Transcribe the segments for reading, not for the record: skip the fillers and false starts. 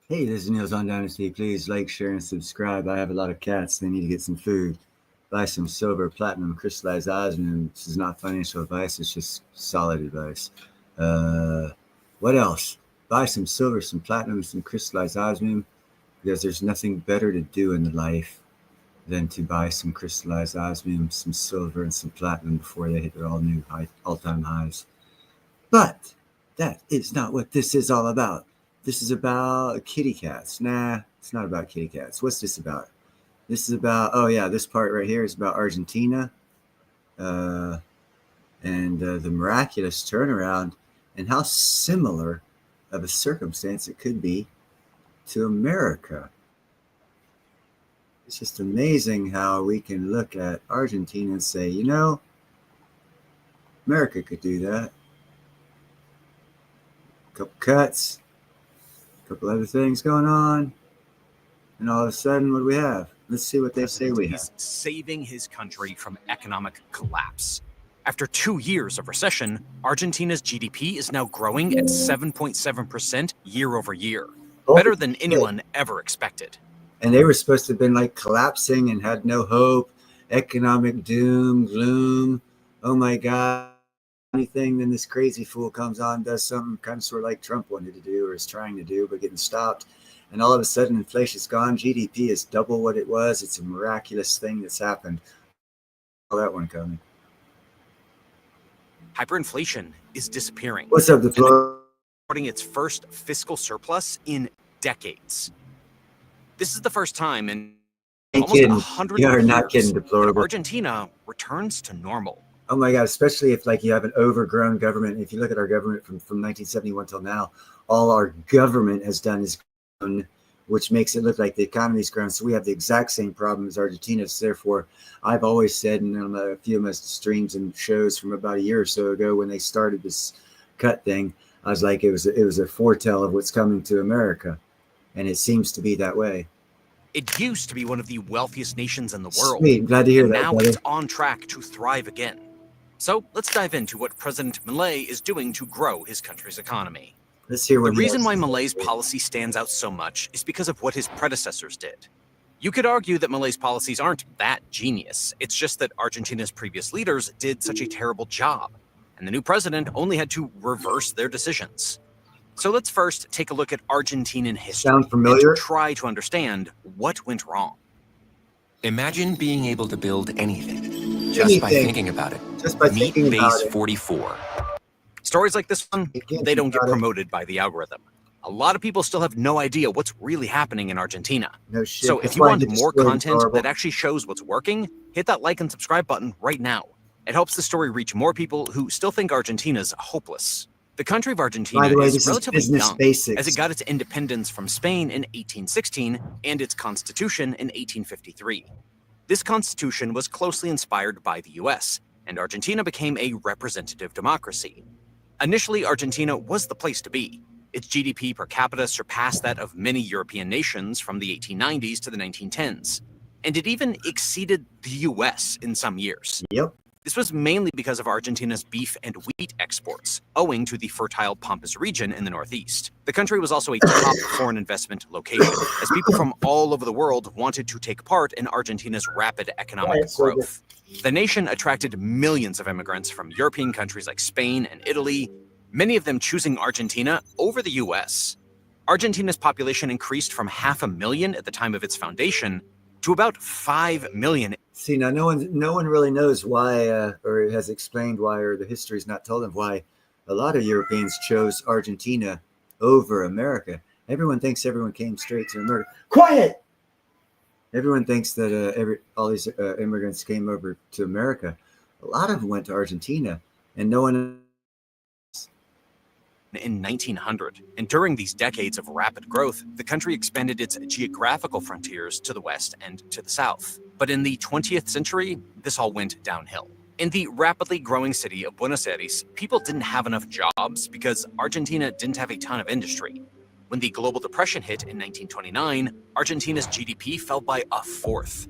Hey, this is Niels on Dynasty. Please like, share, and subscribe. I have a lot of cats. They need to get some food. Buy some silver, platinum, crystallized osmium. This is not financial advice. It's just solid advice. Uh, what else? Buy some silver, some platinum, some crystallized osmium because there's nothing better to do in life than to buy some crystallized osmium, some silver, and some platinum before they hit their all-time highs. But that is not what this is all about. This is about kitty cats. Nah, it's not about kitty cats. What's this about? This is about, oh yeah, this part right here is about Argentina uh, and the miraculous turnaround and how similar of a circumstance it could be to America. It's just amazing how we can look at Argentina and say, America could do that. A couple cuts, a couple other things going on, and all of a sudden, what do we have? Let's see what they say we have. He's saving his country from economic collapse. After 2 years of recession, Argentina's GDP is now growing at 7.7% year over year, better than anyone ever expected. And they were supposed to have been like collapsing and had no hope, economic doom, gloom. Oh my God. Anything, then this crazy fool comes on, does something kind of sort of like Trump wanted to do or is trying to do, but getting stopped. And all of a sudden, inflation's gone. GDP is double what it was. It's a miraculous thing that's happened. All that one coming. Hyperinflation is disappearing. What's up, Deplore? Reporting its first fiscal surplus in decades. This is the first time in almost 100 years not kidding, Deplorable. Argentina returns to normal. Oh my God, especially if like you have an overgrown government. If you look at our government from 1971 till now, all our government has done is grown, which makes it look like the economy's grown. So we have the exact same problem as Argentina. So therefore, I've always said, and on a few of my streams and shows from about a year or so ago when they started this cut thing, I was like, it was a foretell of what's coming to America. And it seems to be that way. It used to be one of the wealthiest nations in the world. Sweet, glad to hear that. Now brother. It's on track to thrive again. So let's dive into what President Milei is doing to grow his country's economy. Let's hear what the reason why Milei's policy stands out so much is because of what his predecessors did. You could argue that Milei's policies aren't that genius. It's just that Argentina's previous leaders did such a terrible job, and the new president only had to reverse their decisions. So let's first take a look at Argentinian history. Sound familiar? And try to understand what went wrong. Imagine being able to build anything just by thinking about it. Just by Meet thinking about Base it. 44. Stories like this one, they don't get promoted by the algorithm. A lot of people still have no idea what's really happening in Argentina. No shit. So if you want more content that actually shows what's working, hit that like and subscribe button right now. It helps the story reach more people who still think Argentina's hopeless. The country of Argentina is relatively young, as it got its independence from Spain in 1816 and its constitution in 1853. This constitution was closely inspired by the US, and Argentina became a representative democracy. Initially, Argentina was the place to be. Its GDP per capita surpassed that of many European nations from the 1890s to the 1910s, and it even exceeded the US in some years. Yep. This was mainly because of Argentina's beef and wheat exports, owing to the fertile Pampas region in the northeast. The country was also a top foreign investment location, as people from all over the world wanted to take part in Argentina's rapid economic growth. The nation attracted millions of immigrants from European countries like Spain and Italy, many of them choosing Argentina over the US. Argentina's population increased from 500,000 at the time of its foundation to about 5 million. See, now no one really knows why, or has explained why, or the history's not told them why a lot of Europeans chose Argentina over America. Everyone thinks everyone came straight to America. Quiet! Everyone thinks that all these immigrants came over to America. A lot of them went to Argentina, and no one. In 1900, and during these decades of rapid growth, the country expanded its geographical frontiers to the west and to the south. But in the 20th century, this all went downhill. In the rapidly growing city of Buenos Aires, people didn't have enough jobs because Argentina didn't have a ton of industry. When the global depression hit in 1929, Argentina's GDP fell by a fourth.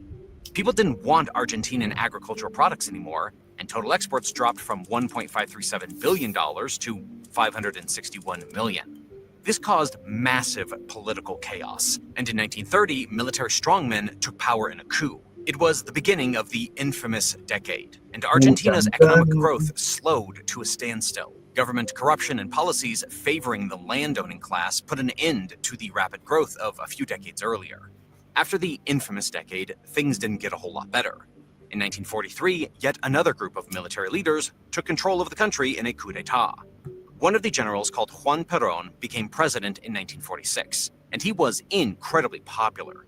People didn't want Argentinian agricultural products anymore, and total exports dropped from $1.537 billion to $561 million. This caused massive political chaos, and in 1930, military strongmen took power in a coup. It was the beginning of the infamous decade, and Argentina's economic growth slowed to a standstill. Government corruption and policies favoring the landowning class put an end to the rapid growth of a few decades earlier. After the infamous decade, things didn't get a whole lot better. In 1943, yet another group of military leaders took control of the country in a coup d'etat. One of the generals, called Juan Perón, became president in 1946, and he was incredibly popular.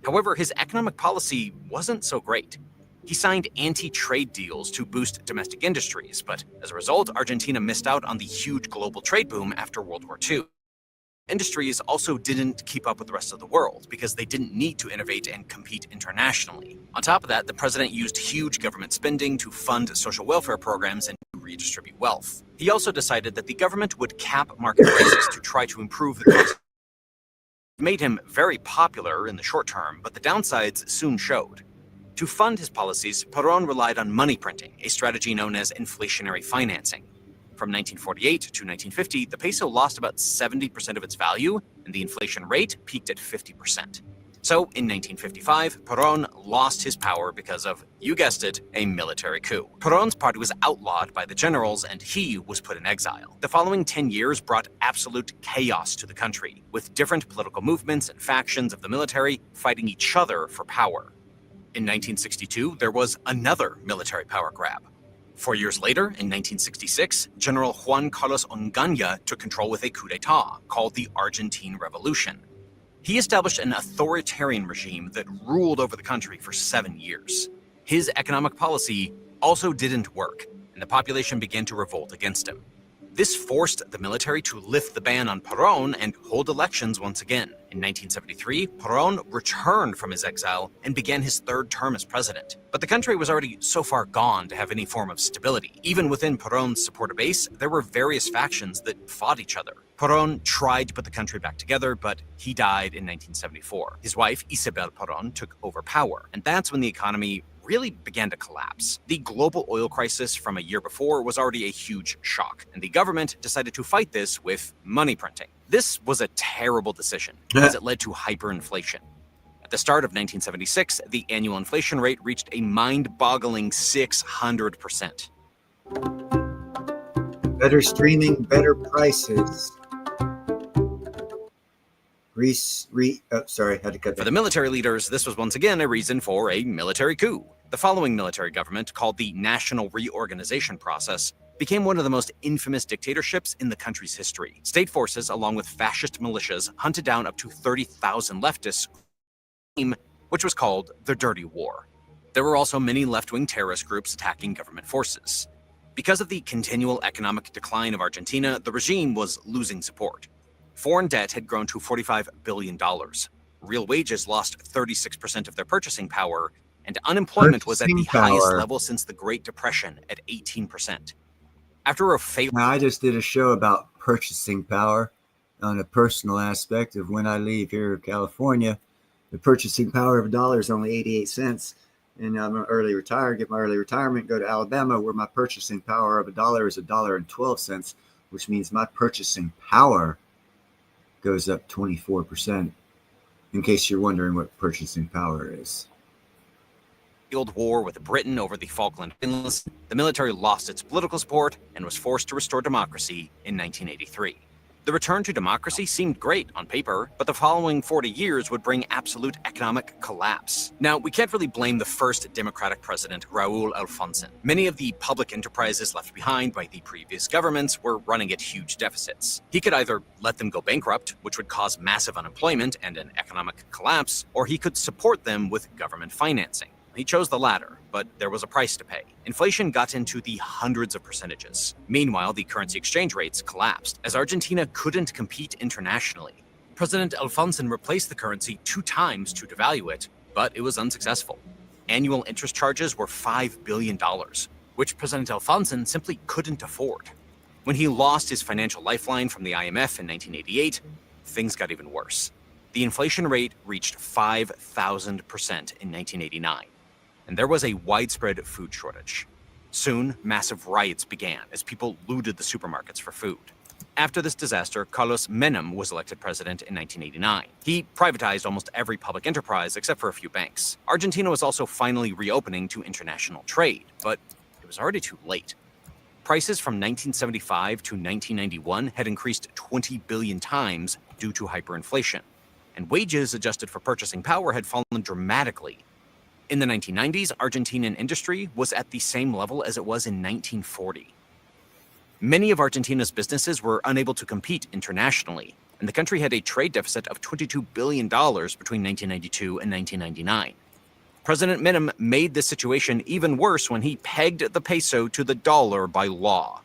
However, his economic policy wasn't so great. He signed anti-trade deals to boost domestic industries, but as a result, Argentina missed out on the huge global trade boom after World War II. Industries also didn't keep up with the rest of the world because they didn't need to innovate and compete internationally. On top of that, the president used huge government spending to fund social welfare programs and to redistribute wealth. He also decided that the government would cap market prices to try to improve the cost. It made him very popular in the short term, but the downsides soon showed. To fund his policies, Perón relied on money printing, a strategy known as inflationary financing. From 1948 to 1950, the peso lost about 70% of its value, and the inflation rate peaked at 50%. So, in 1955, Perón lost his power because of, you guessed it, a military coup. Perón's party was outlawed by the generals, and he was put in exile. The following 10 years brought absolute chaos to the country, with different political movements and factions of the military fighting each other for power. In 1962, there was another military power grab. 4 years later, in 1966, General Juan Carlos Onganía took control with a coup d'etat called the Argentine Revolution. He established an authoritarian regime that ruled over the country for 7 years. His economic policy also didn't work, and the population began to revolt against him. This forced the military to lift the ban on Perón and hold elections once again. In 1973, Perón returned from his exile and began his third term as president. But the country was already so far gone to have any form of stability. Even within Perón's supporter base, there were various factions that fought each other. Perón tried to put the country back together, but he died in 1974. His wife, Isabel Perón, took over power, and that's when the economy really began to collapse. The global oil crisis from a year before was already a huge shock, and the government decided to fight this with money printing. This was a terrible decision, as it led to hyperinflation. At the start of 1976, the annual inflation rate reached a mind-boggling 600%. Better streaming, better prices. Sorry, had to cut that. For the military leaders, this was once again a reason for a military coup. The following military government, called the National Reorganization Process, became one of the most infamous dictatorships in the country's history. State forces, along with fascist militias, hunted down up to 30,000 leftists, which was called the Dirty War. There were also many left-wing terrorist groups attacking government forces. Because of the continual economic decline of Argentina, the regime was losing support. Foreign debt had grown to $45 billion. Real wages lost 36% of their purchasing power, and unemployment was at the highest level since the Great Depression at 18%. After a failed... Now, I just did a show about purchasing power on a personal aspect of when I leave here in California. The purchasing power of a dollar is only 88 cents. And I'm early retired, get my early retirement, go to Alabama, where my purchasing power of a dollar is $1.12, which means my purchasing power goes up 24%, in case you're wondering what purchasing power is. War with Britain over the Falkland Islands, the military lost its political support and was forced to restore democracy in 1983. The return to democracy seemed great on paper, but the following 40 years would bring absolute economic collapse. Now, we can't really blame the first Democratic president, Raúl Alfonsín. Many of the public enterprises left behind by the previous governments were running at huge deficits. He could either let them go bankrupt, which would cause massive unemployment and an economic collapse, or he could support them with government financing. He chose the latter, but there was a price to pay. Inflation got into the hundreds of percentages. Meanwhile, the currency exchange rates collapsed, as Argentina couldn't compete internationally. President Alfonsín replaced the currency 2 times to devalue it, but it was unsuccessful. Annual interest charges were $5 billion, which President Alfonsín simply couldn't afford. When he lost his financial lifeline from the IMF in 1988, things got even worse. The inflation rate reached 5,000% in 1989. And there was a widespread food shortage. Soon, massive riots began as people looted the supermarkets for food. After this disaster, Carlos Menem was elected president in 1989. He privatized almost every public enterprise except for a few banks. Argentina was also finally reopening to international trade, but it was already too late. Prices from 1975 to 1991 had increased 20 billion times due to hyperinflation, and wages adjusted for purchasing power had fallen dramatically. In the 1990s, Argentinian industry was at the same level as it was in 1940. Many of Argentina's businesses were unable to compete internationally, and the country had a trade deficit of $22 billion between 1992 and 1999. President Menem made this situation even worse when he pegged the peso to the dollar by law.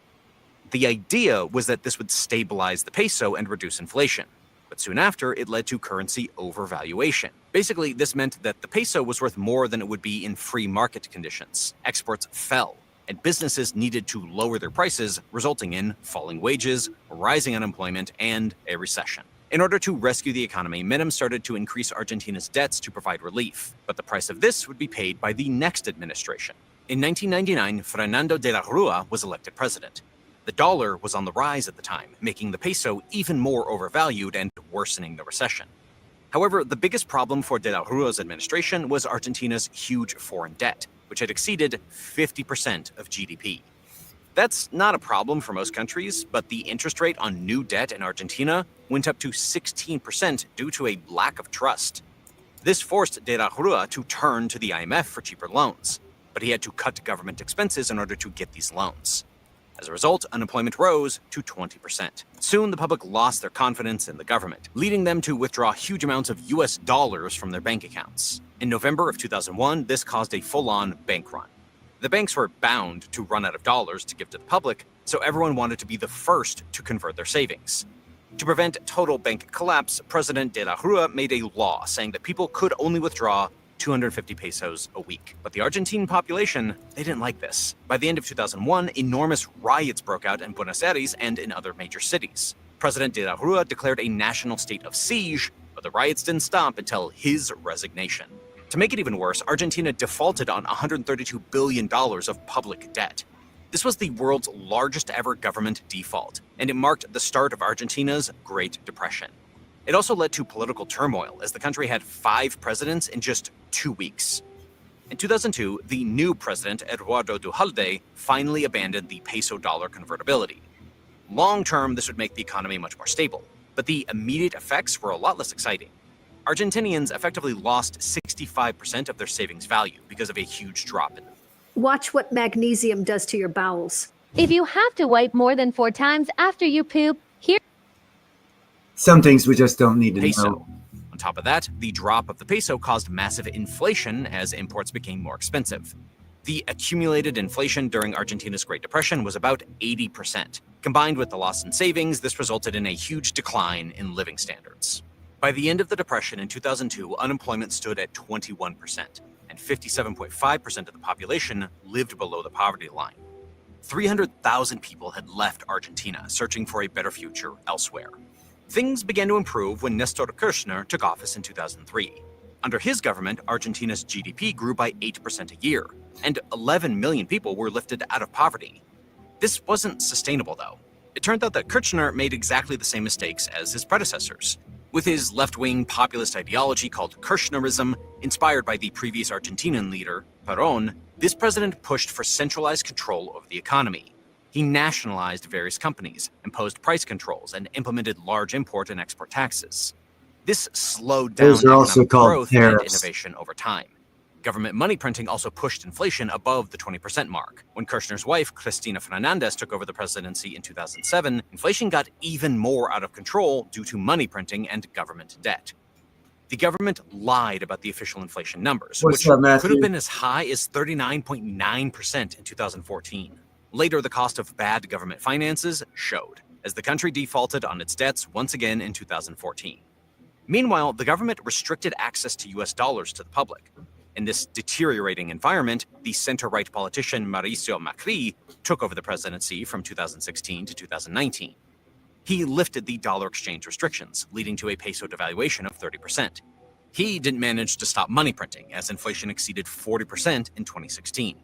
The idea was that this would stabilize the peso and reduce inflation, but soon after, it led to currency overvaluation. Basically, this meant that the peso was worth more than it would be in free market conditions. Exports fell, and businesses needed to lower their prices, resulting in falling wages, rising unemployment, and a recession. In order to rescue the economy, Menem started to increase Argentina's debts to provide relief, but the price of this would be paid by the next administration. In 1999, Fernando de la Rúa was elected president. The dollar was on the rise at the time, making the peso even more overvalued and worsening the recession. However, the biggest problem for de la Rúa's administration was Argentina's huge foreign debt, which had exceeded 50% of GDP. That's not a problem for most countries, but the interest rate on new debt in Argentina went up to 16% due to a lack of trust. This forced de la Rúa to turn to the IMF for cheaper loans, but he had to cut government expenses in order to get these loans. As a result, unemployment rose to 20%. Soon, the public lost their confidence in the government, leading them to withdraw huge amounts of US dollars from their bank accounts. In November of 2001, this caused a full-on bank run. The banks were bound to run out of dollars to give to the public, so everyone wanted to be the first to convert their savings. To prevent total bank collapse, President de la Rúa made a law saying that people could only withdraw 250 pesos a week. But the Argentine population, they didn't like this. By the end of 2001, enormous riots broke out in Buenos Aires and in other major cities. President de la Rúa declared a national state of siege, but the riots didn't stop until his resignation. To make it even worse, Argentina defaulted on $132 billion of public debt. This was the world's largest ever government default, and it marked the start of Argentina's Great Depression. It also led to political turmoil, as the country had 5 presidents in just 2 weeks. In 2002, the new president, Eduardo Duhalde, finally abandoned the peso-dollar convertibility. Long-term, this would make the economy much more stable, but the immediate effects were a lot less exciting. Argentinians effectively lost 65% of their savings value because of a huge drop in them. Watch what magnesium does to your bowels. If you have to wipe more than 4 times after you poop, here. Some things we just don't need to Peso. know. On top of that, the drop of the peso caused massive inflation as imports became more expensive. The accumulated inflation during Argentina's Great Depression was about 80%. Combined with the loss in savings, this resulted in a huge decline in living standards. By the end of the Depression in 2002, unemployment stood at 21%, and 57.5% of the population lived below the poverty line. 300,000 people had left Argentina, searching for a better future elsewhere. Things began to improve when Nestor Kirchner took office in 2003. Under his government, Argentina's GDP grew by 8% a year, and 11 million people were lifted out of poverty. This wasn't sustainable, though. It turned out that Kirchner made exactly the same mistakes as his predecessors. With his left-wing populist ideology called Kirchnerism, inspired by the previous Argentinian leader, Perón, this president pushed for centralized control over the economy. He nationalized various companies, imposed price controls, and implemented large import and export taxes. This slowed down economic growth and innovation over time. Government money printing also pushed inflation above the 20% mark. When Kirchner's wife, Cristina Fernandez, took over the presidency in 2007, inflation got even more out of control due to money printing and government debt. The government lied about the official inflation numbers, which could have been as high as 39.9% in 2014. Later, the cost of bad government finances showed, as the country defaulted on its debts once again in 2014. Meanwhile, the government restricted access to US dollars to the public. In this deteriorating environment, the center-right politician Mauricio Macri took over the presidency from 2016 to 2019. He lifted the dollar exchange restrictions, leading to a peso devaluation of 30%. He didn't manage to stop money printing, as inflation exceeded 40% in 2016.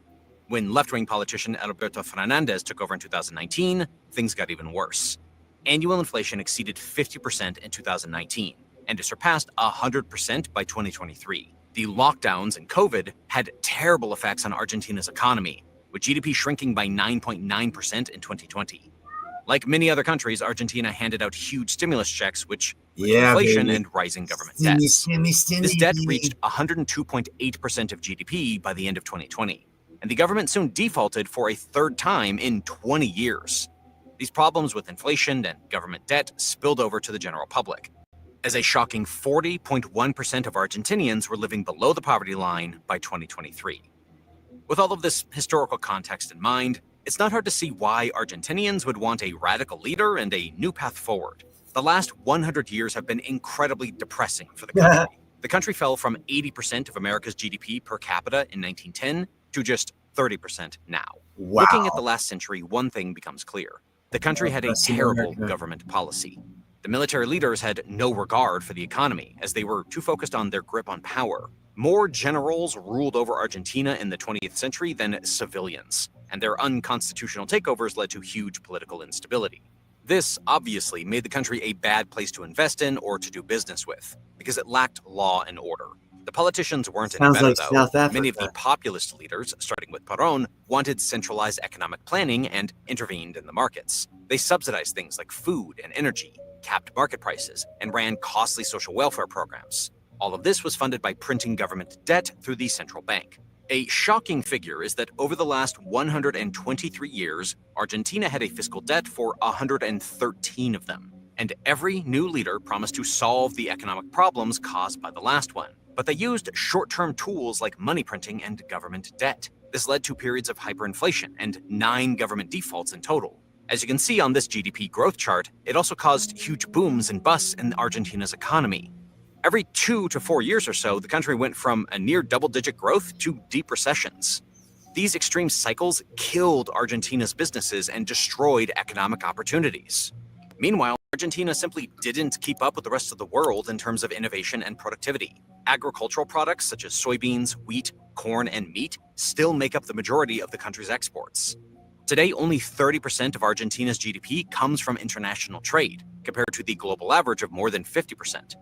When left-wing politician Alberto Fernandez took over in 2019, things got even worse. Annual inflation exceeded 50% in 2019, and it surpassed 100% by 2023. The lockdowns and COVID had terrible effects on Argentina's economy, with GDP shrinking by 9.9% in 2020. Like many other countries, Argentina handed out huge stimulus checks, which led to inflation and rising government debts. This debt reached 102.8% of GDP by the end of 2020, and the government soon defaulted for a third time in 20 years. These problems with inflation and government debt spilled over to the general public, as a shocking 40.1% of Argentinians were living below the poverty line by 2023. With all of this historical context in mind, it's not hard to see why Argentinians would want a radical leader and a new path forward. The last 100 years have been incredibly depressing for the country. The country fell from 80% of America's GDP per capita in 1910 to just 30% now. Wow. Looking at the last century, one thing becomes clear. The country had a terrible government policy. The military leaders had no regard for the economy, as they were too focused on their grip on power. More generals ruled over Argentina in the 20th century than civilians, and their unconstitutional takeovers led to huge political instability. This obviously made the country a bad place to invest in or to do business with, because it lacked law and order. The politicians weren't any better, though. Many of the populist leaders, starting with Perón, wanted centralized economic planning and intervened in the markets. They subsidized things like food and energy, capped market prices, and ran costly social welfare programs. All of this was funded by printing government debt through the central bank. A shocking figure is that over the last 123 years, Argentina had a fiscal debt for 113 of them. And every new leader promised to solve the economic problems caused by the last one. But they used short-term tools like money printing and government debt. This led to periods of hyperinflation and 9 government defaults in total. As you can see on this GDP growth chart, it also caused huge booms and busts in Argentina's economy. Every 2 to 4 years or so, the country went from a near double-digit growth to deep recessions. These extreme cycles killed Argentina's businesses and destroyed economic opportunities. Meanwhile, Argentina simply didn't keep up with the rest of the world in terms of innovation and productivity. Agricultural products such as soybeans, wheat, corn, and meat still make up the majority of the country's exports. Today, only 30% of Argentina's GDP comes from international trade, compared to the global average of more than 50%.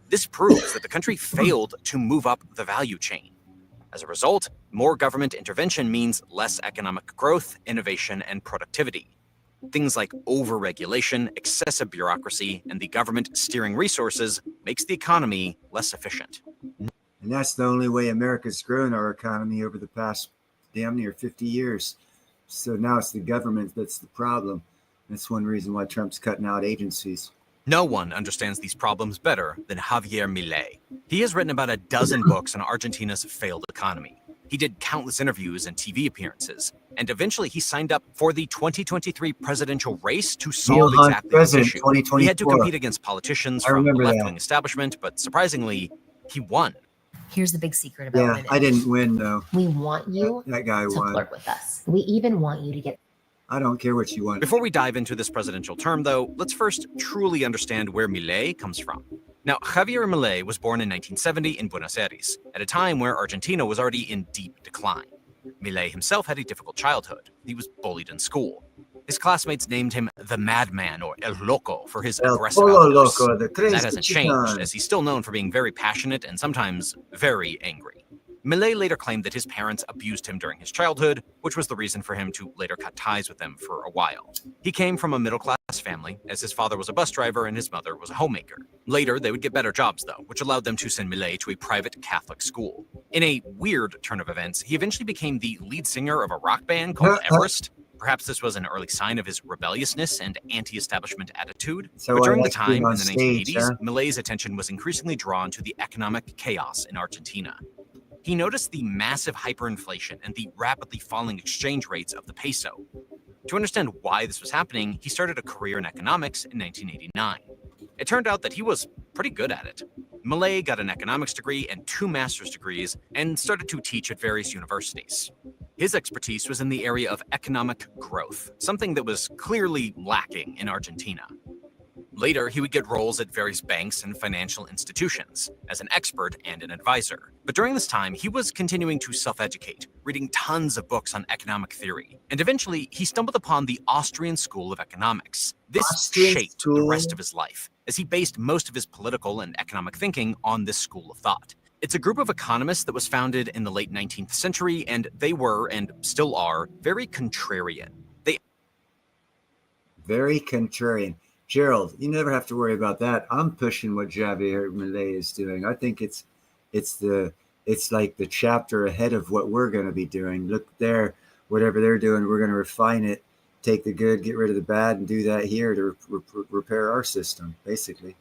This proves that the country failed to move up the value chain. As a result, more government intervention means less economic growth, innovation, and productivity. Things like over-regulation, excessive bureaucracy, and the government steering resources makes the economy less efficient. And that's the only way America's grown our economy over the past damn near 50 years. So now it's the government that's the problem. That's one reason why Trump's cutting out agencies. No one understands these problems better than Javier Milei. He has written about a dozen books on Argentina's failed economy. He did countless interviews and TV appearances, and eventually he signed up for the 2023 presidential race to solve exactly this issue. He had to compete against politicians from the left-wing establishment, but surprisingly, he won. Here's the big secret about women. I didn't win, though. We want you that guy to won. flirt with us. We even want you to get... I don't care what you want. Before we dive into this presidential term, though, let's first truly understand where Milei comes from. Now, Javier Milei was born in 1970 in Buenos Aires, at a time where Argentina was already in deep decline. Milei himself had a difficult childhood. He was bullied in school. His classmates named him the Madman or El Loco for his aggressive outbursts. That hasn't changed, as he's still known for being very passionate and sometimes very angry. Milei later claimed that his parents abused him during his childhood, which was the reason for him to later cut ties with them for a while. He came from a middle-class family, as his father was a bus driver and his mother was a homemaker. Later, they would get better jobs, though, which allowed them to send Milei to a private Catholic school. In a weird turn of events, he eventually became the lead singer of a rock band called Everest. Perhaps this was an early sign of his rebelliousness and anti-establishment attitude. But during the time, in the 1980s, Milei's attention was increasingly drawn to the economic chaos in Argentina. He noticed the massive hyperinflation and the rapidly falling exchange rates of the peso. To understand why this was happening, he started a career in economics in 1989. It turned out that he was pretty good at it. Milei got an economics degree and 2 master's degrees and started to teach at various universities. His expertise was in the area of economic growth, something that was clearly lacking in Argentina. Later, he would get roles at various banks and financial institutions as an expert and an advisor. But during this time, he was continuing to self-educate, reading tons of books on economic theory. And eventually, he stumbled upon the Austrian School of Economics. This shaped the rest of his life, as he based most of his political and economic thinking on this school of thought. It's a group of economists that was founded in the late 19th century, and they were, and still are, very contrarian. Very contrarian. Gerald, you never have to worry about that. I'm pushing what Javier Milei is doing. I think it's like the chapter ahead of what we're going to be doing. Look there, whatever they're doing, we're going to refine it, take the good, get rid of the bad, and do that here to repair our system, basically.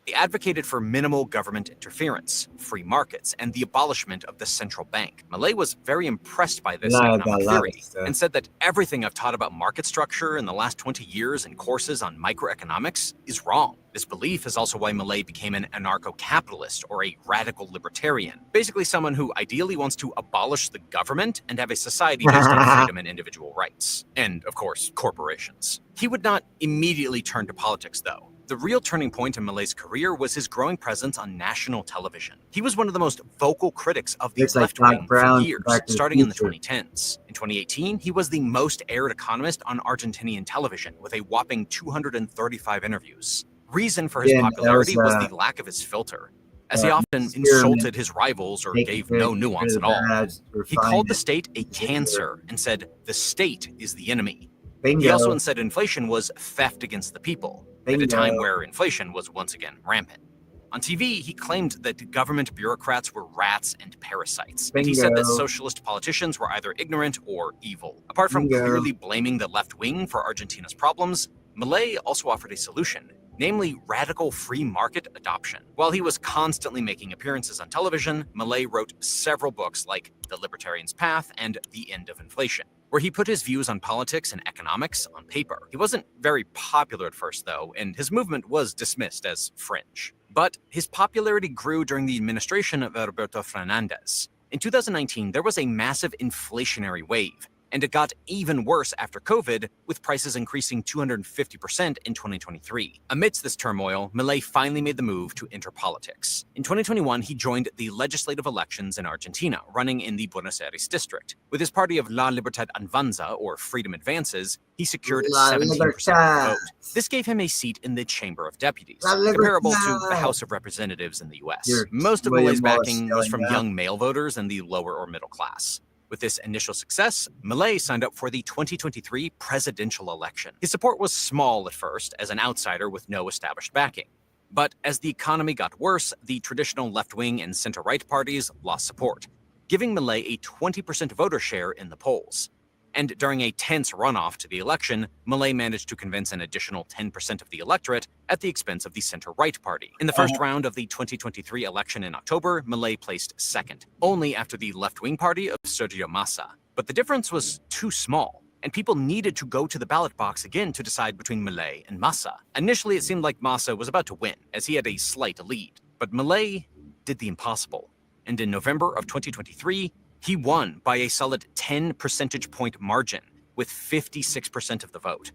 They advocated for minimal government interference, free markets, and the abolishment of the central bank. Milei was very impressed by this economic theory and said that everything I've taught about market structure in the last 20 years in courses on microeconomics is wrong. This belief is also why Milei became an anarcho-capitalist or a radical libertarian, basically someone who ideally wants to abolish the government and have a society based on freedom and individual rights. And, of course, corporations. He would not immediately turn to politics, though. The real turning point in Milei's career was his growing presence on national television. He was one of the most vocal critics of the left wing for years, starting in the 2010s. In 2018, he was the most aired economist on Argentinian television, with a whopping 235 interviews. Reason for his popularity was the lack of his filter, as he often insulted his rivals or gave no nuance at all. He called the state a cancer and said, "The state is the enemy." He also said inflation was theft against the people, at a time where inflation was once again rampant. On TV, he claimed that government bureaucrats were rats and parasites. And he said that socialist politicians were either ignorant or evil. Apart from clearly blaming the left wing for Argentina's problems, Milei also offered a solution, namely radical free market adoption. While he was constantly making appearances on television, Milei wrote several books like The Libertarian's Path and The End of Inflation, where he put his views on politics and economics on paper. He wasn't very popular at first, though, and his movement was dismissed as fringe. But his popularity grew during the administration of Alberto Fernandez. In 2019, there was a massive inflationary wave, and it got even worse after COVID, with prices increasing 250% in 2023. Amidst this turmoil, Milei finally made the move to enter politics. In 2021, he joined the legislative elections in Argentina, running in the Buenos Aires district. With his party of La Libertad Avanza, or Freedom Advances, he secured 17% of the vote. This gave him a seat in the Chamber of Deputies, comparable to the House of Representatives in the US. Most of Milei's backing was from young male voters and the lower or middle class. With this initial success, Milei signed up for the 2023 presidential election. His support was small at first, as an outsider with no established backing. But as the economy got worse, the traditional left-wing and center-right parties lost support, giving Milei a 20% voter share in the polls. And during a tense runoff to the election, Milei managed to convince an additional 10% of the electorate at the expense of the center-right party. In the first round of the 2023 election in October, Milei placed second, only after the left-wing party of Sergio Massa. But the difference was too small, and people needed to go to the ballot box again to decide between Milei and Massa. Initially, it seemed like Massa was about to win, as he had a slight lead. But Milei did the impossible. And in November of 2023, he won by a solid 10 percentage point margin, with 56% of the vote.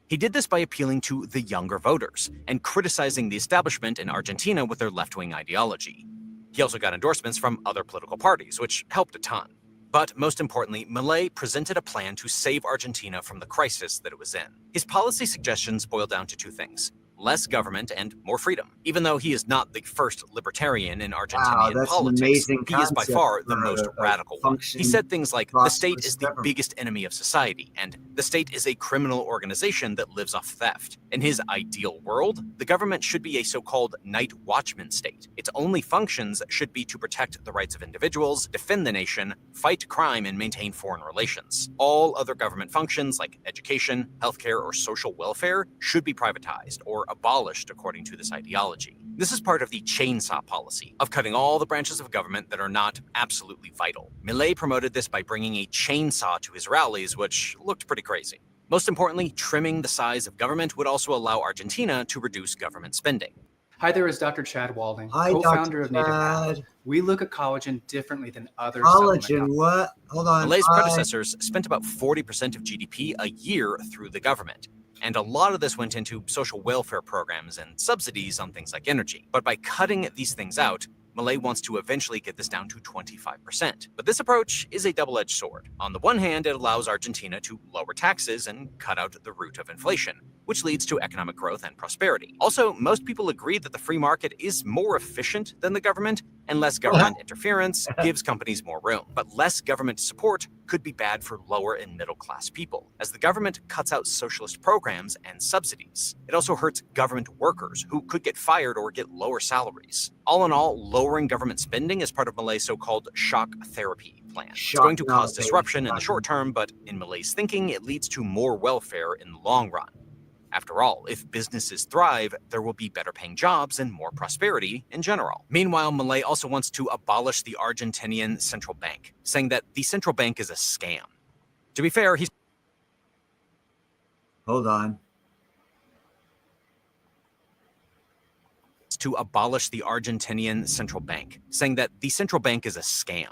He did this by appealing to the younger voters and criticizing the establishment in Argentina with their left-wing ideology. He also got endorsements from other political parties, which helped a ton. But most importantly, Milei presented a plan to save Argentina from the crisis that it was in. His policy suggestions boiled down to two things: less government and more freedom. Even though he is not the first libertarian in Argentinian politics, he is by far the most radical one. He said things like, the state is the biggest enemy of society, and the state is a criminal organization that lives off theft. In his ideal world, the government should be a so-called night watchman state. Its only functions should be to protect the rights of individuals, defend the nation, fight crime, and maintain foreign relations. All other government functions like education, healthcare, or social welfare should be privatized or abolished according to this ideology. This is part of the chainsaw policy of cutting all the branches of government that are not absolutely vital. Milei promoted this by bringing a chainsaw to his rallies, which looked pretty crazy. Most importantly, trimming the size of government would also allow Argentina to reduce government spending. Hi, there is Dr. Chad Walding, Hi, co-founder of Dr. Native Chad. Path. We look at collagen differently than other Collagen, what? Hold on. Milei's predecessors spent about 40% of GDP a year through the government. And a lot of this went into social welfare programs and subsidies on things like energy. But by cutting these things out, Milei wants to eventually get this down to 25%. But this approach is a double-edged sword. On the one hand, it allows Argentina to lower taxes and cut out the root of inflation, which leads to economic growth and prosperity. Also, most people agree that the free market is more efficient than the government, and less government interference gives companies more room. But less government support could be bad for lower and middle-class people, as the government cuts out socialist programs and subsidies. It also hurts government workers, who could get fired or get lower salaries. All in all, lowering government spending is part of Milei's so-called shock therapy plan. It's going to cause disruption in the short term, but in Milei's thinking, it leads to more welfare in the long run. After all, if businesses thrive, there will be better paying jobs and more prosperity in general. Meanwhile, Milei also wants to abolish the Argentinian central bank, saying that the central bank is a scam. To be fair, he's... Hold on. To abolish the Argentinian central bank, saying that the central bank is a scam.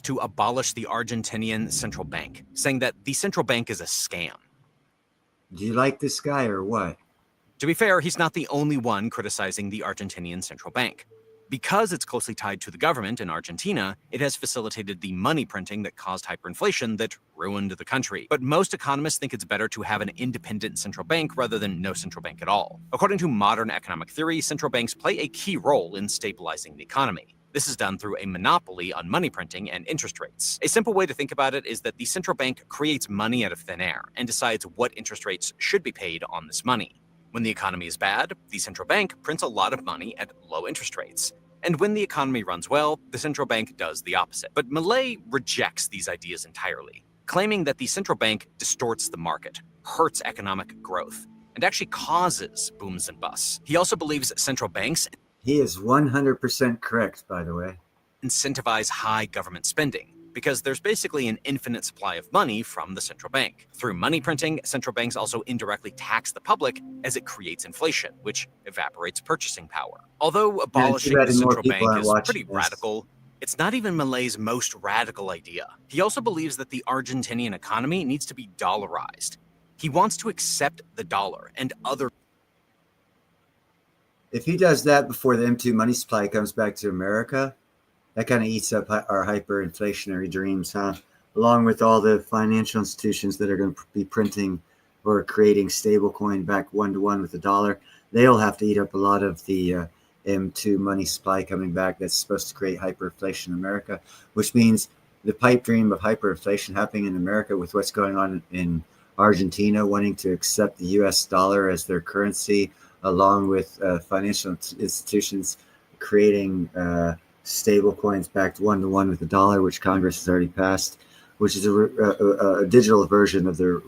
To abolish the Argentinian central bank, saying that the central bank is a scam. Do you like this guy or what? To be fair, he's not the only one criticizing the Argentinian central bank. Because it's closely tied to the government in Argentina, it has facilitated the money printing that caused hyperinflation that ruined the country. But most economists think it's better to have an independent central bank rather than no central bank at all. According to modern economic theory, central banks play a key role in stabilizing the economy. This is done through a monopoly on money printing and interest rates. A simple way to think about it is that the central bank creates money out of thin air and decides what interest rates should be paid on this money. When the economy is bad, the central bank prints a lot of money at low interest rates. And when the economy runs well, the central bank does the opposite. But Milei rejects these ideas entirely, claiming that the central bank distorts the market, hurts economic growth, and actually causes booms and busts. He also believes central banks... He is 100% correct, by the way. ...incentivize high government spending, because there's basically an infinite supply of money from the central bank. Through money printing, central banks also indirectly tax the public as it creates inflation, which evaporates purchasing power. Although abolishing the central bank is pretty radical, it's not even Milei's most radical idea. He also believes that the Argentinian economy needs to be dollarized. He wants to accept the dollar and other... If he does that before the M2 money supply comes back to America, that kind of eats up our hyperinflationary dreams, huh? Along with all the financial institutions that are going to be printing or creating stablecoin back one-to-one with the dollar, they'll have to eat up a lot of the M2 money supply coming back that's supposed to create hyperinflation in America, which means the pipe dream of hyperinflation happening in America with what's going on in Argentina, wanting to accept the U.S. dollar as their currency, along with financial institutions creating stable coins backed one-to-one with the dollar, which Congress has already passed, which is a digital version of the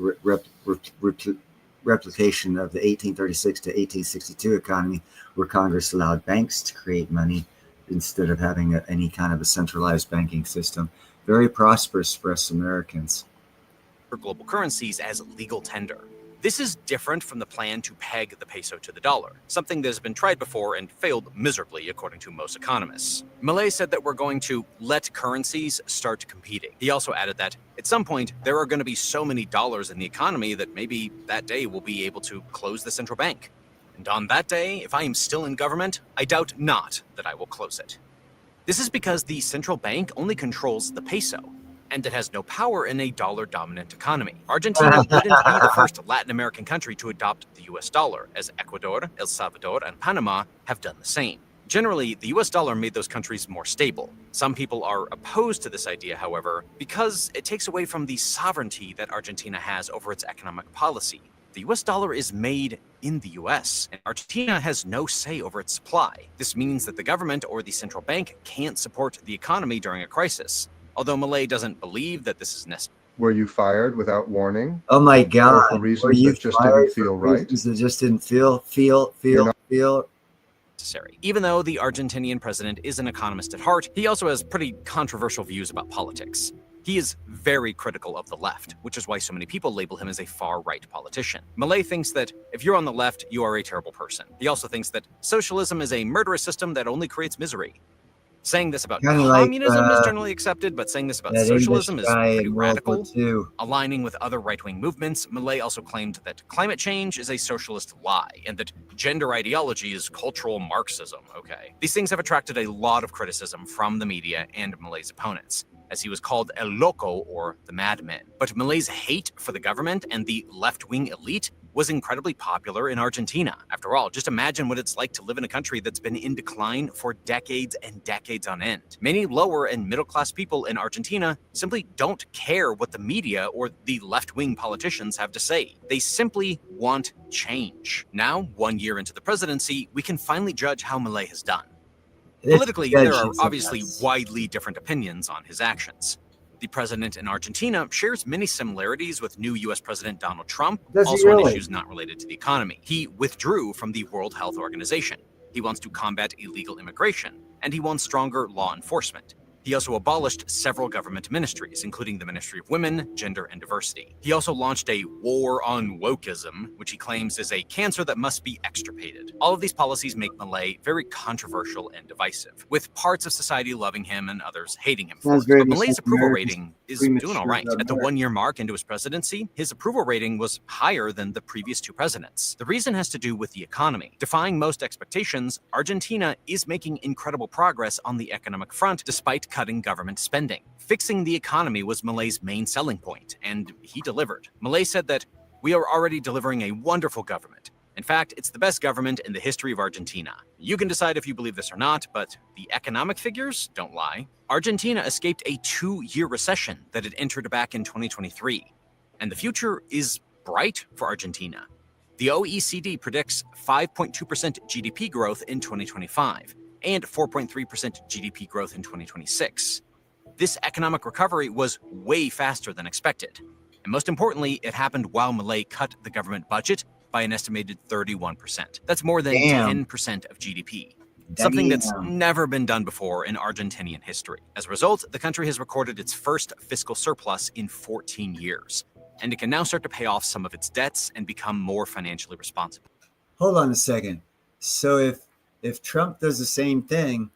replication of the 1836 to 1862 economy, where Congress allowed banks to create money instead of having any kind of a centralized banking system. Very prosperous for us Americans. For global currencies as legal tender. This is different from the plan to peg the peso to the dollar, something that has been tried before and failed miserably, according to most economists. Milei said that we're going to let currencies start competing. He also added that at some point, there are going to be so many dollars in the economy that maybe that day we'll be able to close the central bank. And on that day, if I am still in government, I doubt not that I will close it. This is because the central bank only controls the peso, and it has no power in a dollar-dominant economy. Argentina wouldn't be the first Latin American country to adopt the US dollar, as Ecuador, El Salvador, and Panama have done the same. Generally, the US dollar made those countries more stable. Some people are opposed to this idea, however, because it takes away from the sovereignty that Argentina has over its economic policy. The US dollar is made in the US, and Argentina has no say over its supply. This means that the government or the central bank can't support the economy during a crisis. Although Milei doesn't believe that this is necessary. Were you fired without warning? Oh my God! For reasons that just didn't feel right. Reasons that just didn't feel. Necessary. Even though the Argentinian president is an economist at heart, he also has pretty controversial views about politics. He is very critical of the left, which is why so many people label him as a far-right politician. Milei thinks that if you're on the left, you are a terrible person. He also thinks that socialism is a murderous system that only creates misery. Saying this about Kinda like, communism is generally accepted, but saying this about that English socialism is guy pretty in World War radical. II. Aligning with other right-wing movements, Millet also claimed that climate change is a socialist lie and that gender ideology is cultural Marxism. Okay. These things have attracted a lot of criticism from the media and Millet's opponents, as he was called El Loco, or the madman. But Millet's hate for the government and the left-wing elite was incredibly popular in Argentina. After all, just imagine what it's like to live in a country that's been in decline for decades and decades on end. Many lower and middle-class people in Argentina simply don't care what the media or the left-wing politicians have to say. They simply want change. Now, 1 year into the presidency, we can finally judge how Millet has done. Politically, there are obviously widely different opinions on his actions. The president in Argentina shares many similarities with new U.S. President Donald Trump, also on issues not related to the economy. He withdrew from the World Health Organization. He wants to combat illegal immigration, and he wants stronger law enforcement. He also abolished several government ministries, including the Ministry of Women, Gender, and Diversity. He also launched a war on wokeism, which he claims is a cancer that must be extirpated. All of these policies make Millet very controversial and divisive, with parts of society loving him and others hating him for it. But Millet's approval rating is doing all right. At the 1 year mark into his presidency, his approval rating was higher than the previous two presidents. The reason has to do with the economy. Defying most expectations, Argentina is making incredible progress on the economic front despite cutting government spending. Fixing the economy was Millet's main selling point, and he delivered. Millet said that we are already delivering a wonderful government. In fact, it's the best government in the history of Argentina. You can decide if you believe this or not, but the economic figures don't lie. Argentina escaped a 2-year recession that it entered back in 2023, and the future is bright for Argentina. The OECD predicts 5.2% GDP growth in 2025 and 4.3% GDP growth in 2026. This economic recovery was way faster than expected. And most importantly, it happened while Millet cut the government budget by an estimated 31%. That's more than 10% of GDP. Something that's never been done before in Argentinian history. As a result, the country has recorded its first fiscal surplus in 14 years, and it can now start to pay off some of its debts and become more financially responsible. Hold on a second. So if Trump does the same thing,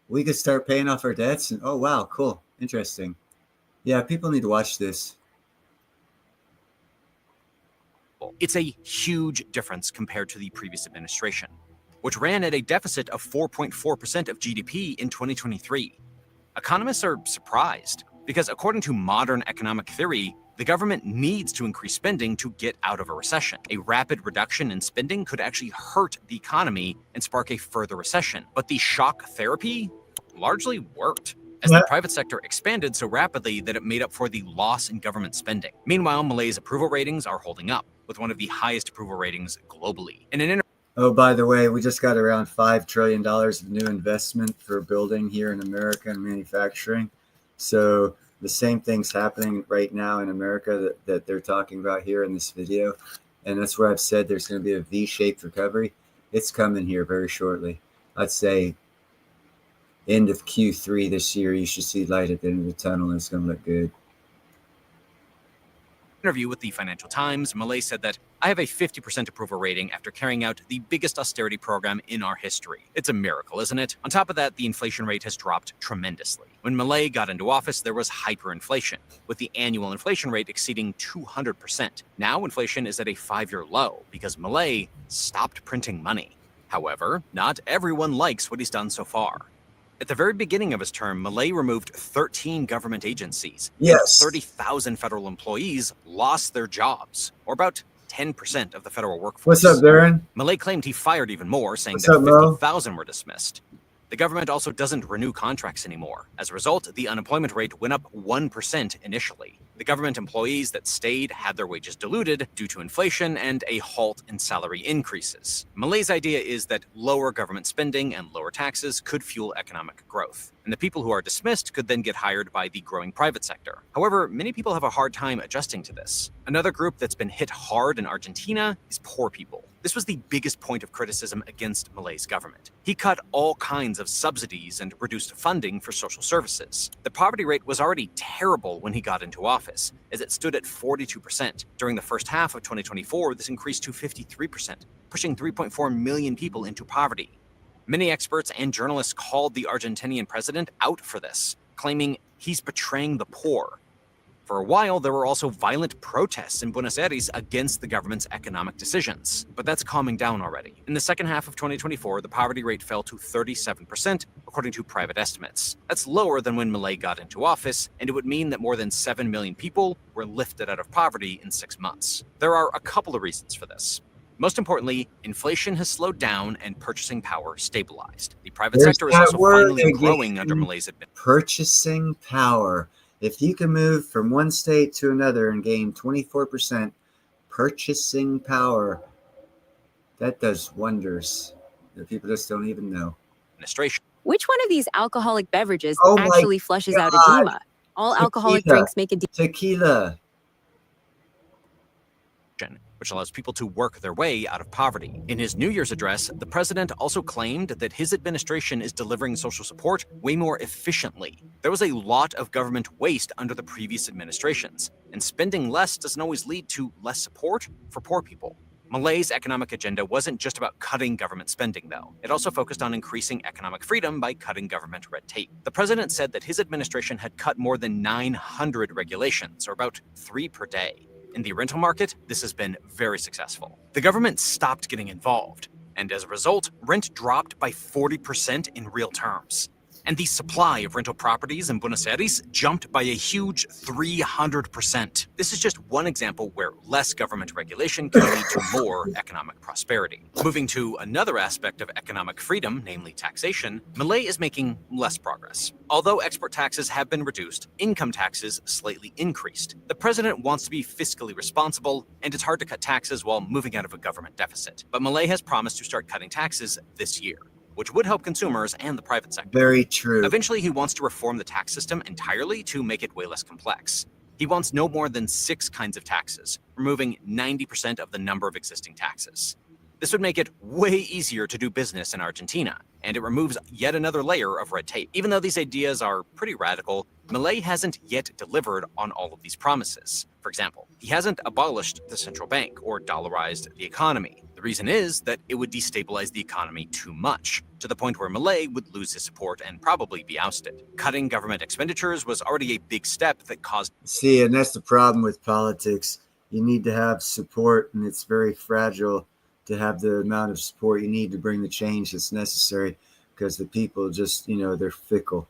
we could start paying off our debts, and oh wow, cool, interesting. Yeah, people need to watch this. It's a huge difference compared to the previous administration, which ran at a deficit of 4.4% of GDP in 2023. Economists are surprised because, according to modern economic theory, the government needs to increase spending to get out of a recession. A rapid reduction in spending could actually hurt the economy and spark a further recession. But the shock therapy largely worked, as the private sector expanded so rapidly that it made up for the loss in government spending. Meanwhile, Millet's approval ratings are holding up, with one of the highest approval ratings globally. In an Oh, by the way, we just got around $5 trillion of new investment for building here in America and manufacturing. So the same thing's happening right now in America that they're talking about here in this video. And that's where I've said there's going to be a V-shaped recovery. It's coming here very shortly. I'd say end of Q3 this year, you should see light at the end of the tunnel, and it's going to look good. interview with the Financial Times, Millet said that I have a 50% approval rating after carrying out the biggest austerity program in our history. It's a miracle, isn't it? On top of that, the inflation rate has dropped tremendously. When Millet got into office, there was hyperinflation, with the annual inflation rate exceeding 200%. Now, inflation is at a 5-year low because Millet stopped printing money. However, not everyone likes what he's done so far. At the very beginning of his term, Millet removed 13 government agencies. Yes. 30,000 federal employees lost their jobs, or about 10% of the federal workforce. What's up, Darren? Millet claimed he fired even more, saying What's that up, Mo? 50,000 were dismissed. The government also doesn't renew contracts anymore. As a result, the unemployment rate went up 1% initially. The government employees that stayed had their wages diluted due to inflation and a halt in salary increases. Millet's idea is that lower government spending and lower taxes could fuel economic growth, and the people who are dismissed could then get hired by the growing private sector. However, many people have a hard time adjusting to this. Another group that's been hit hard in Argentina is poor people. This was the biggest point of criticism against Millet's government. He cut all kinds of subsidies and reduced funding for social services. The poverty rate was already terrible when he got into office, as it stood at 42%. During the first half of 2024, this increased to 53%, pushing 3.4 million people into poverty. Many experts and journalists called the Argentinian president out for this, claiming he's betraying the poor. For a while, there were also violent protests in Buenos Aires against the government's economic decisions, but that's calming down already. In the second half of 2024, the poverty rate fell to 37%, according to private estimates. That's lower than when Milei got into office, and it would mean that more than 7 million people were lifted out of poverty in 6 months. There are a couple of reasons for this. Most importantly, inflation has slowed down and purchasing power stabilized. The private sector is also finally growing under Milei's administration. Purchasing power. If you can move from one state to another and gain 24% purchasing power, that does wonders. The people just don't even know. Which one of these alcoholic beverages actually flushes out edema? All alcoholic drinks make tequila, which allows people to work their way out of poverty. In his New Year's address, the president also claimed that his administration is delivering social support way more efficiently. There was a lot of government waste under the previous administrations, and spending less doesn't always lead to less support for poor people. Milei's economic agenda wasn't just about cutting government spending, though. It also focused on increasing economic freedom by cutting government red tape. The president said that his administration had cut more than 900 regulations, or about 3 per day. In the rental market, this has been very successful. The government stopped getting involved, and as a result, rent dropped by 40% in real terms. And the supply of rental properties in Buenos Aires jumped by a huge 300%. This is just one example where less government regulation can lead to more economic prosperity. Moving to another aspect of economic freedom, namely taxation, Milei is making less progress. Although export taxes have been reduced, income taxes slightly increased. The president wants to be fiscally responsible, and it's hard to cut taxes while moving out of a government deficit. But Milei has promised to start cutting taxes this year, which would help consumers and the private sector. Very true. Eventually, he wants to reform the tax system entirely to make it way less complex. He wants no more than 6 kinds of taxes, removing 90% of the number of existing taxes. This would make it way easier to do business in Argentina, and it removes yet another layer of red tape. Even though these ideas are pretty radical, Milei hasn't yet delivered on all of these promises. For example, he hasn't abolished the central bank or dollarized the economy. The reason is that it would destabilize the economy too much, to the point where Milei would lose his support and probably be ousted. Cutting government expenditures was already a big step that caused... See, and that's the problem with politics. You need to have support, and it's very fragile to have the amount of support you need to bring the change that's necessary, because the people just, they're fickle.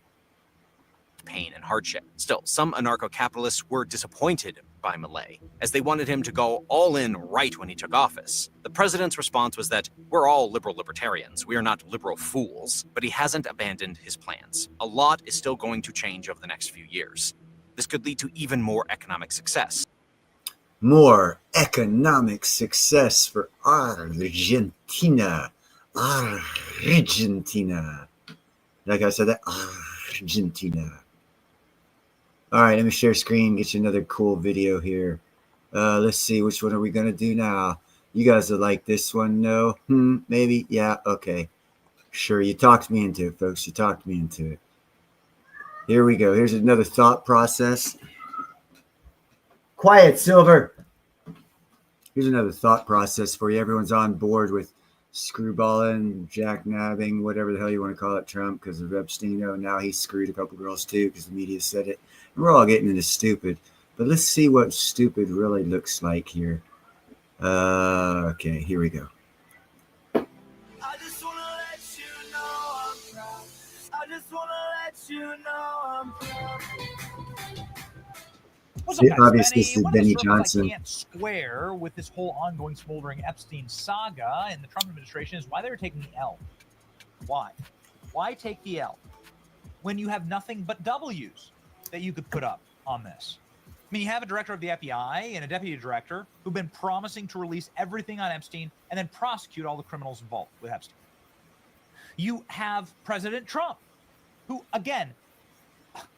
Pain and hardship. Still, some anarcho-capitalists were disappointed by Milei, as they wanted him to go all in right when he took office. The president's response was that we're all liberal libertarians, we are not liberal fools, but he hasn't abandoned his plans. A lot is still going to change over the next few years. This could lead to even more economic success. More economic success for Argentina. Argentina. Like I said, that Argentina. All right, let me share screen, get you another cool video here. Let's see, which one are we going to do now? You guys will like this one, no? Maybe? Yeah, okay. Sure, you talked me into it, folks. You talked me into it. Here we go. Here's another thought process. Quiet, Silver. Here's another thought process for you. Everyone's on board with screwballing, jacknabbing, whatever the hell you want to call it, Trump, because of Epstein. Now he screwed a couple girls too because the media said it. And we're all getting into stupid. But let's see what stupid really looks like here. Okay, here we go. I just want to let you know I'm proud. I just want to let you know I'm proud. What's up, guys? Obviously, this is Benny Johnson. I can't square with this whole ongoing smoldering Epstein saga and the Trump administration is why they're taking the L. Why? Why take the L when you have nothing but W's that you could put up on this? I mean, you have a director of the FBI and a deputy director who've been promising to release everything on Epstein and then prosecute all the criminals involved with Epstein. You have President Trump, who, again,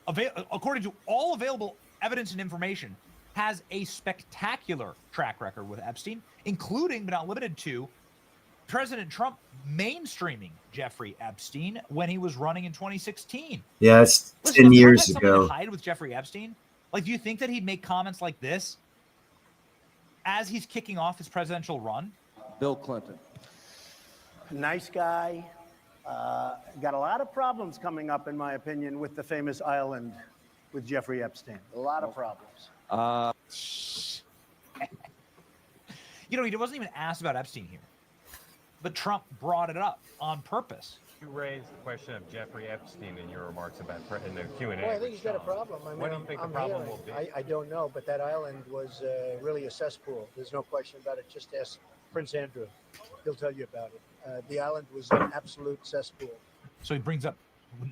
according to all available evidence and information, has a spectacular track record with Epstein, including but not limited to President Trump mainstreaming Jeffrey Epstein when he was running in 2016. Yeah, it's 10 years ago. To hide with Jeffrey Epstein? Like, do you think that he'd make comments like this as he's kicking off his presidential run? Bill Clinton. Nice guy, Got a lot of problems coming up, in my opinion, with the famous island with Jeffrey Epstein. A lot of problems. You know, he wasn't even asked about Epstein here, but Trump brought it up on purpose. You raised the question of Jeffrey Epstein in your remarks about in the Q&A. Well, I think he's got a problem. I mean, what do you think the problem will be? I don't know, but that island was really a cesspool. There's no question about it. Just ask Prince Andrew. He'll tell you about it. The island was an absolute cesspool. So he brings up,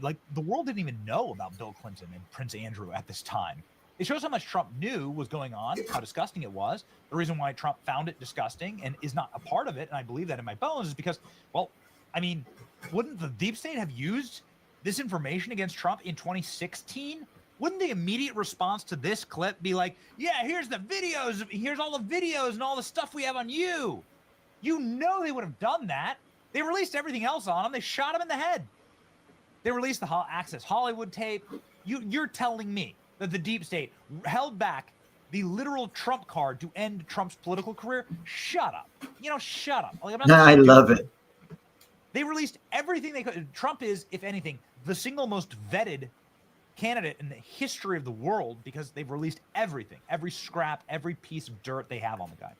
like, the world didn't even know about Bill Clinton and Prince Andrew at this time. It shows how much Trump knew was going on, how disgusting it was. The reason why Trump found it disgusting and is not a part of it, and I believe that in my bones, is because, well, I mean, wouldn't the deep state have used this information against Trump in 2016? Wouldn't the immediate response to this clip be like, yeah, here's the videos, here's all the videos and all the stuff we have on you? You know they would have done that. They released everything else on him. They shot him in the head. They released the Access Hollywood tape. You're telling me that the deep state held back the literal Trump card to end Trump's political career? Shut up. You know, shut up. Like, I love it. They released everything they could. Trump is, if anything, the single most vetted candidate in the history of the world because they've released everything, every scrap, every piece of dirt they have on the guy.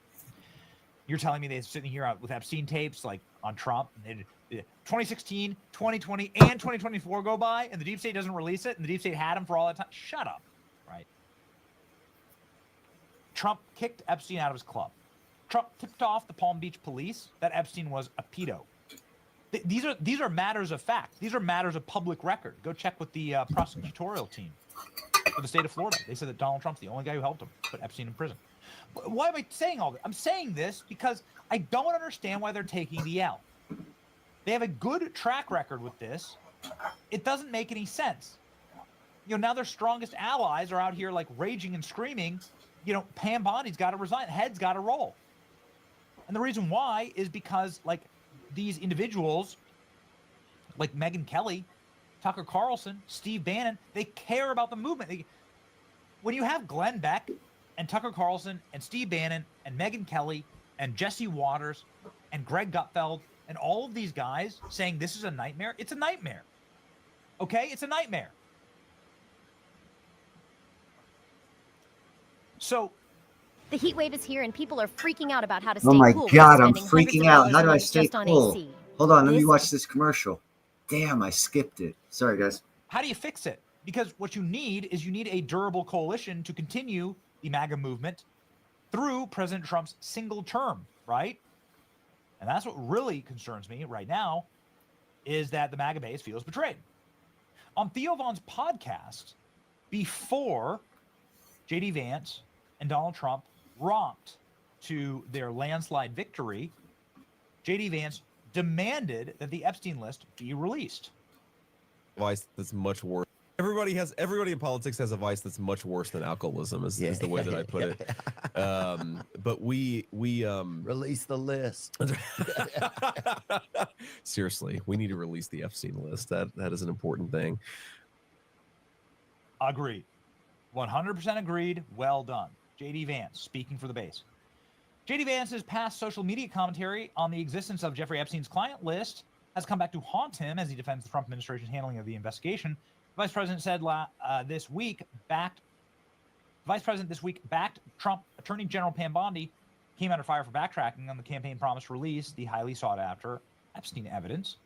You're telling me they're sitting here with Epstein tapes like on Trump, and 2016, 2020, and 2024 go by, and the deep state doesn't release it, and the deep state had him for all that time? Shut up, right? Trump kicked Epstein out of his club. Trump tipped off the Palm Beach police that Epstein was a pedo. These are matters of fact. These are matters of public record. Go check with the prosecutorial team for the state of Florida. They said that Donald Trump's the only guy who helped him put Epstein in prison. Why am I saying all this? I'm saying this because I don't understand why they're taking the L. They have a good track record with this. It doesn't make any sense. You know, now their strongest allies are out here like raging and screaming, you know, Pam Bondi's got to resign, head's got to roll. And the reason why is because, like, these individuals like Megyn Kelly, Tucker Carlson, Steve Bannon, they care about the movement. When you have Glenn Beck and Tucker Carlson and Steve Bannon and Megyn Kelly and Jesse Waters and Greg Gutfeld and all of these guys saying this is a nightmare, it's a nightmare. Okay? It's a nightmare. So the heat wave is here and people are freaking out about how to stay cool. Oh my God, I'm spending freaking out. How do I stay cool? cool? Hold on, let me watch this commercial. Damn, I skipped it. Sorry, guys. How do you fix it? Because what you need is a durable coalition to continue the MAGA movement through President Trump's single term, right? And that's what really concerns me right now, is that the MAGA base feels betrayed. On Theo Von's podcast, before J.D. Vance and Donald Trump romped to their landslide victory, J.D. Vance demanded that the Epstein list be released. Vice that's much worse. Everybody in politics has a vice that's much worse than alcoholism is the way that I put it. But we release the list. Seriously, we need to release the Epstein list. That is an important thing. Agreed. 100% agreed. Well done. J.D. Vance, speaking for the base. J.D. Vance's past social media commentary on the existence of Jeffrey Epstein's client list has come back to haunt him as he defends the Trump administration's handling of the investigation. The Vice President said this week backed Trump Attorney General Pam Bondi came under fire for backtracking on the campaign promise to release the highly sought-after Epstein evidence.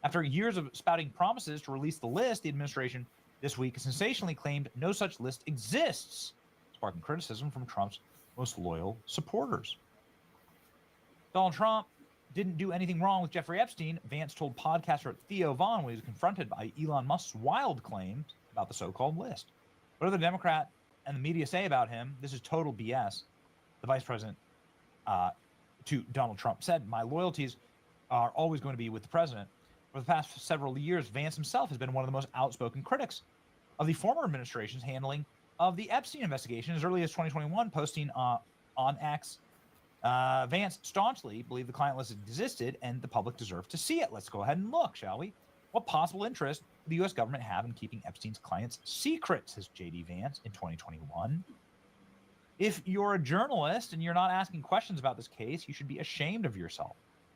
After years of spouting promises to release the list, the administration this week sensationally claimed no such list exists, sparking criticism from Trump's most loyal supporters. Donald Trump didn't do anything wrong with Jeffrey Epstein, Vance told podcaster Theo Von when he was confronted by Elon Musk's wild claims about the so-called list. Whatever the Democrat and the media say about him, this is total BS. The vice president to Donald Trump said, "My loyalties are always going to be with the president." For the past several years, Vance himself has been one of the most outspoken critics of the former administration's handling of the Epstein investigation. As early as 2021, posting on X, Vance staunchly believed the client list existed and the public deserved to see it. Let's go ahead and look, shall we? What possible interest would the U.S. government have in keeping Epstein's clients secret, says J.D. Vance in 2021. If you're a journalist and you're not asking questions about this case, you should be ashamed of yourself.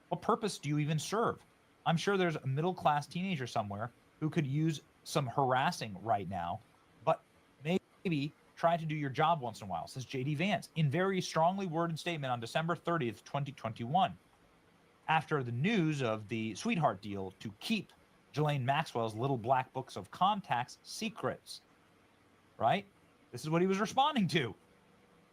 What purpose do you even serve? I'm sure there's a middle-class teenager somewhere who could use some harassing right now, but maybe try to do your job once in a while, says J.D. Vance in very strongly worded statement on December 30th, 2021, after the news of the sweetheart deal to keep Ghislaine Maxwell's little black books of contacts secrets, right? This is what he was responding to.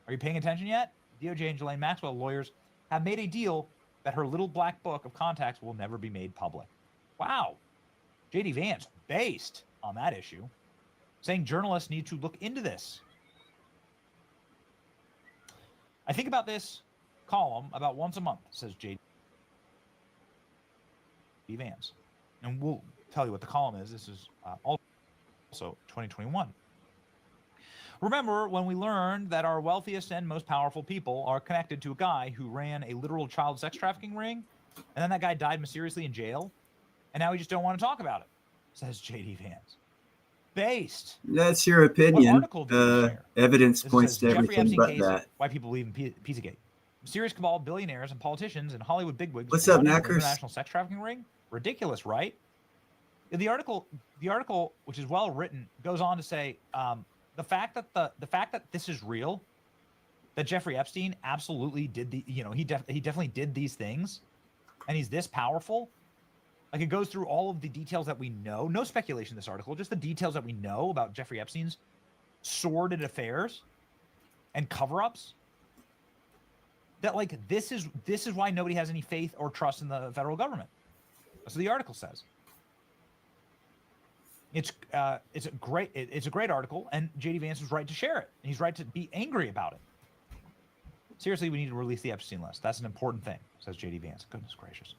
Are you paying attention yet? DOJ and Ghislaine Maxwell lawyers have made a deal that her little black book of contacts will never be made public. Wow. J.D. Vance based on that issue, saying journalists need to look into this. I think about this column about once a month, says J.D. Vance. And we'll tell you what the column is. This is also 2021. Remember when we learned that our wealthiest and most powerful people are connected to a guy who ran a literal child sex trafficking ring, and then that guy died mysteriously in jail, and now we just don't want to talk about it, says J.D. Vance. Based. That's your opinion. Evidence This points says, to Jeffrey everything Epstein but case, that. why people believe in Pizzagate. Mysterious cabal of billionaires and politicians and Hollywood bigwigs. What's up, running an Knackers? International sex trafficking ring? Ridiculous, right? The article, which is well written, goes on to say the fact that this is real, that Jeffrey Epstein absolutely did he definitely did these things, and he's this powerful. Like, it goes through all of the details that we know. No speculation in this article, just the details that we know about Jeffrey Epstein's sordid affairs and cover-ups. That, like, this is why nobody has any faith or trust in the federal government. That's what the article says. It's a great article, and J.D. Vance was right to share it. And he's right to be angry about it. Seriously, we need to release the Epstein list. That's an important thing, says J.D. Vance. Goodness gracious.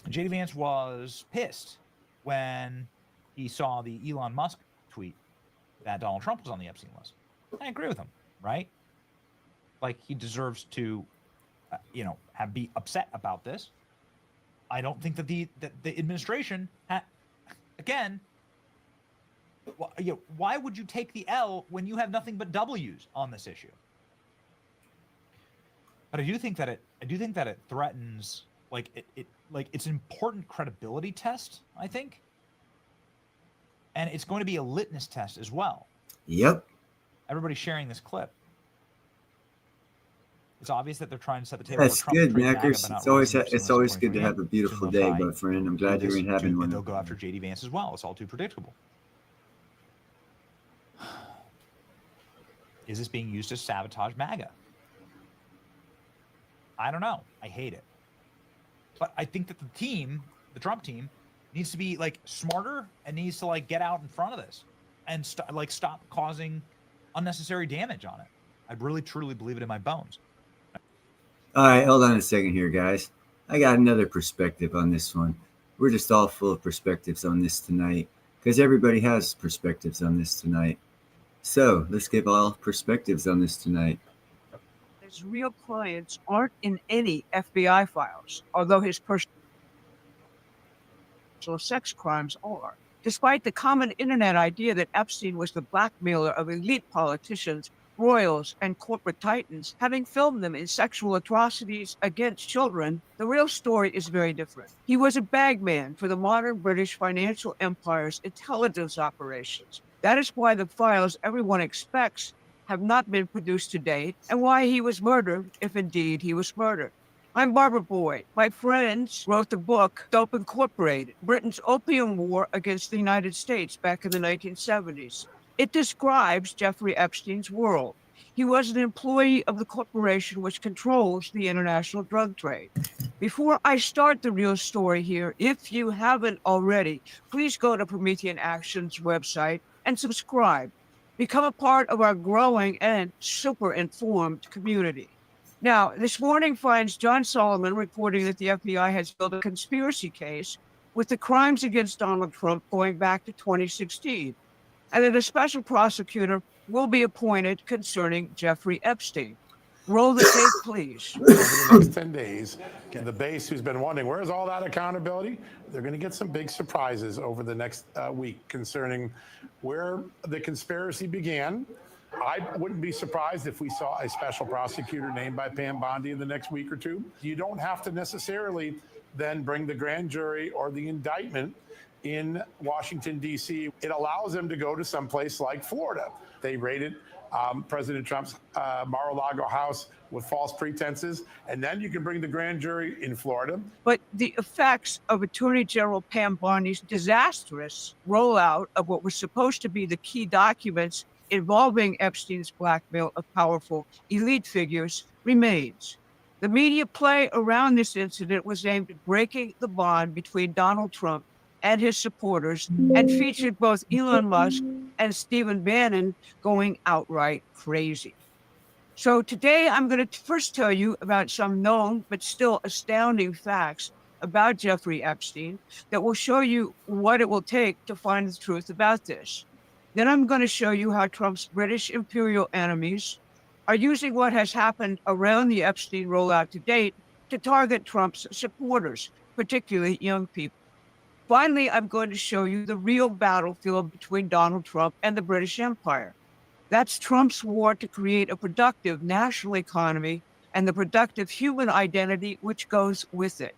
J.D. Vance was pissed when he saw the Elon Musk tweet that Donald Trump was on the Epstein list. I agree with him, right? Like, he deserves to, be upset about this. I don't think that the administration, again, why would you take the L when you have nothing but W's on this issue? But I do think that it threatens, it's an important credibility test, I think. And it's going to be a litmus test as well. Yep. Everybody's sharing this clip. It's obvious that they're trying to set the table. That's good, Knackers. It's always good to have a beautiful day, my friend. I'm glad you're having one. And they'll go after J.D. Vance as well. It's all too predictable. Is this being used to sabotage MAGA? I don't know. I hate it. But I think that the Trump team, needs to be smarter and needs to get out in front of this and stop causing unnecessary damage on it. I really truly believe it in my bones. All right, hold on a second here, guys. I got another perspective on this one. We're just all full of perspectives on this tonight because everybody has perspectives on this tonight. So let's give all perspectives on this tonight. His real clients aren't in any FBI files, although his personal sex crimes are. Despite the common internet idea that Epstein was the blackmailer of elite politicians, royals, and corporate titans, having filmed them in sexual atrocities against children, the real story is very different. He was a bagman for the modern British financial empire's intelligence operations. That is why the files everyone expects have not been produced to date, and why he was murdered, if indeed he was murdered. I'm Barbara Boyd. My friends wrote the book, Dope Incorporated, Britain's Opium War Against the United States back in the 1970s. It describes Jeffrey Epstein's world. He was an employee of the corporation which controls the international drug trade. Before I start the real story here, if you haven't already, please go to Promethean Action's website and subscribe. Become a part of our growing and super informed community. Now, this morning finds John Solomon reporting that the FBI has built a conspiracy case with the crimes against Donald Trump going back to 2016, and that a special prosecutor will be appointed concerning Jeffrey Epstein. Roll the tape, please. Over the next 10 days, the base who's been wondering, where's all that accountability? They're going to get some big surprises over the next week concerning where the conspiracy began, I wouldn't be surprised if we saw a special prosecutor named by Pam Bondi in the next week or two. You don't have to necessarily then bring the grand jury or the indictment in Washington, D.C. It allows them to go to some place like Florida. They raided President Trump's Mar-a-Lago house with false pretenses, and then you can bring the grand jury in Florida. But the effects of Attorney General Pam Bondi's disastrous rollout of what was supposed to be the key documents involving Epstein's blackmail of powerful elite figures remains. The media play around this incident was aimed at breaking the bond between Donald Trump and his supporters and featured both Elon Musk and Stephen Bannon going outright crazy. So today I'm going to first tell you about some known but still astounding facts about Jeffrey Epstein that will show you what it will take to find the truth about this. Then I'm going to show you how Trump's British imperial enemies are using what has happened around the Epstein rollout to date to target Trump's supporters, particularly young people. Finally, I'm going to show you the real battlefield between Donald Trump and the British Empire. That's Trump's war to create a productive national economy and the productive human identity which goes with it.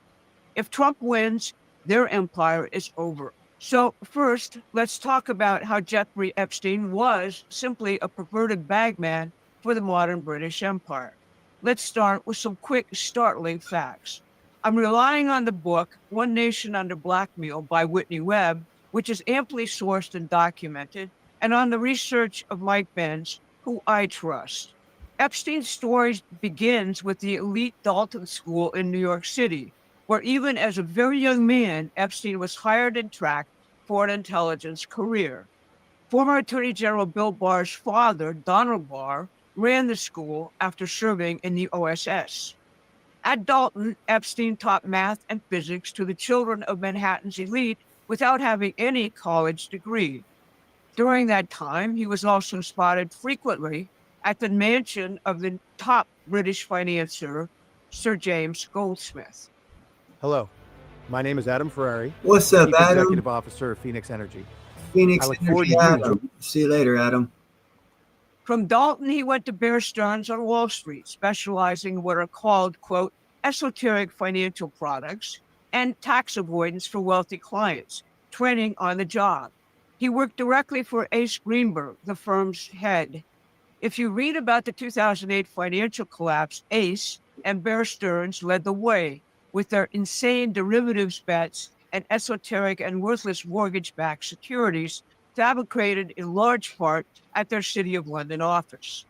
If Trump wins, their empire is over. So first, let's talk about how Jeffrey Epstein was simply a perverted bagman for the modern British Empire. Let's start with some quick, startling facts. I'm relying on the book, One Nation Under Blackmail by Whitney Webb, which is amply sourced and documented, and on the research of Mike Benz, who I trust. Epstein's story begins with the elite Dalton School in New York City, where even as a very young man, Epstein was hired and tracked for an intelligence career. Former Attorney General Bill Barr's father, Donald Barr, ran the school after serving in the OSS. At Dalton, Epstein taught math and physics to the children of Manhattan's elite without having any college degree. During that time, he was also spotted frequently at the mansion of the top British financier, Sir James Goldsmith. Hello, my name is Adam Ferrari. What's up, Chief Adam? Executive Officer of Phoenix Energy. Phoenix I look forward Energy, to Adam. See you later, Adam. From Dalton, he went to Bear Stearns on Wall Street, specializing in what are called, quote, esoteric financial products and tax avoidance for wealthy clients, training on the job. He worked directly for Ace Greenberg, the firm's head. If you read about the 2008 financial collapse, Ace and Bear Stearns led the way with their insane derivatives bets and esoteric and worthless mortgage-backed securities fabricated in large part at their City of London office.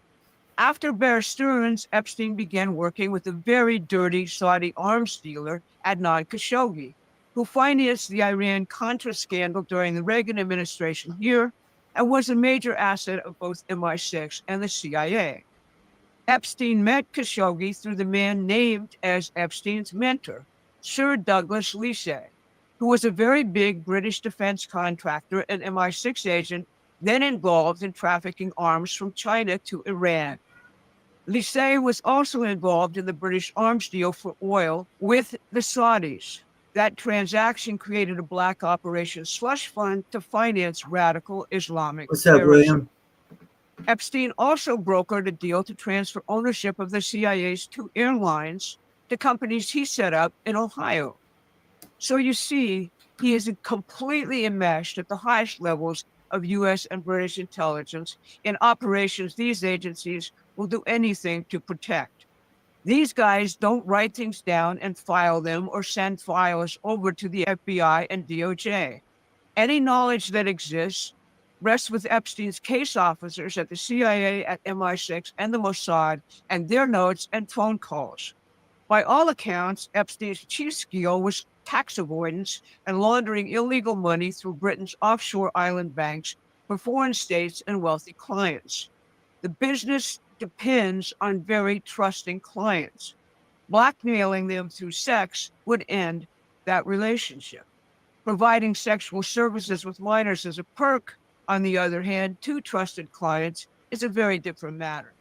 After Bear Stearns, Epstein began working with a very dirty Saudi arms dealer, Adnan Khashoggi, who financed the Iran-Contra scandal during the Reagan administration here and was a major asset of both MI6 and the CIA. Epstein met Khashoggi through the man named as Epstein's mentor, Sir Douglas Leese, who was a very big British defense contractor and MI6 agent then involved in trafficking arms from China to Iran. Leese was also involved in the British arms deal for oil with the Saudis. That transaction created a black operation slush fund to finance radical Islamic What's up, terrorism. William? Epstein also brokered a deal to transfer ownership of the CIA's 2 airlines to companies he set up in Ohio. So you see, he is completely enmeshed at the highest levels of U.S. and British intelligence in operations these agencies will do anything to protect. These guys don't write things down and file them or send files over to the FBI and DOJ. Any knowledge that exists rests with Epstein's case officers at the CIA, at MI6, and the Mossad, and their notes and phone calls. By all accounts, Epstein's chief skill was tax avoidance and laundering illegal money through Britain's offshore island banks for foreign states and wealthy clients. The business depends on very trusting clients. Blackmailing them through sex would end that relationship. Providing sexual services with minors as a perk, on the other hand, to trusted clients is a very different matter.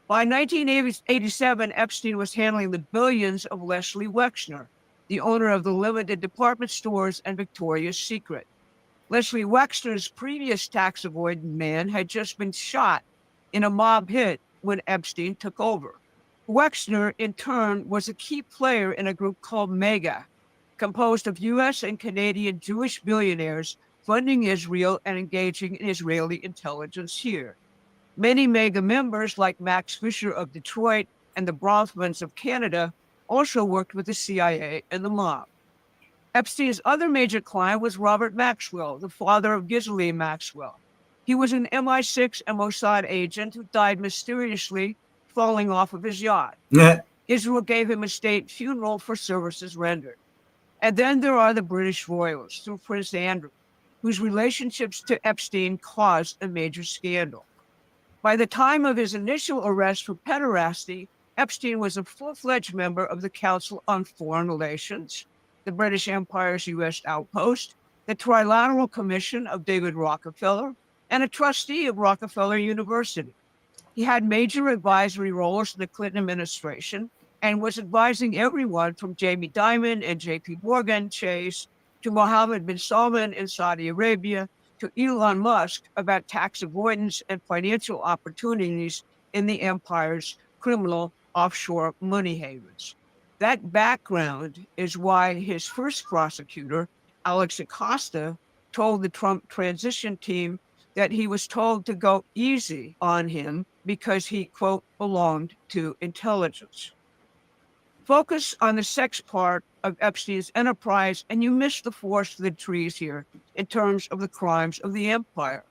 By 1987, Epstein was handling the billions of Leslie Wexner, the owner of the limited department stores and Victoria's Secret. Leslie Wexner's previous tax avoidant man had just been shot in a mob hit when Epstein took over. Wexner, in turn, was a key player in a group called MEGA, composed of U.S. and Canadian Jewish billionaires funding Israel and engaging in Israeli intelligence here. Many MEGA members, like Max Fisher of Detroit and the Bronfmans of Canada, also worked with the CIA and the mob. Epstein's other major client was Robert Maxwell, the father of Ghislaine Maxwell. He was an MI6 and Mossad agent who died mysteriously falling off of his yacht. Israel gave him a state funeral for services rendered. And then there are the British royals through Prince Andrew, whose relationships to Epstein caused a major scandal. By the time of his initial arrest for pederasty, Epstein was a full-fledged member of the Council on Foreign Relations, the British Empire's U.S. outpost, the Trilateral Commission of David Rockefeller, and a trustee of Rockefeller University. He had major advisory roles in the Clinton administration and was advising everyone from Jamie Dimon and J.P. Morgan Chase to Mohammed bin Salman in Saudi Arabia to Elon Musk about tax avoidance and financial opportunities in the empire's criminal offshore money havens. That background is why his first prosecutor, Alex Acosta, told the Trump transition team that he was told to go easy on him because he, quote, belonged to intelligence. Focus on the sex part of Epstein's enterprise, and you miss the forest of the trees here in terms of the crimes of the empire,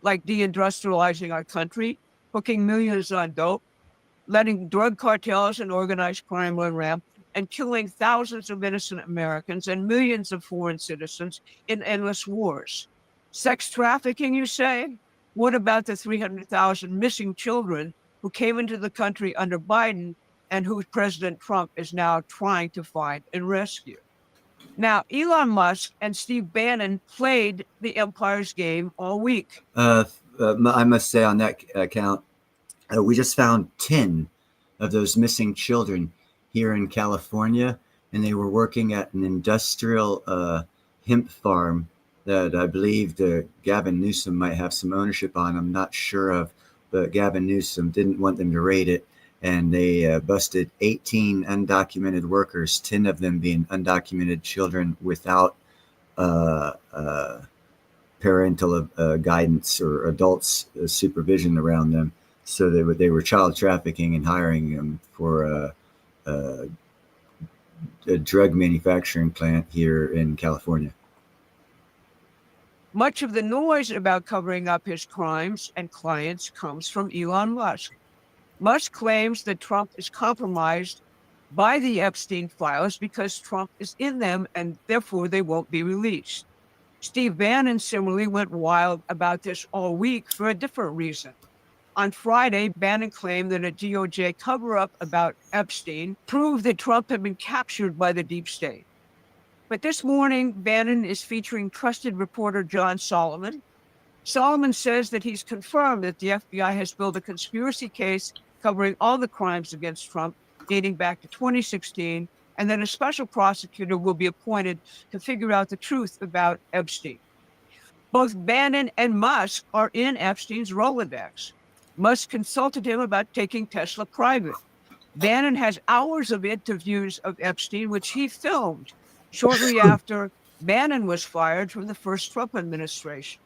like deindustrializing our country, hooking millions on dope, letting drug cartels and organized crime run rampant, and killing thousands of innocent Americans and millions of foreign citizens in endless wars. Sex trafficking, you say? What about the 300,000 missing children who came into the country under Biden and who President Trump is now trying to find and rescue? Now, Elon Musk and Steve Bannon played the empire's game all week. I must say on that account, we just found 10 of those missing children here in California, and they were working at an industrial hemp farm that I believe Gavin Newsom might have some ownership on. I'm not sure of, but Gavin Newsom didn't want them to raid it, and they busted 18 undocumented workers, 10 of them being undocumented children without parental guidance or adults supervision around them. So they were child trafficking and hiring them for a drug manufacturing plant here in California. Much of the noise about covering up his crimes and clients comes from Elon Musk. Musk claims that Trump is compromised by the Epstein files because Trump is in them and therefore they won't be released. Steve Bannon similarly went wild about this all week for a different reason. On Friday, Bannon claimed that a DOJ cover-up about Epstein proved that Trump had been captured by the deep state. But this morning, Bannon is featuring trusted reporter John Solomon. Solomon says that he's confirmed that the FBI has built a conspiracy case covering all the crimes against Trump dating back to 2016, and that a special prosecutor will be appointed to figure out the truth about Epstein. Both Bannon and Musk are in Epstein's Rolodex. Musk consulted him about taking Tesla private. Bannon has hours of interviews of Epstein, which he filmed shortly after Bannon was fired from the first Trump administration.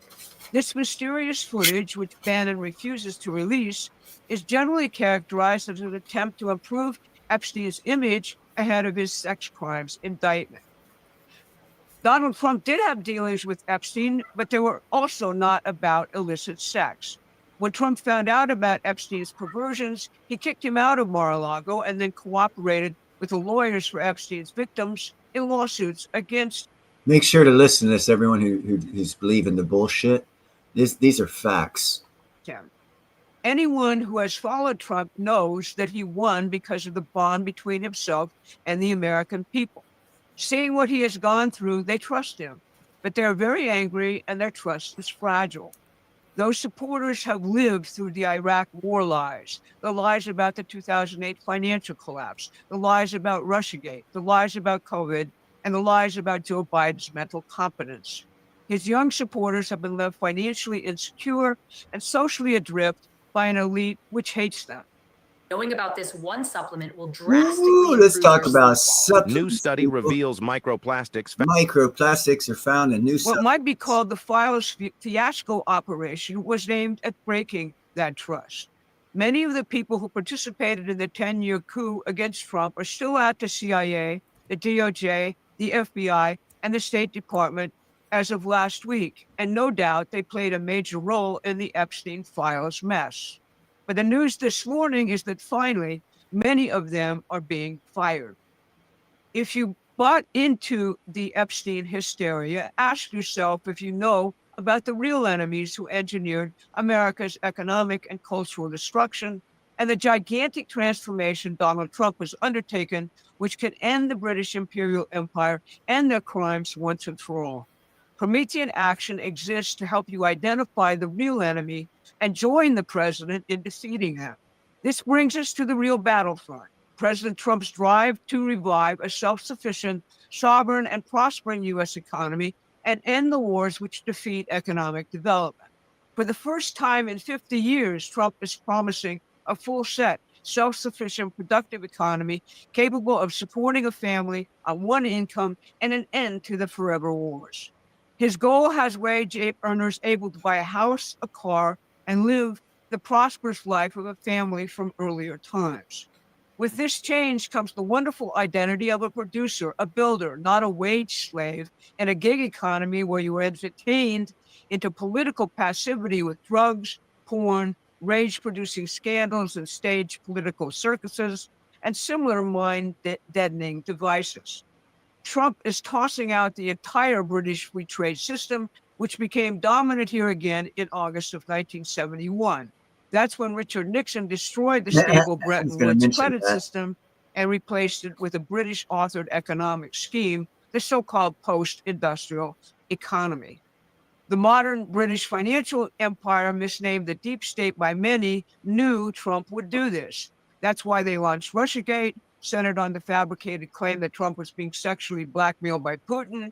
This mysterious footage, which Bannon refuses to release, is generally characterized as an attempt to improve Epstein's image ahead of his sex crimes indictment. Donald Trump did have dealings with Epstein, but they were also not about illicit sex. When Trump found out about Epstein's perversions, he kicked him out of Mar-a-Lago and then cooperated with the lawyers for Epstein's victims in lawsuits against. Make sure to listen to this, everyone who's believing the bullshit. These are facts. Him. Anyone who has followed Trump knows that he won because of the bond between himself and the American people. Seeing what he has gone through, they trust him, but they're very angry and their trust is fragile. Those supporters have lived through the Iraq war lies, the lies about the 2008 financial collapse, the lies about Russiagate, the lies about COVID, and the lies about Joe Biden's mental competence. His young supporters have been left financially insecure and socially adrift by an elite which hates them. Knowing about this one supplement will Ooh, let's talk about supplements. New study reveals microplastics. Microplastics are found in new What might be called the Files fiasco operation was aimed at breaking that trust. Many of the people who participated in the 10-year coup against Trump are still at the CIA, the DOJ, the FBI, and the State Department as of last week, and no doubt they played a major role in the Epstein files mess. But the news this morning is that finally, many of them are being fired. If you bought into the Epstein hysteria, ask yourself if you know about the real enemies who engineered America's economic and cultural destruction and the gigantic transformation Donald Trump has undertaken, which could end the British imperial empire and their crimes once and for all. Promethean action exists to help you identify the real enemy and join the president in defeating him. This brings us to the real battlefront. President Trump's drive to revive a self-sufficient, sovereign, and prospering U.S. economy and end the wars which defeat economic development. For the first time in 50 years, Trump is promising a full-set, self-sufficient, productive economy capable of supporting a family on one income and an end to the forever wars. His goal has wage earners able to buy a house, a car, and live the prosperous life of a family from earlier times. With this change comes the wonderful identity of a producer, a builder, not a wage slave, in a gig economy where you are entertained into political passivity with drugs, porn, rage-producing scandals, and staged political circuses, and similar mind-deadening devices. Trump is tossing out the entire British free trade system, which became dominant here again in August of 1971. That's when Richard Nixon destroyed the stable Bretton Woods credit system and replaced it with a British-authored economic scheme, the so-called post-industrial economy. The modern British financial empire, misnamed the deep state by many, knew Trump would do this. That's why they launched Russiagate, centered on the fabricated claim that Trump was being sexually blackmailed by Putin.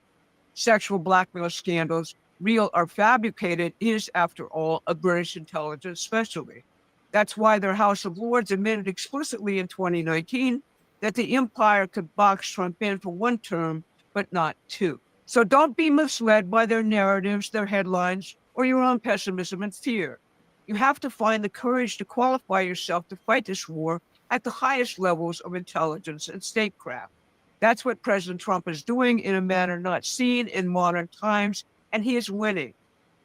Sexual blackmail scandals, real or fabricated, is, after all, a British intelligence specialty. That's why their House of Lords admitted explicitly in 2019 that the empire could box Trump in for one term, but not two. So don't be misled by their narratives, their headlines, or your own pessimism and fear. You have to find the courage to qualify yourself to fight this war at the highest levels of intelligence and statecraft. That's what President Trump is doing in a manner not seen in modern times, and he is winning.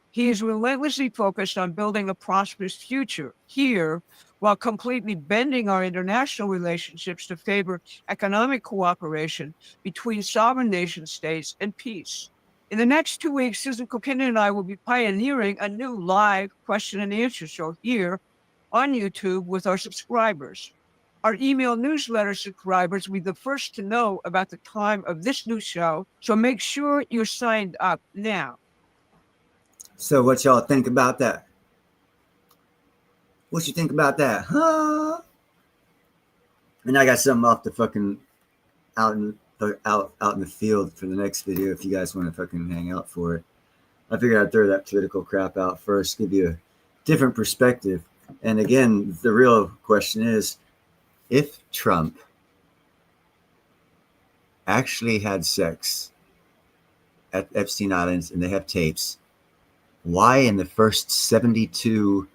He is relentlessly focused on building a prosperous future here, while completely bending our international relationships to favor economic cooperation between sovereign nation states and peace. In the next 2 weeks, Susan Kokinen and I will be pioneering a new live question and answer show here on YouTube with our subscribers. Our email newsletter subscribers will be the first to know about the time of this new show, so make sure you're signed up now. So what y'all think about that? What you think about that? Huh? And I got something off the fucking out in the field for the next video if you guys want to fucking hang out for it. I figured I'd throw that political crap out first, give you a different perspective. And again, the real question is, if Trump actually had sex at Epstein Islands and they have tapes, why in the first 72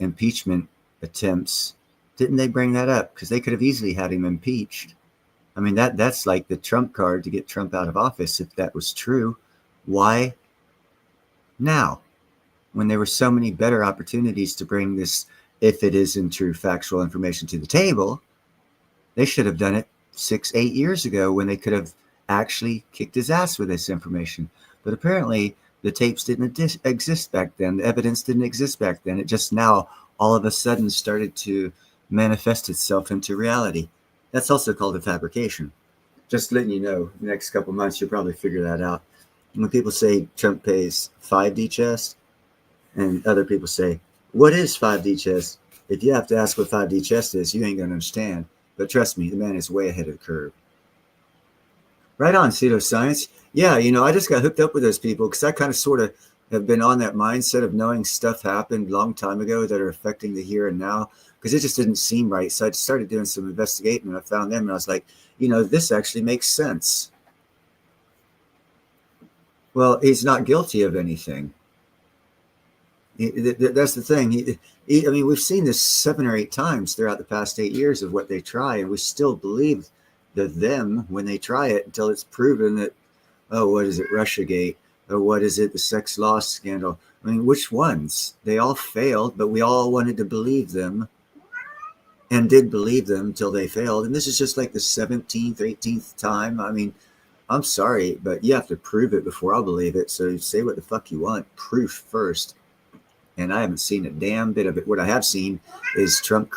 impeachment attempts didn't they bring that up? Because they could have easily had him impeached. I mean, that's like the trump card to get Trump out of office if that was true. Why now, when there were so many better opportunities to bring this, if it is in true factual information, to the table? They should have done it 6-8 years ago when they could have actually kicked his ass with this information. But apparently the tapes didn't exist back then. The evidence didn't exist back then. It just now all of a sudden started to manifest itself into reality. That's also called a fabrication. Just letting you know, the next couple months you'll probably figure that out. When people say Trump pays 5D chess, and other people say, what is 5D chess? If you have to ask what 5D chess is, you ain't going to understand. But trust me, the man is way ahead of the curve. Right on, pseudoscience. Yeah, I just got hooked up with those people because I kind of sort of have been on that mindset of knowing stuff happened a long time ago that are affecting the here and now, because it just didn't seem right. So I started doing some investigating, and I found them, and I was like, this actually makes sense. Well, he's not guilty of anything. That's the thing. I mean, we've seen this 7 or 8 times throughout the past 8 years of what they try, and we still believe them when they try it until it's proven that, oh, what is it, Russiagate? Or what is it, the sex law scandal? I mean, which ones? They all failed, but we all wanted to believe them and did believe them until they failed. And this is just like the 17th, 18th time. I mean, I'm sorry, but you have to prove it before I'll believe it. So say what the fuck you want. Proof first. And I haven't seen a damn bit of it. What I have seen is Trump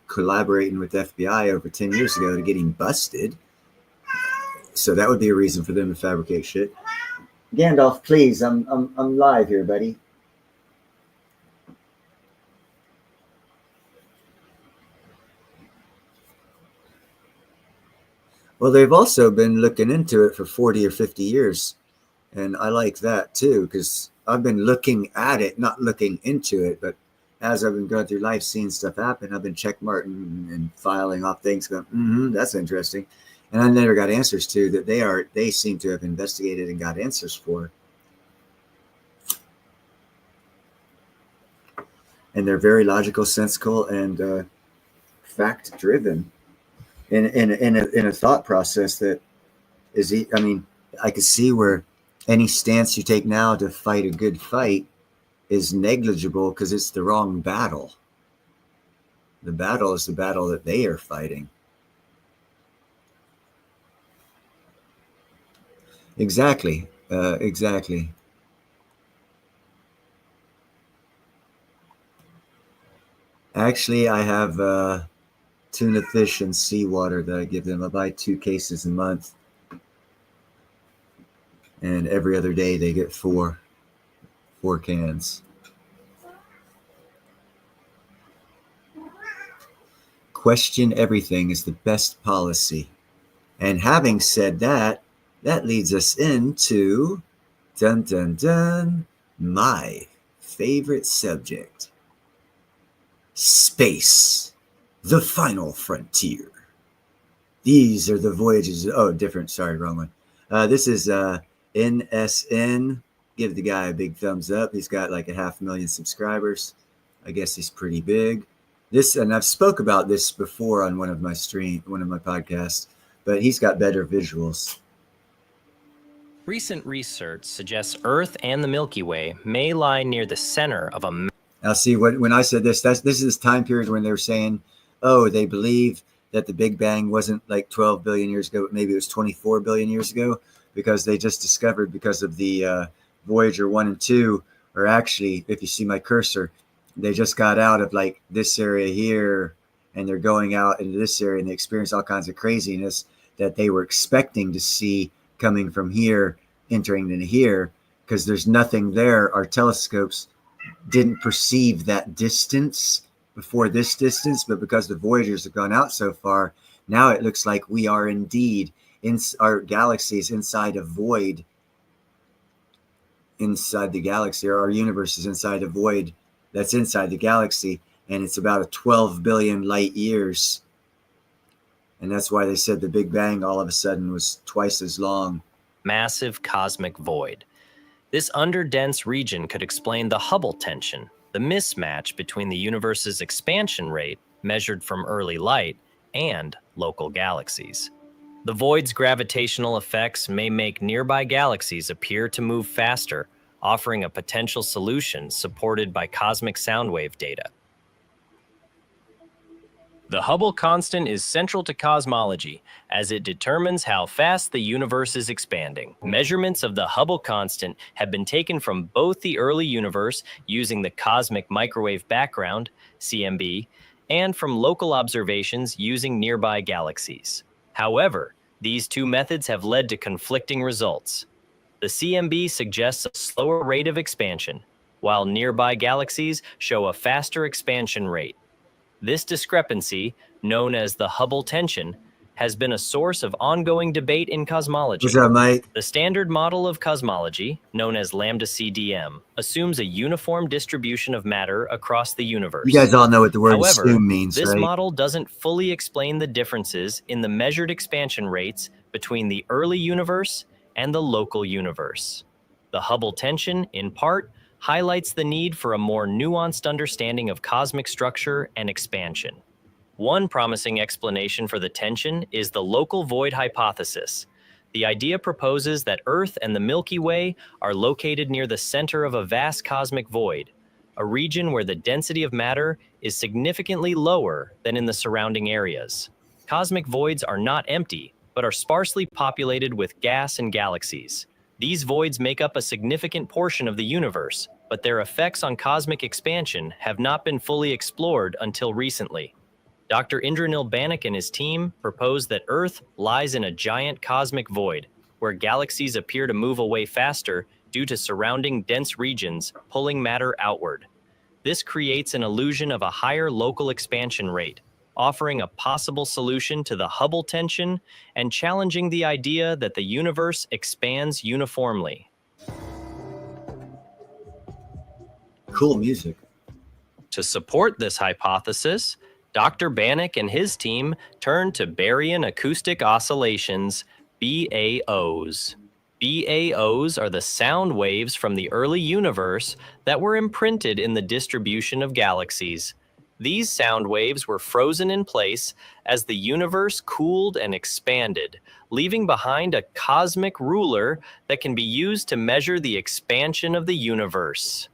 collaborating with the FBI over 10 years ago to get him busted. So that would be a reason for them to fabricate shit. Gandalf, please, I'm live here, buddy. Well, they've also been looking into it for 40 or 50 years. And I like that too, because I've been looking at it, not looking into it, but as I've been going through life, seeing stuff happen, I've been checkmarking and filing off things going, that's interesting. And I never got answers to that they seem to have investigated and got answers for. And they're very logical, sensical, and fact-driven in a thought process that is. I mean, I could see where any stance you take now to fight a good fight is negligible because it's the wrong battle. The battle is the battle that they are fighting. Exactly. Exactly. Actually, I have tuna fish and seawater that I give them. I buy 2 cases a month. And every other day they get 4 cans. Question everything is the best policy. And having said that, that leads us into dun dun dun, my favorite subject. Space, the final frontier. These are the voyages. Oh, different. Sorry, wrong one. This is NSN. Give the guy a big thumbs up. He's got like 500,000 subscribers. I guess he's pretty big. This, and I've spoke about this before on one of my podcasts, but he's got better visuals. Recent research suggests Earth and the Milky Way may lie near the center of a... Now, see, when I said this is this time period when they were saying, oh, they believe that the Big Bang wasn't like 12 billion years ago, but maybe it was 24 billion years ago, because they just discovered because of the Voyager 1 and 2, or actually, if you see my cursor, they just got out of like this area here, and they're going out into this area, and they experience all kinds of craziness that they were expecting to see coming from here, entering into here, because there's nothing there. Our telescopes didn't perceive that distance before this distance, but because the Voyagers have gone out so far, now it looks like we are indeed in our galaxy is inside a void inside the galaxy, or our universe is inside a void that's inside the galaxy, and it's about 12 billion light years. And that's why they said the Big Bang all of a sudden was twice as long. Massive cosmic void. This underdense region could explain the Hubble tension, the mismatch between the universe's expansion rate, measured from early light, and local galaxies. The void's gravitational effects may make nearby galaxies appear to move faster, offering a potential solution supported by cosmic sound wave data. The Hubble constant is central to cosmology, as it determines how fast the universe is expanding. Measurements of the Hubble constant have been taken from both the early universe using the Cosmic Microwave Background, CMB, and from local observations using nearby galaxies. However, these two methods have led to conflicting results. The CMB suggests a slower rate of expansion, while nearby galaxies show a faster expansion rate. This discrepancy, known as the Hubble tension, has been a source of ongoing debate in cosmology. What's up, Mike? The standard model of cosmology, known as lambda CDM, assumes a uniform distribution of matter across the universe. You guys all know what the word However, assume means, this right? model doesn't fully explain the differences in the measured expansion rates between the early universe and the local universe. The Hubble tension, in part, highlights the need for a more nuanced understanding of cosmic structure and expansion. One promising explanation for the tension is the local void hypothesis. The idea proposes that Earth and the Milky Way are located near the center of a vast cosmic void, a region where the density of matter is significantly lower than in the surrounding areas. Cosmic voids are not empty, but are sparsely populated with gas and galaxies. These voids make up a significant portion of the universe, but their effects on cosmic expansion have not been fully explored until recently. Dr. Indranil Banik and his team propose that Earth lies in a giant cosmic void, where galaxies appear to move away faster due to surrounding dense regions pulling matter outward. This creates an illusion of a higher local expansion rate, offering a possible solution to the Hubble tension and challenging the idea that the universe expands uniformly. Cool music. To support this hypothesis, Dr. Banik and his team turned to baryon acoustic oscillations, BAOs. BAOs are the sound waves from the early universe that were imprinted in the distribution of galaxies. These sound waves were frozen in place as the universe cooled and expanded, leaving behind a cosmic ruler that can be used to measure the expansion of the universe.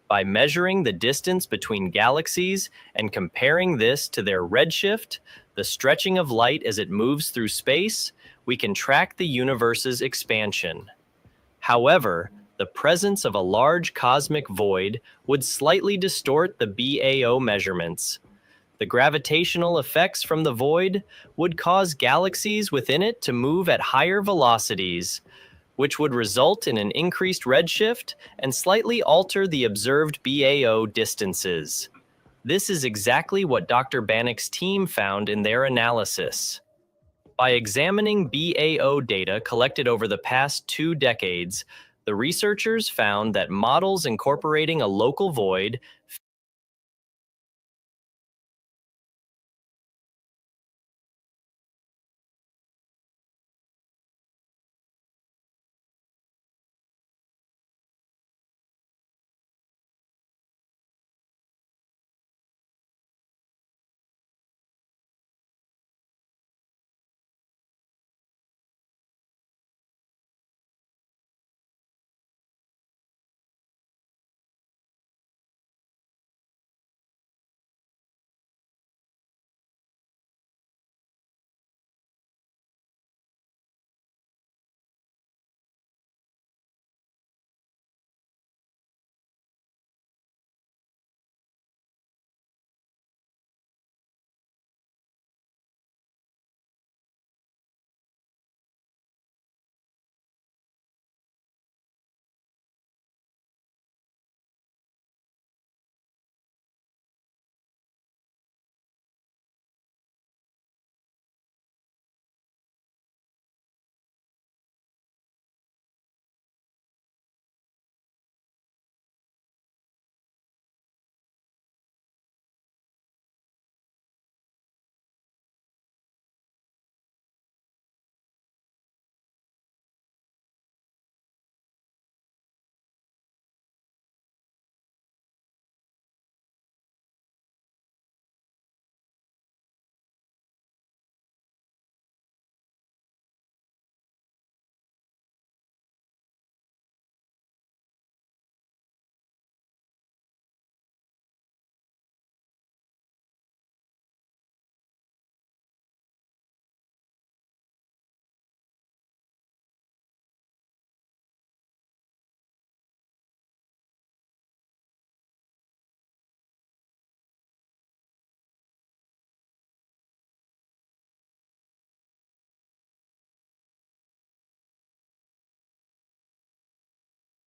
By measuring the distance between galaxies and comparing this to their redshift, the stretching of light as it moves through space, we can track the universe's expansion. However, the presence of a large cosmic void would slightly distort the BAO measurements. The gravitational effects from the void would cause galaxies within it to move at higher velocities, which would result in an increased redshift and slightly alter the observed BAO distances. This is exactly what Dr. Banik's team found in their analysis. By examining BAO data collected over the past 2 decades, the researchers found that models incorporating a local void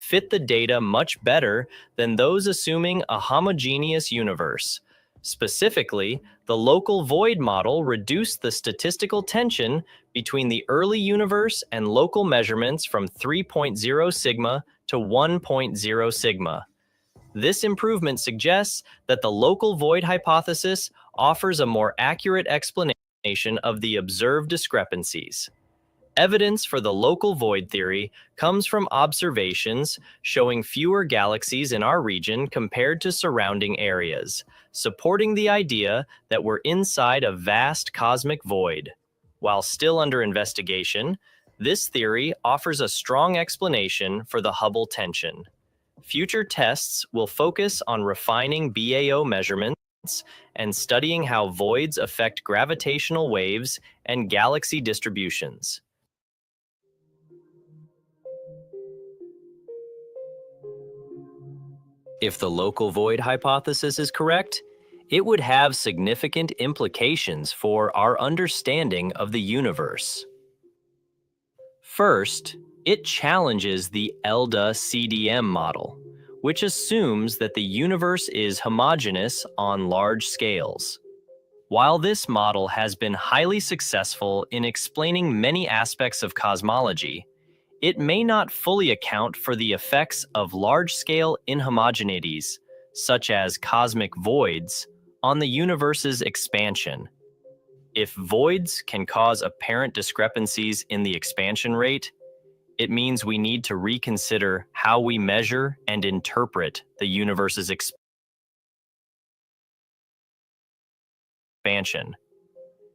fit the data much better than those assuming a homogeneous universe. Specifically, the local void model reduced the statistical tension between the early universe and local measurements from 3.0 sigma to 1.0 sigma. This improvement suggests that the local void hypothesis offers a more accurate explanation of the observed discrepancies. Evidence for the local void theory comes from observations showing fewer galaxies in our region compared to surrounding areas, supporting the idea that we're inside a vast cosmic void. While still under investigation, this theory offers a strong explanation for the Hubble tension. Future tests will focus on refining BAO measurements and studying how voids affect gravitational waves and galaxy distributions. If the local void hypothesis is correct, it would have significant implications for our understanding of the universe. First, it challenges the ELDA-CDM model, which assumes that the universe is homogeneous on large scales. While this model has been highly successful in explaining many aspects of cosmology, it may not fully account for the effects of large-scale inhomogeneities, such as cosmic voids, on the universe's expansion. If voids can cause apparent discrepancies in the expansion rate, it means we need to reconsider how we measure and interpret the universe's expansion.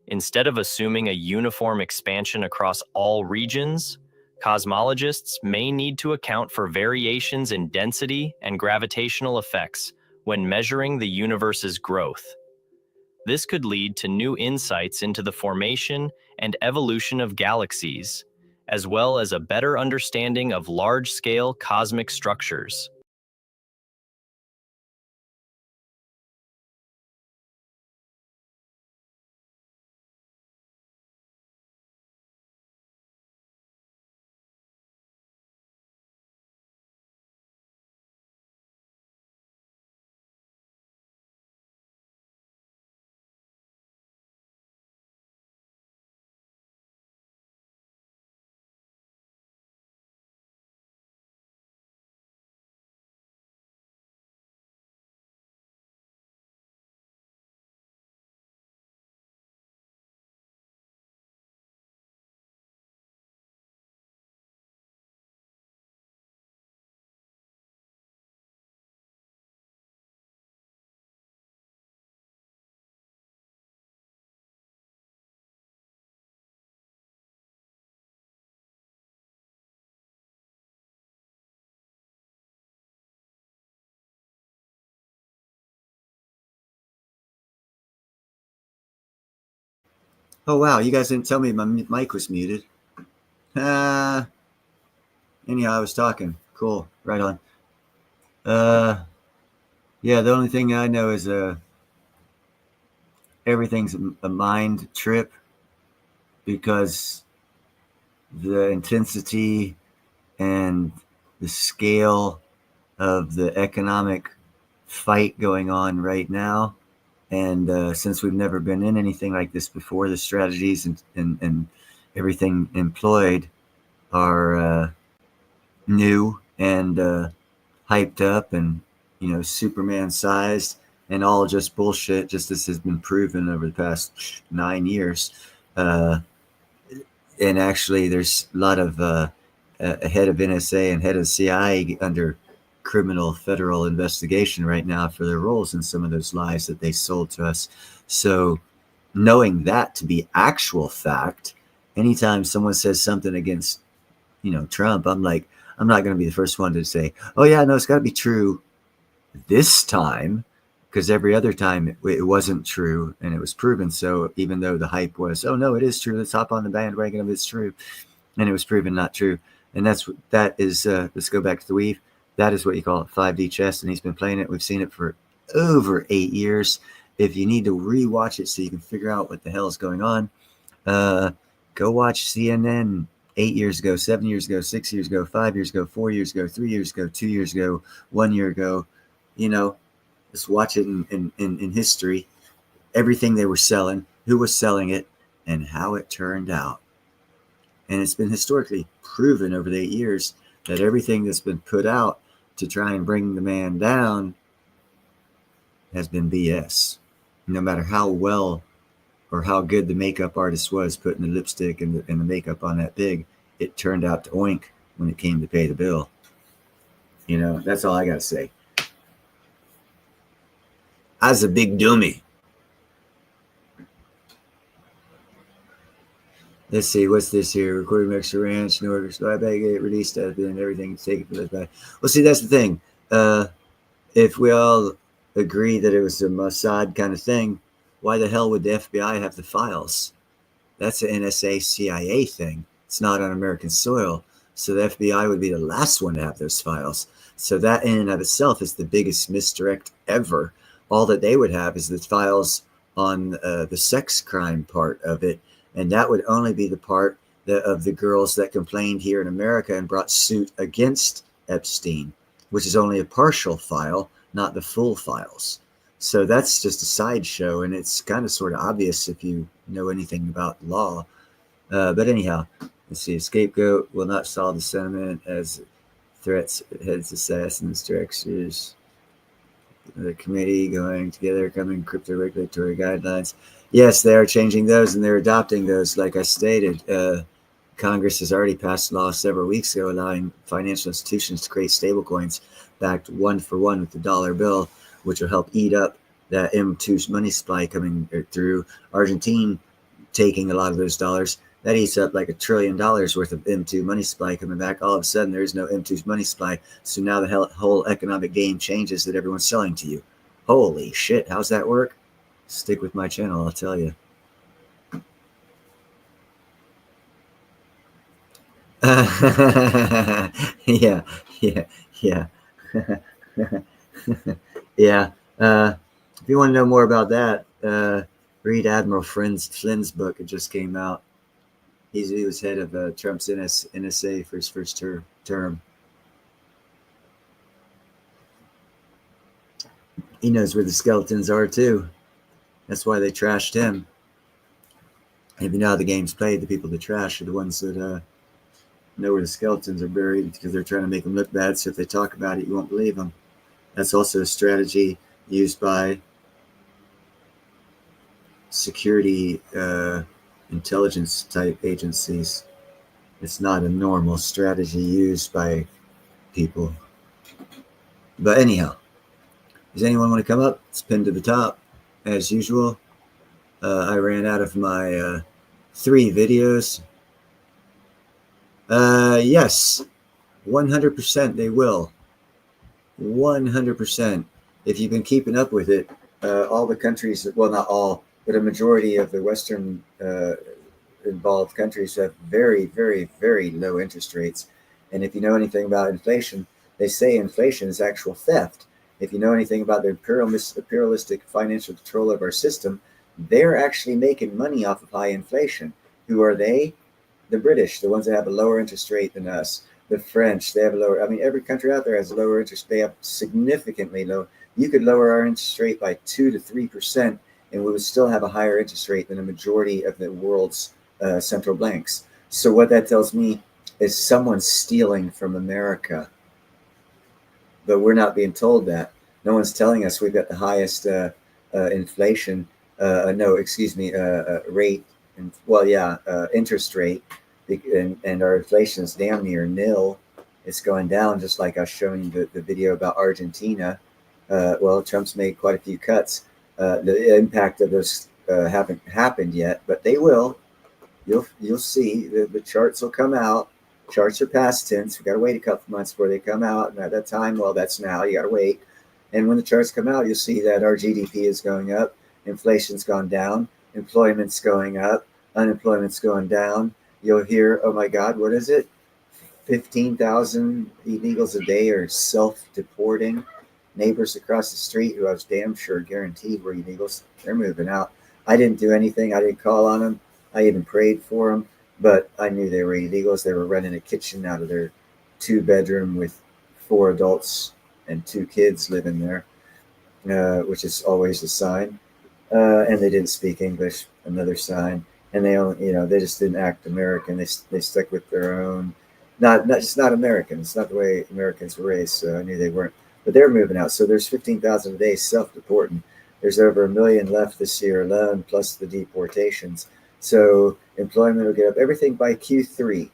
Instead of assuming a uniform expansion across all regions, cosmologists may need to account for variations in density and gravitational effects when measuring the universe's growth. This could lead to new insights into the formation and evolution of galaxies, as well as a better understanding of large-scale cosmic structures. Oh wow, you guys didn't tell me my mic was muted. Anyhow, I was talking. Cool, right on. Yeah, the only thing I know is everything's a mind trip because the intensity and the scale of the economic fight going on right now. And since we've never been in anything like this before, the strategies and everything employed are new and hyped up and, Superman sized and all just bullshit, just as has been proven over the past 9 years. And actually, there's a lot of a head of NSA and head of CIA under criminal federal investigation right now for their roles in some of those lies that they sold to us. So knowing that to be actual fact, anytime someone says something against, Trump, I'm like, I'm not going to be the first one to say, oh yeah, no, it's got to be true this time, because every other time it wasn't true and it was proven. So even though the hype was, oh no, it is true, let's hop on the bandwagon of it's true, and it was proven not true. And that is let's go back to the weave. That is what you call 5D chess, and he's been playing it. We've seen it for over 8 years. If you need to rewatch it so you can figure out what the hell is going on, go watch CNN 8 years ago, 7 years ago, 6 years ago, 5 years ago, 4 years ago, 3 years ago, 2 years ago, 1 year ago. Just watch it in history. Everything they were selling, who was selling it, and how it turned out. And it's been historically proven over the 8 years that everything that's been put out to try and bring the man down has been BS. No matter how well or how good the makeup artist was putting the lipstick and the makeup on that pig, it turned out to oink when it came to pay the bill. You know, that's all I got to say. I was a big dummy. Let's see, what's this here? Recording Extra Ranch, no orders. I bet get released at the end, everything's taken from this back. Well, see, that's the thing. If we all agree that it was a Mossad kind of thing, why the hell would the FBI have the files? That's an NSA CIA thing. It's not on American soil. So the FBI would be the last one to have those files. So that in and of itself is the biggest misdirect ever. All that they would have is the files on the sex crime part of it. And that would only be the part of the girls that complained here in America and brought suit against Epstein, which is only a partial file, not the full files. So that's just a sideshow, and it's kind of sort of obvious if you know anything about law. But anyhow, let's see. A scapegoat will not solve the sentiment as threats heads assassins, directors. The committee going together, coming crypto regulatory guidelines. Yes, they are changing those and they're adopting those. Like I stated, Congress has already passed a law several weeks ago allowing financial institutions to create stablecoins backed 1-for-1 with the dollar bill, which will help eat up that M2 money supply coming through. Argentina taking a lot of those dollars. That eats up like $1 trillion worth of M2 money supply coming back. All of a sudden, there is no M2 money supply. So now the whole economic game changes that everyone's selling to you. Holy shit, how's that work? Stick with my channel, I'll tell you. Yeah. Yeah. If you want to know more about that, read Admiral Flynn's book. It just came out. He was head of Trump's NSA for his first term. He knows where the skeletons are too. That's why they trashed him. If you know how the game's played, the people that trash are the ones that know where the skeletons are buried because they're trying to make them look bad. So if they talk about it, you won't believe them. That's also a strategy used by security intelligence type agencies. It's not a normal strategy used by people. But anyhow, does anyone want to come up? It's pinned to the top as usual. I ran out of my 3 videos. Yes, 100% they will. 100%. If you've been keeping up with it, all the countries, well, not all, but a majority of the Western involved countries have very, very, very low interest rates. And if you know anything about inflation, they say inflation is actual theft. If you know anything about the imperialistic financial control of our system, they're actually making money off of high inflation. Who are they? The British, the ones that have a lower interest rate than us. The French, they have a lower, I mean, every country out there has a lower interest. They have significantly low. You could lower our interest rate by 2 to 3%, and we would still have a higher interest rate than a majority of the world's central banks. So what that tells me is someone's stealing from America. But we're not being told that. No one's telling us we've got the highest inflation, rate, and interest rate, and our inflation is damn near nil. It's going down, just like I was showing you the video about Argentina. Trump's made quite a few cuts. The impact of those haven't happened yet, but they will. You'll see the charts will come out. Charts are past tense. We got to wait a couple months before they come out. And at that time, well, that's now. You got to wait. And when the charts come out, you'll see that our GDP is going up. Inflation's gone down. Employment's going up. Unemployment's going down. You'll hear, oh my God, what is it? 15,000 illegals a day are self-deporting. Neighbors across the street who I was damn sure guaranteed were illegals, they're moving out. I didn't do anything. I didn't call on them. I even prayed for them. But I knew they were illegals. They were renting a kitchen out of their 2-bedroom with 4 adults and 2 kids living there. which is always a sign. And they didn't speak English, another sign. And they, they just didn't act American. They stuck with their own, just not American. It's not the way Americans were raised. So I knew they weren't. But they're moving out. So there's 15,000 a day self-deporting. There's over 1 million left this year alone, plus the deportations. So employment will get up. Everything by Q3,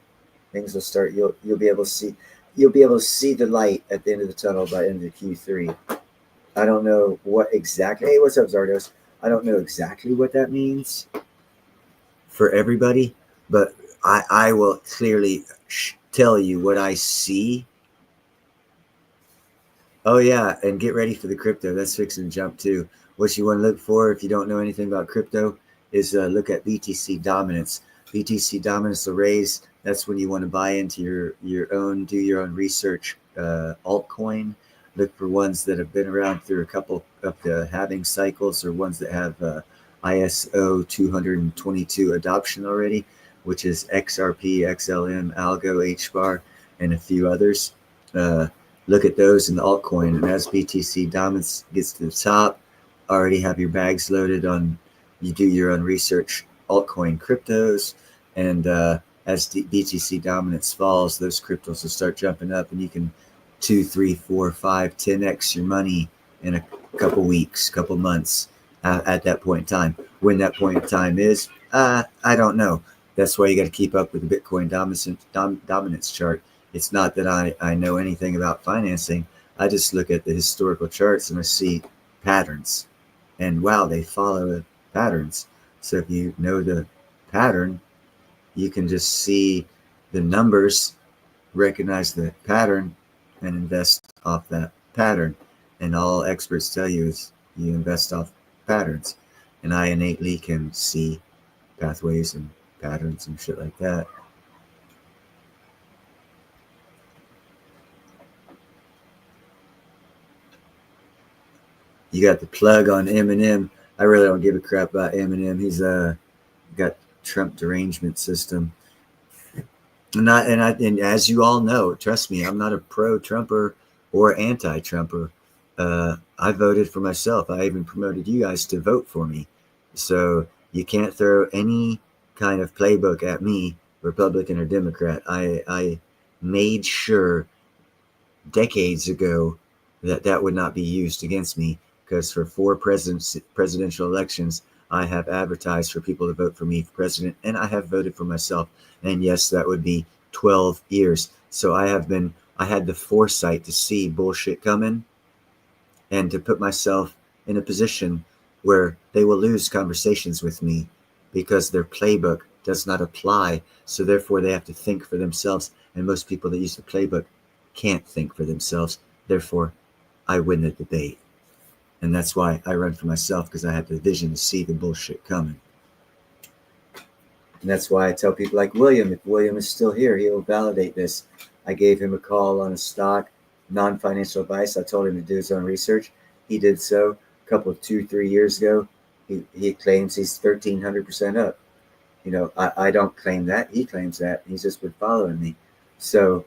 things will start. You'll be able to see. You'll be able to see the light at the end of the tunnel by end of Q3. I don't know what exactly. Hey, what's up, Zardos? I don't know exactly what that means for everybody, but I will clearly tell you what I see. Oh yeah, and get ready for the crypto. That's fixing to jump too. What you want to look for if you don't know anything about crypto is look at BTC dominance. BTC dominance will raise. That's when you want to buy into your own, do your own research. Altcoin. Look for ones that have been around through a couple of the halving cycles, or ones that have ISO 222 adoption already, which is XRP, XLM, Algo, HBAR, and a few others. Look at those in the altcoin, and as BTC dominance gets to the top, already have your bags loaded on. You do your own research, altcoin cryptos, and as BTC dominance falls, those cryptos will start jumping up, and you can 2, 3, 4, 5, 10x your money in a couple weeks, couple months at that point in time. When that point in time is, I don't know. That's why you got to keep up with the Bitcoin dominance chart. It's not that I know anything about financing. I just look at the historical charts and I see patterns. And wow, they follow the patterns. So if you know the pattern, you can just see the numbers, recognize the pattern, and invest off that pattern. And all experts tell you is you invest off patterns. And I innately can see pathways and patterns and shit like that. You got the plug on Eminem. I really don't give a crap about Eminem. He's got Trump derangement system. And as you all know, trust me, I'm not a pro-Trumper or anti-Trumper. I voted for myself. I even promoted you guys to vote for me. So you can't throw any kind of playbook at me, Republican or Democrat. I made sure decades ago that would not be used against me, because for 4 presidential elections, I have advertised for people to vote for me for president, and I have voted for myself. And yes, that would be 12 years. So I had the foresight to see bullshit coming and to put myself in a position where they will lose conversations with me because their playbook does not apply. So therefore they have to think for themselves. And most people that use the playbook can't think for themselves. Therefore, I win the debate. And that's why I run for myself, because I have the vision to see the bullshit coming. And that's why I tell people like William, if William is still here, he'll validate this. I gave him a call on a stock, non-financial advice. I told him to do his own research. He did so a couple of 2-3 years ago. He claims he's 1,300% up. You know, I don't claim that. He claims that. He's just been following me. So,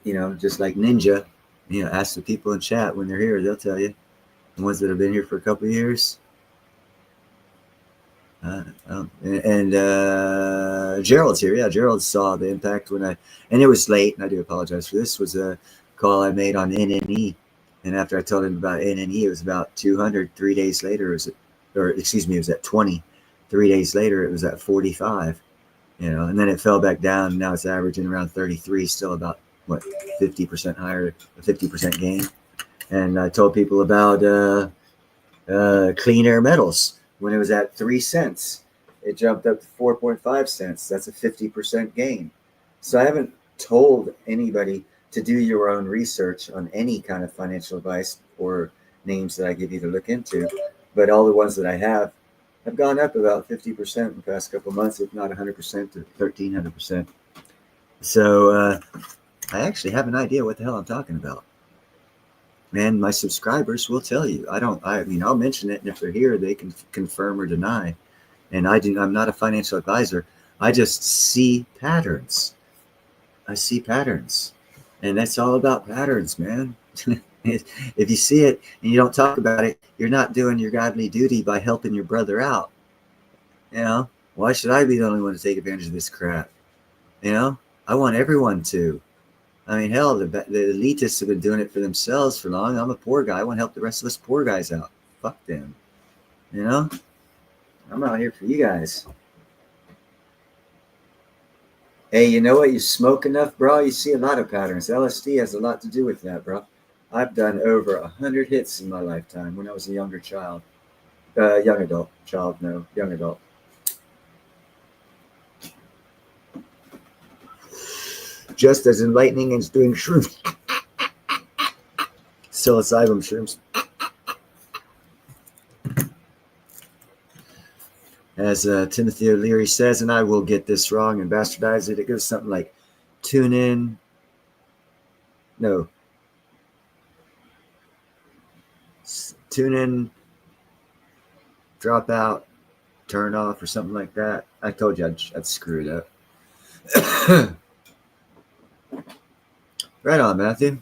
you know, just like Ninja, you know, ask the people in chat when they're here, they'll tell you. The ones that have been here for a couple of years. Gerald's here. Yeah, Gerald saw the impact when and it was late, and I do apologize for this. Was a call I made on NNE, and after I told him about NNE, it was about 200. 3 days later, it was at 20. 3 days later, it was at 45. You know, and then it fell back down. And now it's averaging around 33, still about 50% higher, 50% gain. And I told people about Clean Air Metals. When it was at 3 cents, it jumped up to 4.5 cents. That's a 50% gain. So I haven't told anybody to do your own research on any kind of financial advice or names that I give you to look into. But all the ones that I have gone up about 50% in the past couple of months, if not 100% to 1,300%. So I actually have an idea what the hell I'm talking about. And my subscribers will tell you. I'll mention it, and if they're here, they can confirm or deny. And I'm not a financial advisor. I just see patterns. I see patterns. And that's all about patterns, man. If you see it and you don't talk about it, you're not doing your godly duty by helping your brother out. You know, why should I be the only one to take advantage of this crap? You know, I want everyone to. I mean, hell, the elitists have been doing it for themselves for long. I'm a poor guy. I want to help the rest of us poor guys out. Fuck them. You know, I'm out here for you guys. Hey, you know what? You smoke enough, bro, you see a lot of patterns. LSD has a lot to do with that, bro. I've done over 100 hits in my lifetime when I was a younger child. Young adult. Young adult. Just as enlightening as doing shrooms. Psilocybin shrooms. As Timothy O'Leary says, and I will get this wrong and bastardize it, it goes something like tune in. No. Tune in, drop out, turn off, or something like that. I told you I'd screw it up. Right on, Matthew.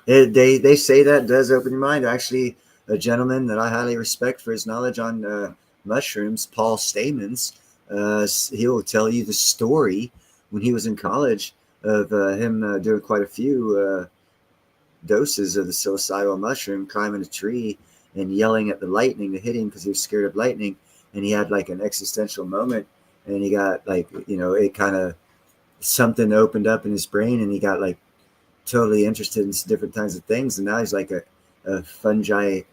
They say that does open your mind. Actually, a gentleman that I highly respect for his knowledge on mushrooms, Paul Stamens, he'll tell you the story when he was in college of him doing quite a few doses of the psilocybin mushroom, climbing a tree and yelling at the lightning to hit him because he was scared of lightning. And he had like an existential moment, and he got like, you know, it kind of something opened up in his brain, and he got like totally interested in different kinds of things. And now he's like a microfungi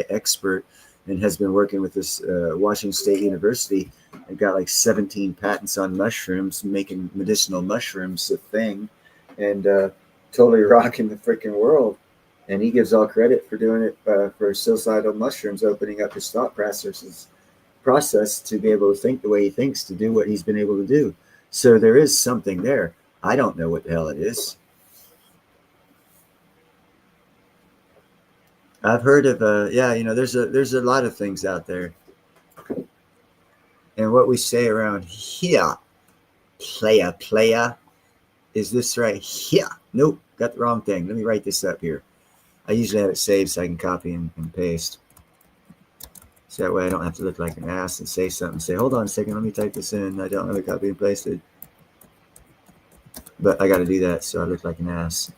expert, and has been working with this Washington State University and got like 17 patents on mushrooms, making medicinal mushrooms a thing, and totally rocking the freaking world. And he gives all credit for doing it for psilocybin mushrooms, opening up his thought process to be able to think the way he thinks, to do what he's been able to do. So there is something there. I don't know what the hell it is. I've heard of yeah, you know, there's a lot of things out there. And what we say around here, playa, is this right here? Nope, got the wrong thing. Let me write this up here. I usually have it saved so I can copy and paste. So that way I don't have to look like an ass and say something. Say, hold on a second, let me type this in. I don't have it copy and pasted. But I got to do that so I look like an ass.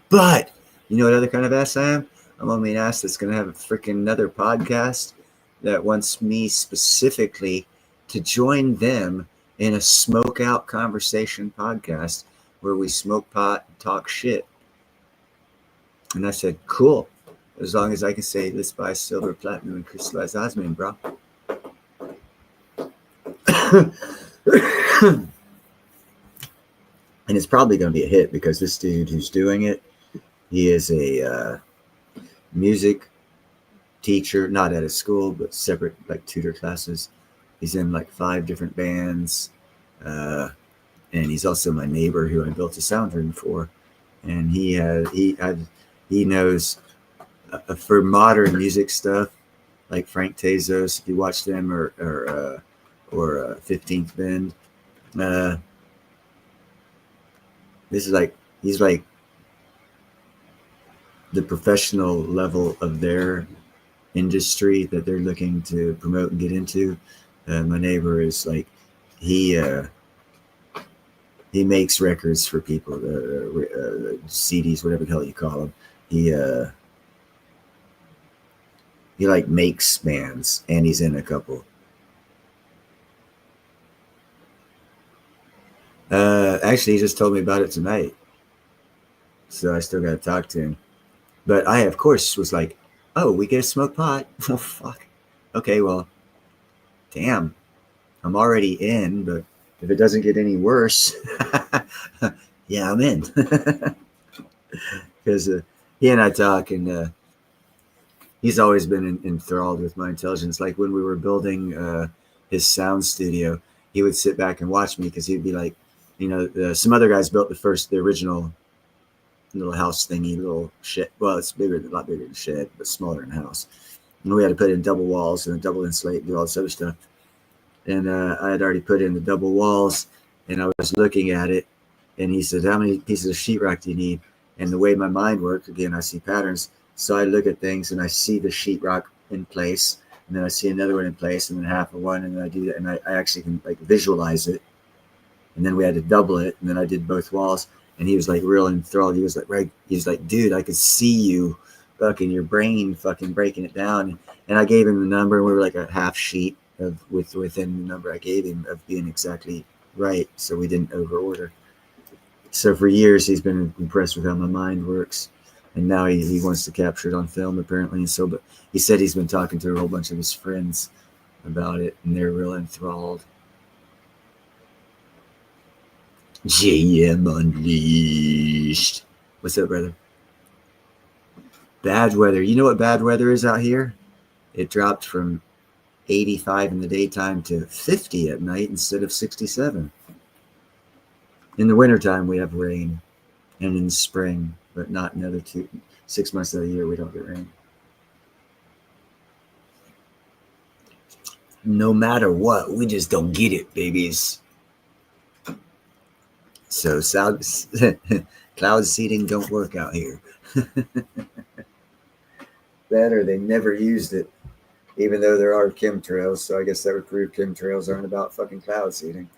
But you know what other kind of ass I am? I'm only an ass that's going to have a freaking another podcast that wants me specifically to join them in a smoke out conversation podcast where we smoke pot and talk shit. And I said, cool. As long as I can say this by silver, platinum, and crystallized osmium, bro. And it's probably going to be a hit because this dude who's doing it, he is a music teacher, not at a school, but separate like tutor classes. He's in like 5 different bands. And he's also my neighbor who I built a sound room for. And he knows for modern music stuff, like Frank Tezos, if you watch them, or 15th Bend. This is like, he's like the professional level of their industry that they're looking to promote and get into. My neighbor is like, he makes records for people, CDs, whatever the hell you call them. He like makes bands, and he's in a couple. Actually, he just told me about it tonight, so I still got to talk to him. But I, of course, was like, oh, we get to smoke pot? Oh, fuck. Okay, well, damn. I'm already in, but if it doesn't get any worse, yeah, I'm in. Because he and I talk, and he's always been enthralled with my intelligence. Like when we were building his sound studio, he would sit back and watch me because he'd be like, you know, some other guys built the original little house thingy, little shed. Well, it's a lot bigger than a shed, but smaller than a house. And we had to put in double walls and double insulate and do all this other stuff. and I had already put in the double walls, and I was looking at it, and he said, "How many pieces of sheetrock do you need?" And the way my mind worked, again, I see patterns, so I look at things and I see the sheetrock in place, and then I see another one in place, and then half of one, and then I do that, and I actually can like visualize it. And then we had to double it, and then I did both walls, and he was like real enthralled. He was like, right, he's like, dude, I could see you fucking your brain fucking breaking it down. And I gave him the number, and we were like a half sheet of within the number I gave him of being exactly right, so we didn't over order. So for years he's been impressed with how my mind works, and now he wants to capture it on film apparently. And so, but he said he's been talking to a whole bunch of his friends about it, and they're real enthralled. JM Unleashed. What's up, brother? Bad weather. You know what bad weather is out here? It dropped from 85 in the daytime to 50 at night instead of 67. In the wintertime, we have rain, and in the spring, but not another 6 months of the year, we don't get rain. No matter what, we just don't get it, babies. So cloud seeding don't work out here. That or they never used it, even though there are chemtrails. So I guess that would prove chemtrails aren't about fucking cloud seeding.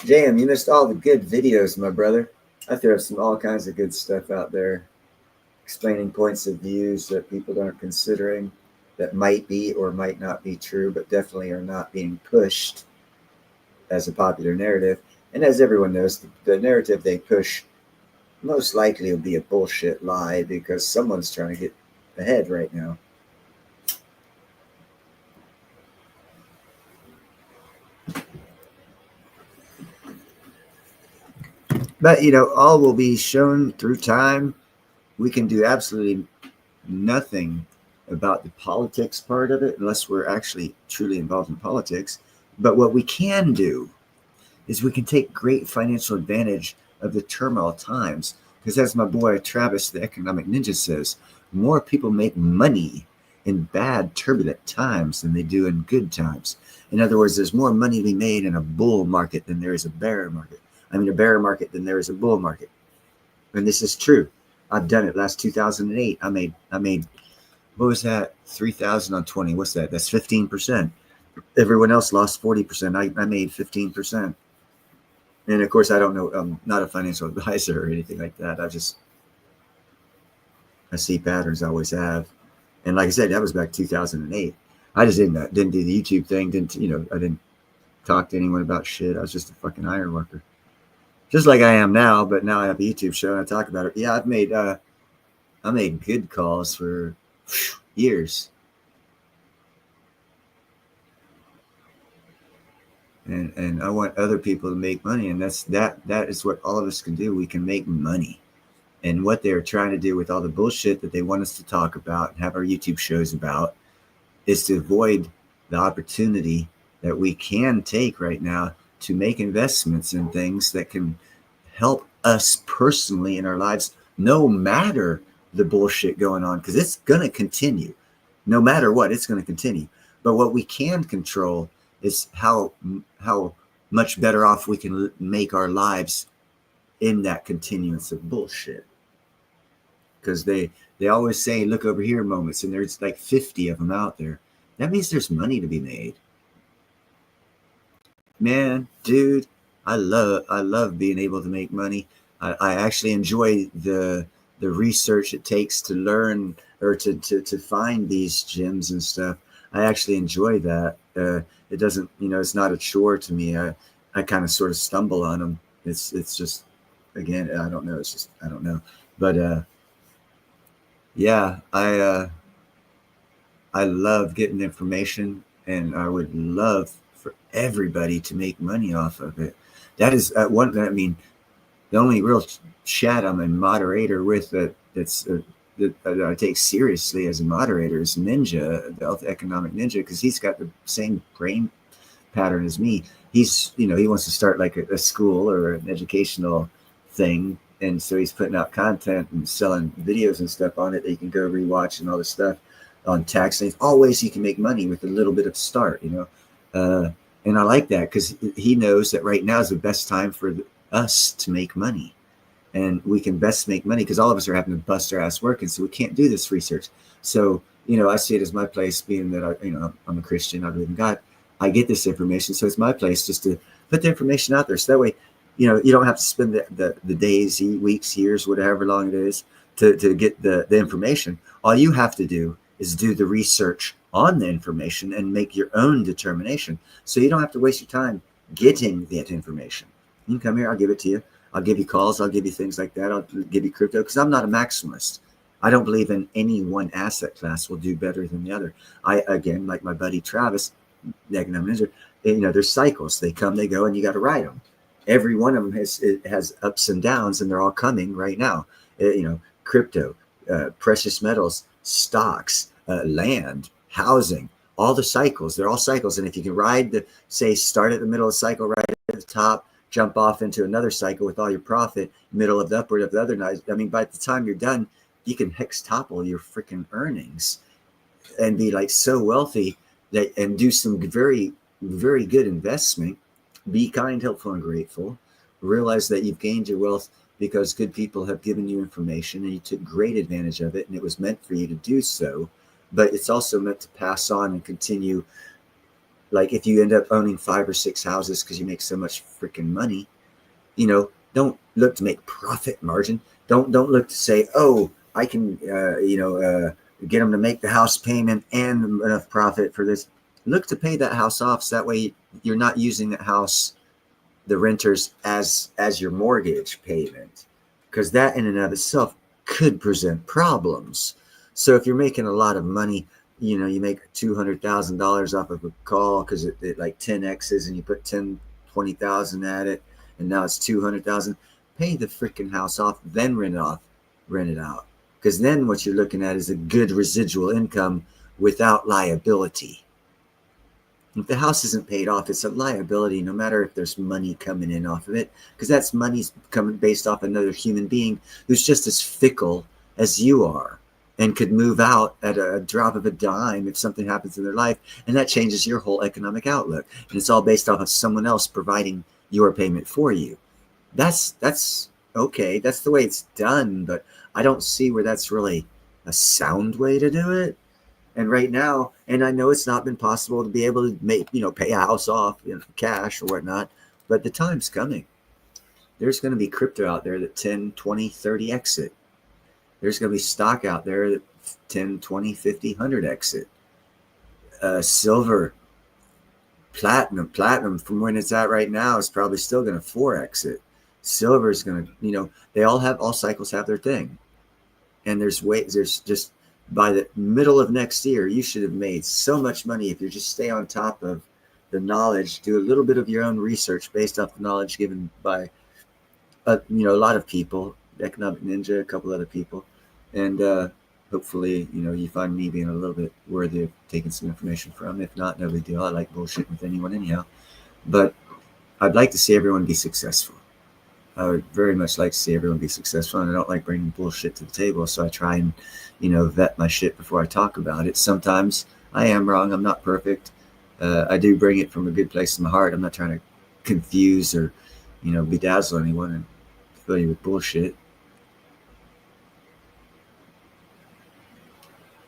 Jam, you missed all the good videos, my brother. I throw all kinds of good stuff out there, explaining points of views that people aren't considering, that might be or might not be true, but definitely are not being pushed as a popular narrative. And as everyone knows, the narrative they push most likely will be a bullshit lie, because someone's trying to get ahead right now. But, you know, all will be shown through time. We can do absolutely nothing about the politics part of it unless we're actually truly involved in politics. But what we can do is we can take great financial advantage of the turmoil times. Because as my boy Travis, the economic ninja, says, more people make money in bad, turbulent times than they do in good times. In other words, there's more money to be made in a bull market than there is a bear market. I mean, a bear market than there is a bull market. And this is true. I've done it. Last 2008, I made, what was that? 3,000 on 20. What's that? That's 15%. Everyone else lost 40%. I made 15%. And of course, I don't know. I'm not a financial advisor or anything like that. I see patterns. I always have. And like I said, that was back 2008. I just didn't do the YouTube thing. I didn't talk to anyone about shit. I was just a fucking iron worker. Just like I am now, but now I have a YouTube show and I talk about it. Yeah, I made good calls for years. And I want other people to make money, and that is what all of us can do. We can make money. And what they're trying to do with all the bullshit that they want us to talk about and have our YouTube shows about is to avoid the opportunity that we can take right now to make investments in things that can help us personally in our lives, no matter the bullshit going on, because it's going to continue. No matter what, it's going to continue. But what we can control is how much better off we can make our lives in that continuance of bullshit. Because they always say, look over here moments, and there's like 50 of them out there. That means there's money to be made. Man, dude, I love being able to make money. I actually enjoy the research it takes to learn or to find these gems and stuff. I actually enjoy that. It doesn't, it's not a chore to me. I kind of sort of stumble on them. It's just, again, I don't know. It's just, I don't know. But yeah, I love getting information, and I would love for everybody to make money off of it. That is one. I mean, the only real chat I'm a moderator with that I take seriously as a moderator is Ninja, the economic ninja, because he's got the same brain pattern as me. He's, he wants to start like a school or an educational thing. And so he's putting out content and selling videos and stuff on it that you can go rewatch and all this stuff. on tax things, all ways you can make money with a little bit of start, and I like that because he knows that right now is the best time for us to make money, and we can best make money because all of us are having to bust our ass working, so we can't do this research. So I see it as my place, being that I'm a Christian, I believe in God. I get this information, so it's my place just to put the information out there, so that way you don't have to spend the days, weeks, years, whatever long it is to get the information. All you have to do is do the research on the information and make your own determination, so you don't have to waste your time getting that information. You can come here, I'll give it to you. I'll give you calls, I'll give you things like that. I'll give you crypto, because I'm not a maximalist. I don't believe in any one asset class will do better than the other. Again, like my buddy Travis, there's cycles. They come, they go, and you got to ride them. Every one of them has ups and downs, and they're all coming right now. Crypto, precious metals, stocks, land, housing, all the cycles. They're all cycles. And if you can ride start at the middle of the cycle, right at the top, jump off into another cycle with all your profit, middle of the upward of the other night. I mean, by the time you're done, you can hextuple your freaking earnings and be like so wealthy and do some very, very good investment. Be kind, helpful, and grateful. Realize that you've gained your wealth because good people have given you information and you took great advantage of it, and it was meant for you to do so. But it's also meant to pass on and continue. Like if you end up owning 5 or 6 houses because you make so much freaking money, don't look to make profit margin. Don't look to say, oh, I can, get them to make the house payment and enough profit for this. Look to pay that house off, so that way you're not using that house, the renters, as your mortgage payment, because that in and of itself could present problems. So if you're making a lot of money, you make $200,000 off of a call because it like 10x's, and you put 20,000 at it, and now it's 200,000. Pay the freaking house off, then rent it out, because then what you're looking at is a good residual income without liability. If the house isn't paid off, it's a liability, no matter if there's money coming in off of it, because that's money's coming based off another human being who's just as fickle as you are and could move out at a drop of a dime if something happens in their life, and that changes your whole economic outlook. And it's all based off of someone else providing your payment for you. That's okay. That's the way it's done, but I don't see where that's really a sound way to do it. And right now, and I know it's not been possible to be able to pay a house off cash or whatnot, but the time's coming. There's going to be crypto out there that 10, 20, 30 exit. There's going to be stock out there that 10, 20, 50, 100 exit. Silver, platinum from when it's at right now is probably still going to 4 exit. Silver is going to, all cycles have their thing. And there's just, by the middle of next year, you should have made so much money if you just stay on top of the knowledge, do a little bit of your own research based off the knowledge given by, a lot of people, Economic Ninja, a couple other people. And hopefully, you find me being a little bit worthy of taking some information from. If not, no big deal. I like bullshitting with anyone anyhow. But I'd like to see everyone be successful. I would very much like to see everyone be successful, and I don't like bringing bullshit to the table, so I try and, vet my shit before I talk about it. Sometimes I am wrong. I'm not perfect. I do bring it from a good place in my heart. I'm not trying to confuse or, bedazzle anyone and fill you with bullshit.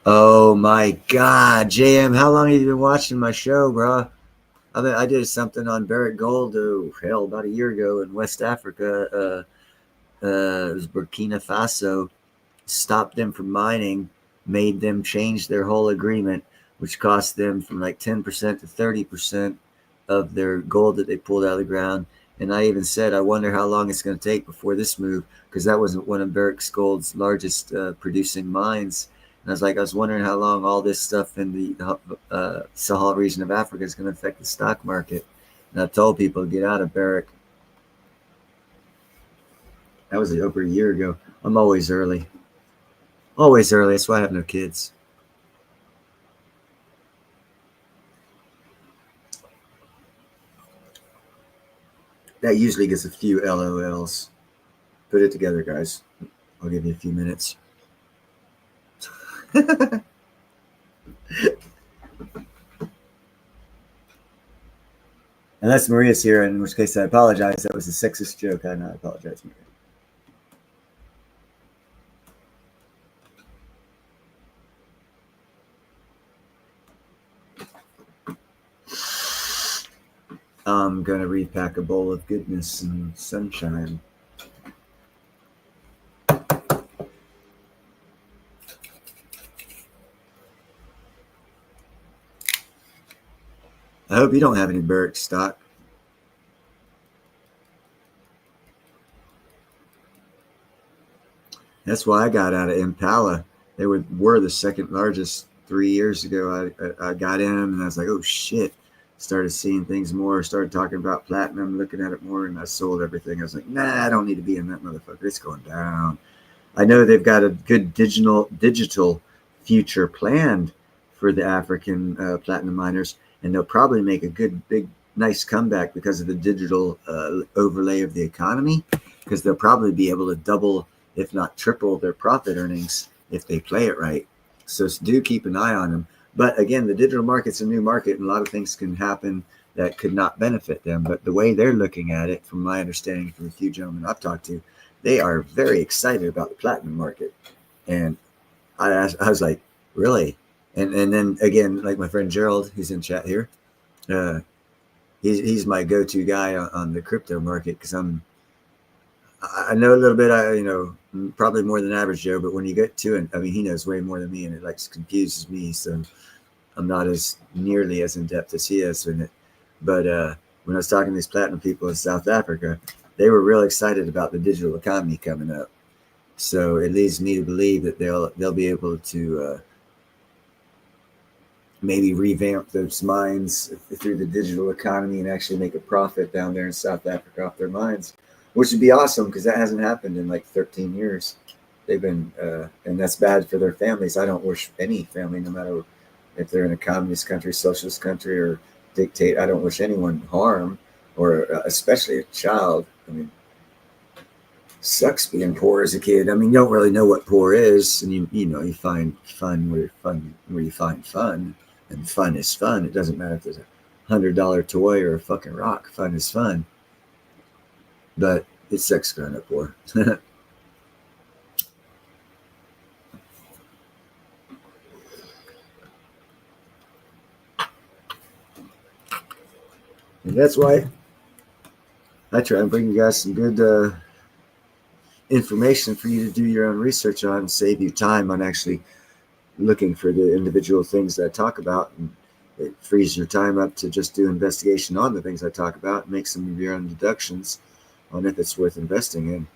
Oh my God, JM, how long have you been watching my show, bro? I did something on Barrick Gold, about a year ago in West Africa. It was Burkina Faso, stopped them from mining, made them change their whole agreement, which cost them from like 10% to 30% of their gold that they pulled out of the ground. And I even said, I wonder how long it's going to take before this move, because that was one of Barrick Gold's largest producing mines. And I was wondering how long all this stuff in the Sahel region of Africa is going to affect the stock market. And I told people to get out of Barrick. That was over a year ago. I'm always early. Always early. That's why I have no kids. That usually gets a few LOLs. Put it together, guys. I'll give you a few minutes. Unless Maria's here, in which case I apologize. That was a sexist joke. I apologize, Maria. I'm going to repack a bowl of goodness and sunshine. I hope you don't have any Burke stock. That's why I got out of Impala. They were the second largest 3 years ago. I got in them and I was like, oh shit. Started seeing things more, started talking about platinum, looking at it more, and I sold everything. I was like, nah, I don't need to be in that motherfucker. It's going down. I know they've got a good digital future planned for the African platinum miners, and they'll probably make a good, big, nice comeback because of the digital overlay of the economy, because they'll probably be able to double, if not triple, their profit earnings if they play it right. So do keep an eye on them. But again, the digital market's a new market, and a lot of things can happen that could not benefit them. But the way they're looking at it, from my understanding from a few gentlemen I've talked to, they are very excited about the platinum market. And I was like, really? And then again, like my friend Gerald, who's in chat here, he's my go-to guy on the crypto market, because I know a little bit, probably more than average Joe, but when you get to it, I mean, he knows way more than me, and it like confuses me. So I'm not as nearly as in depth as he is in it. But when I was talking to these platinum people in South Africa, they were real excited about the digital economy coming up. So it leads me to believe that they'll be able to maybe revamp those mines through the digital economy and actually make a profit down there in South Africa off their mines, which would be awesome, because that hasn't happened in like 13 years. They've been, and that's bad for their families. I don't wish any family, no matter if they're in a communist country, socialist country, or dictate, I don't wish anyone harm, or especially a child. I mean, sucks being poor as a kid. I mean, you don't really know what poor is, and you find fun where you find fun, and fun is fun. It doesn't matter if there's $100 toy or a fucking rock. Fun is fun. But it sucks growing up poor. And that's why I try and bring you guys some good information for you to do your own research on, and save you time on actually looking for the individual things that I talk about. And it frees your time up to just do investigation on the things I talk about, and make some of your own deductions on if it's worth investing in.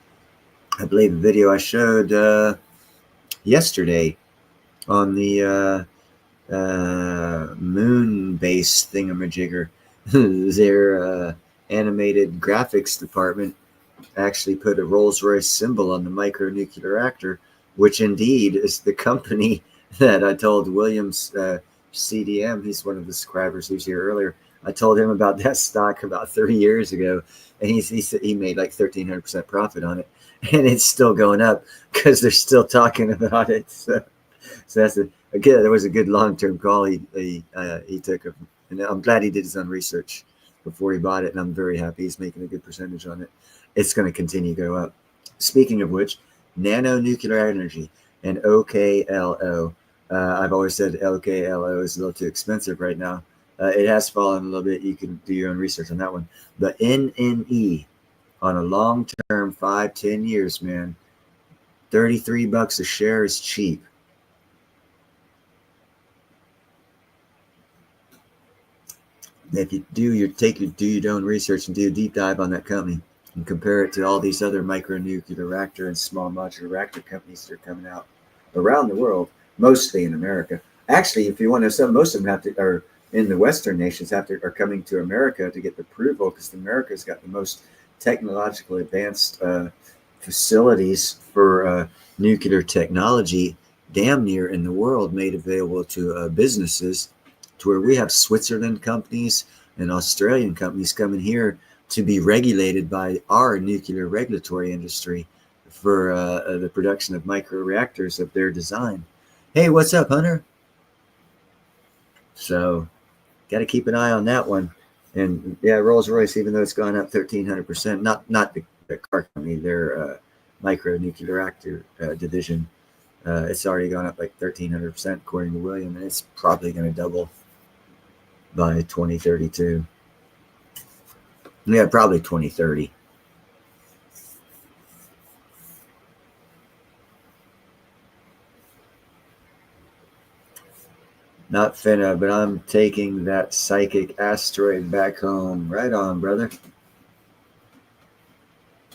I believe the video I showed yesterday on the moon base thingamajigger, their animated graphics department actually put a Rolls-Royce symbol on the micronuclear reactor, which indeed is the company that I told Williams CDM. He's one of the subscribers who's here earlier. I told him about that stock about 30 years ago, and he said he made like 1,300% profit on it, and it's still going up because they're still talking about it. So that's again, there was a good long-term call he took, and I'm glad he did his own research before he bought it, and I'm very happy he's making a good percentage on it. It's going to continue to go up. Speaking of which, nano nuclear energy and OKLO. I've always said LKLO is a little too expensive right now. It has fallen a little bit. You can do your own research on that one. But NNE on a long-term 5-10 years, man, $33 a share is cheap. If you do your own research and do a deep dive on that company and compare it to all these other micronuclear reactor and small modular reactor companies that are coming out around the world, mostly in America. Actually, if you want to know something, most of them are in the Western nations are coming to America to get the approval, because America's got the most technologically advanced facilities for nuclear technology damn near in the world, made available to businesses, to where we have Switzerland companies and Australian companies coming here to be regulated by our nuclear regulatory industry for the production of microreactors of their design. Hey, what's up, Hunter? So got to keep an eye on that one. And yeah, Rolls-Royce, even though it's gone up 1,300%, not the car company, their micro nuclear reactor division, it's already gone up like 1,300% according to William, and it's probably going to double by 2032. Yeah, probably 2030. Not finna, but I'm taking that psychic asteroid back home. Right on, brother.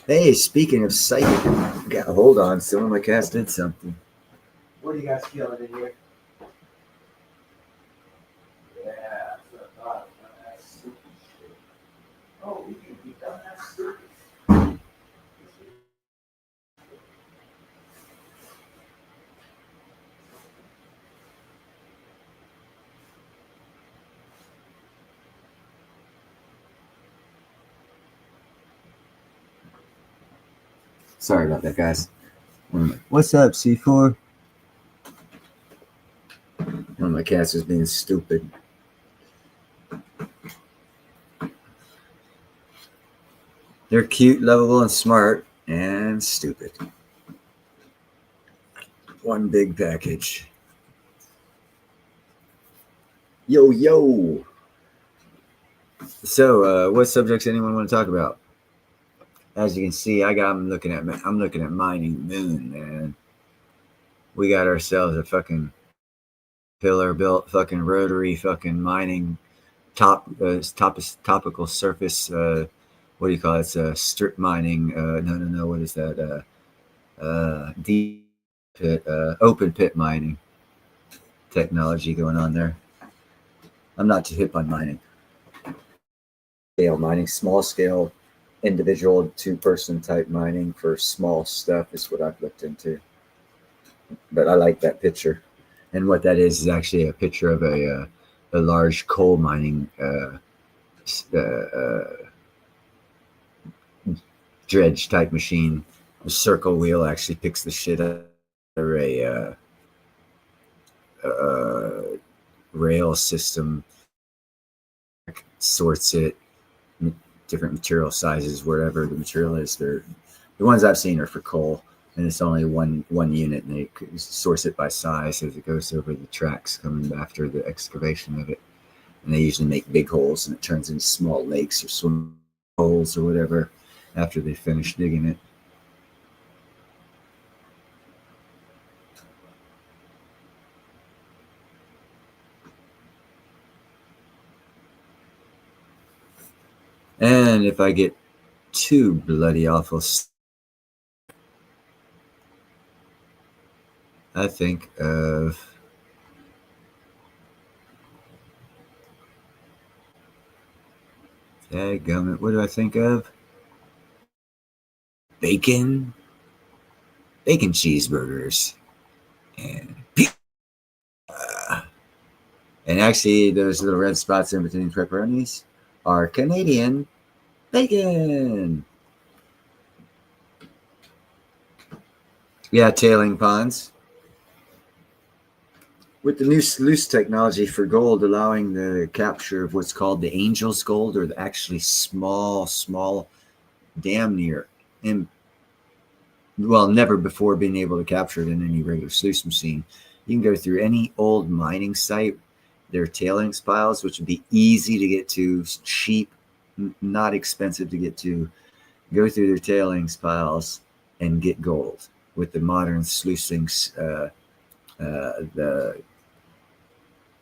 Hey, speaking of psychic, hold on. Some of my cats did something. What are you guys feeling in here? Yeah, oh, we can be done that stupid. Sorry about that, guys. What's up, C4? One of my cats is being stupid. They're cute, lovable, and smart, and stupid. One big package. Yo, yo. So, what subjects anyone want to talk about? As you can see, I'm looking at mining moon, man. We got ourselves a fucking pillar built fucking rotary fucking mining topical surface. What do you call it? It's strip mining. No. What is that? Deep pit, open pit mining technology going on there. I'm not too hip on mining. Scale mining, small scale, individual 2-person type mining for small stuff is what I've looked into. But I like that picture, and what that is actually a picture of a large coal mining dredge type machine. The circle wheel actually picks the shit up or a rail system, sorts it, different material sizes, wherever the material is. The ones I've seen are for coal, and it's only one unit, and they source it by size as it goes over the tracks coming after the excavation of it. And they usually make big holes, and it turns into small lakes or swim holes or whatever after they finish digging it. And if I get too bloody awful, I think of dadgummit, what do I think of? Bacon cheeseburgers, and and actually those little red spots in between pepperonis are Canadian bacon. Yeah, tailing ponds. With the new sluice technology for gold, allowing the capture of what's called the angel's gold, or the actually small, damn near, never before been able to capture it in any regular sluice machine. You can go through any old mining site, their tailings piles, which would be easy to get to, cheap, not expensive to get to, go through their tailings piles and get gold with the modern sluicing, the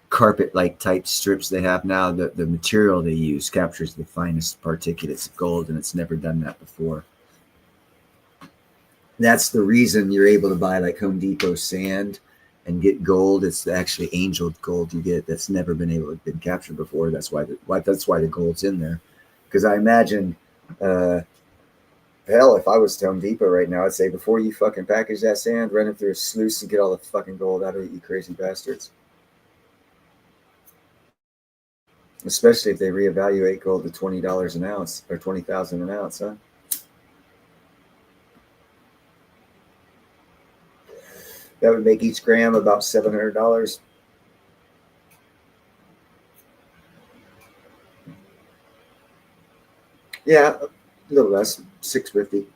carpet-like type strips they have now. The material they use captures the finest particulates of gold, and it's never done that before. That's the reason you're able to buy like Home Depot sand and get gold. It's actually angel gold you get that's never been able to been captured before. That's why the gold's in there. Because I imagine, hell, if I was to Home Depot right now, I'd say before you fucking package that sand, run it through a sluice and get all the fucking gold out of it, you crazy bastards. Especially if they reevaluate gold to $20 an ounce or $20,000 an ounce, huh? That would make each gram about $700. Yeah, a little less, 650.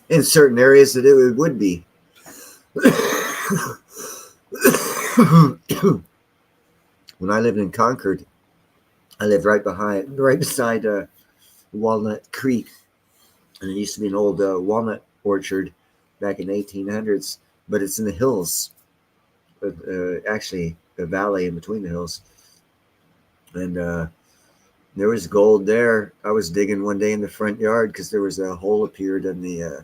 In certain areas that it would be. When I lived in Concord, I lived right beside Walnut Creek, and it used to be an old walnut orchard back in the 1800s, but it's in the hills, actually a valley in between the hills, and there was gold there. I was digging one day in the front yard because there was a hole appeared in the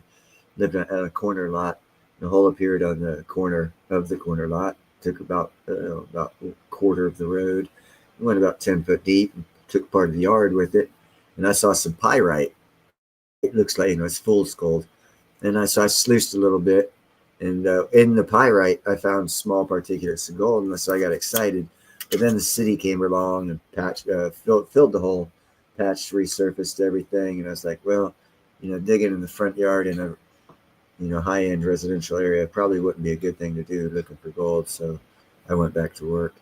lived at a corner lot. The hole appeared on the corner of the corner lot. Took about a quarter of the road. It went about 10 foot deep. And took part of the yard with it, and I saw some pyrite. It looks like it's fool's gold, and I sluiced a little bit, and in the pyrite I found small particulates of gold, and so I got excited. But then the city came along and filled the hole, patched, resurfaced everything, and I was like, well, digging in the front yard in a high-end residential area probably wouldn't be a good thing to do looking for gold. So I went back to work.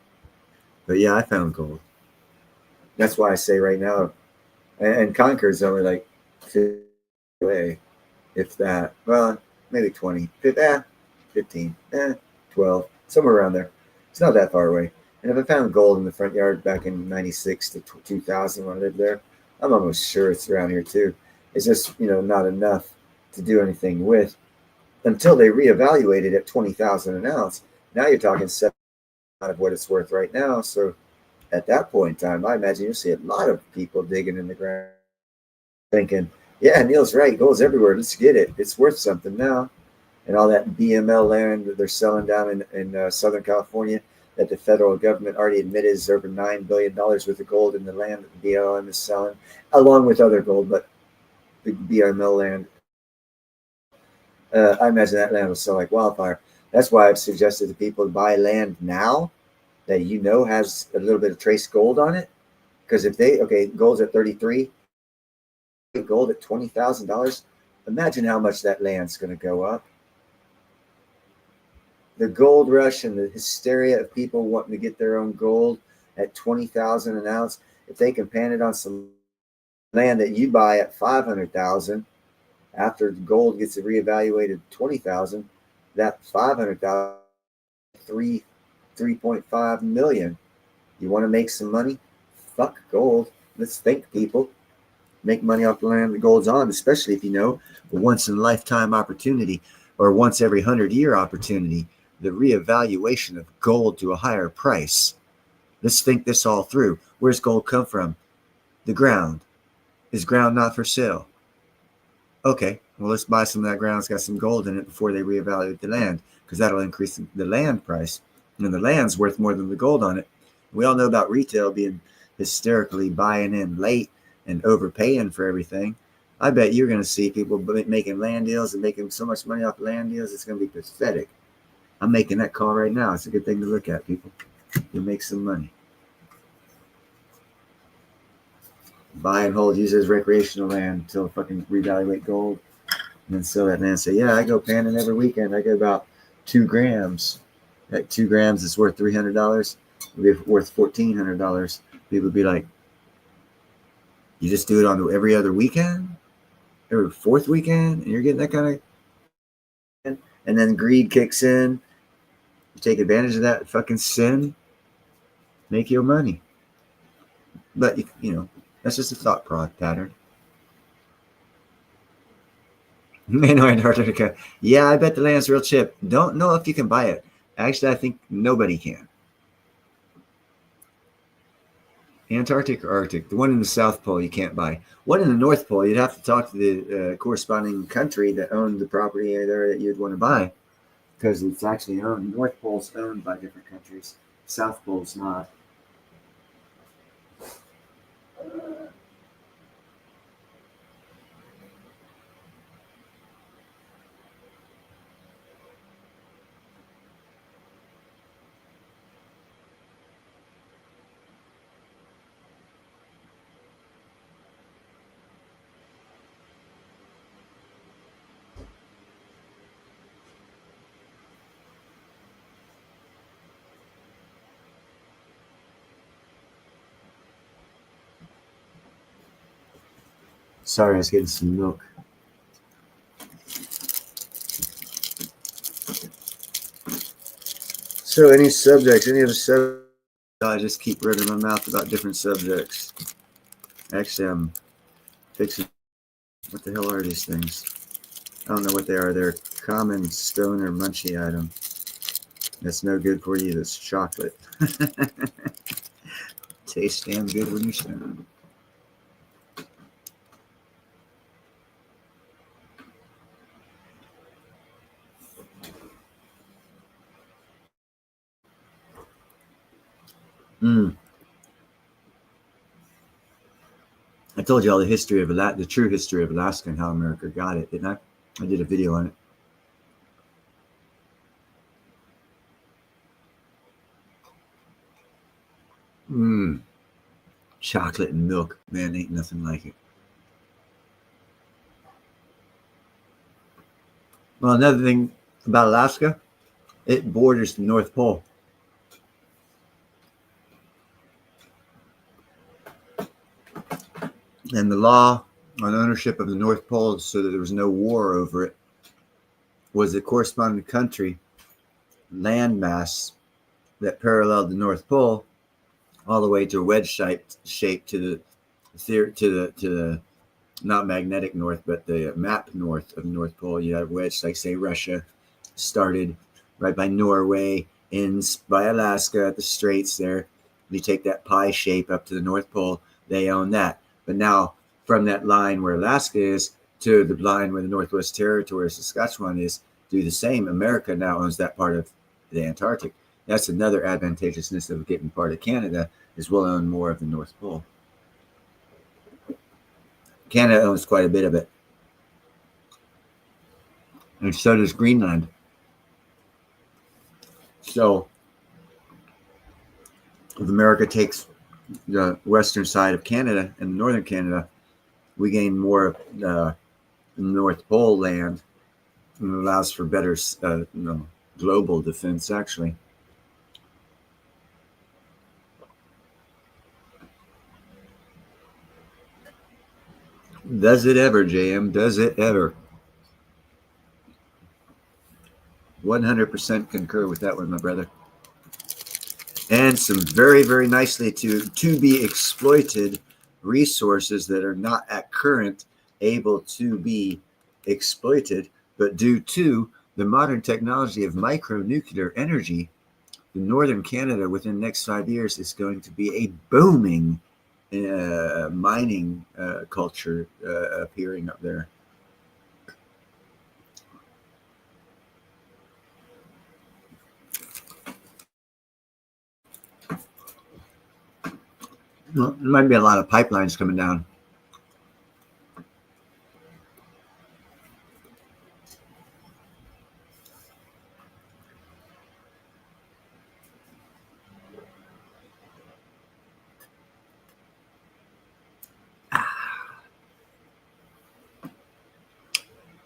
But yeah, I found gold. That's why I say right now, and Concord's only like 50 away, if that. Well, maybe 20, 15, 12, somewhere around there. It's not that far away. And if I found gold in the front yard back in 96 to 2000 when I lived there, I'm almost sure it's around here too. It's just, not enough to do anything with until they reevaluate it at 20,000 an ounce. Now you're talking 7 out of what it's worth right now. So at that point in time, I imagine you'll see a lot of people digging in the ground thinking, yeah, Neil's right. Gold's everywhere. Let's get it. It's worth something now. And all that BML land that they're selling down in Southern California that the federal government already admitted is over $9 billion worth of gold in the land that the BLM is selling, along with other gold, but the BML land, I imagine that land will sell like wildfire. That's why I've suggested to people to buy land now that has a little bit of trace gold on it. Because if gold's at 33, gold at $20,000, imagine how much that land's going to go up. The gold rush and the hysteria of people wanting to get their own gold at 20,000 an ounce. If they can pan it on some land that you buy at 500,000, after gold gets reevaluated 20,000, that 500,000, 3.5 million. You want to make some money? Fuck gold. Let's think, people. Make money off the land the gold's on, especially if a once in a lifetime opportunity or once every 100-year opportunity, the reevaluation of gold to a higher price. Let's think this all through. Where's gold come from? The ground. Is ground not for sale? Okay, well, let's buy some of that ground that's got some gold in it before they reevaluate the land, because that'll increase the land price. And the land's worth more than the gold on it. We all know about retail being hysterically buying in late and overpaying for everything. I bet you're going to see people making land deals and making so much money off land deals, it's going to be pathetic. I'm making that call right now. It's a good thing to look at, people. You'll make some money. Buy and hold, use it as recreational land until fucking reevaluate gold. And then sell that land and say, yeah, I go panning every weekend. I get about 2 grams. That 2 grams is worth $300. It'll be worth $1,400. People would be like, you just do it on every other weekend? Every 4th weekend? And you're getting that kind of... And then greed kicks in. You take advantage of that fucking sin. Make your money. But, that's just a thought pattern. Mano, Antarctica. Yeah, I bet the land's real cheap. Don't know if you can buy it. Actually, I think nobody can. Antarctic or Arctic? The one in the South Pole you can't buy. One in the North Pole, you'd have to talk to the corresponding country that owned the property there that you'd want to buy, because it's actually owned. North Pole's owned by different countries. South Pole's not. Sorry, I was getting some milk. So, any subjects, any other subjects? I just keep running my mouth about different subjects. Actually, I'm fixing. What the hell are these things? I don't know what they are. They're common stoner munchy item. That's no good for you. That's chocolate. Tastes damn good when you're stoned. I told you all the history of the true history of Alaska and how America got it, didn't I? I did a video on it. Chocolate and milk, man, ain't nothing like it. Well, another thing about Alaska, it borders the North Pole. And the law on ownership of the North Pole, so that there was no war over it, was the corresponding country landmass that paralleled the North Pole all the way to a wedge shape to the not magnetic north, but the map north of the North Pole. You have a wedge, like say Russia started right by Norway, ends by Alaska at the straits there. You take that pie shape up to the North Pole, they own that. But now from that line where Alaska is to the line where the Northwest Territory of Saskatchewan is, do the same. America now owns that part of the Antarctic. That's another advantageousness of getting part of Canada, is we'll own more of the North Pole. Canada owns quite a bit of it. And so does Greenland. So if America takes the western side of Canada and northern Canada, we gain more of the North Pole land, and allows for better global defense, actually. Does it ever, JM? Does it ever? 100% concur with that one, my brother. And some very, very nicely to be exploited resources that are not at current able to be exploited, but due to the modern technology of micronuclear energy, the northern Canada within the next 5 years is going to be a booming mining culture appearing up there. Well, there might be a lot of pipelines coming down.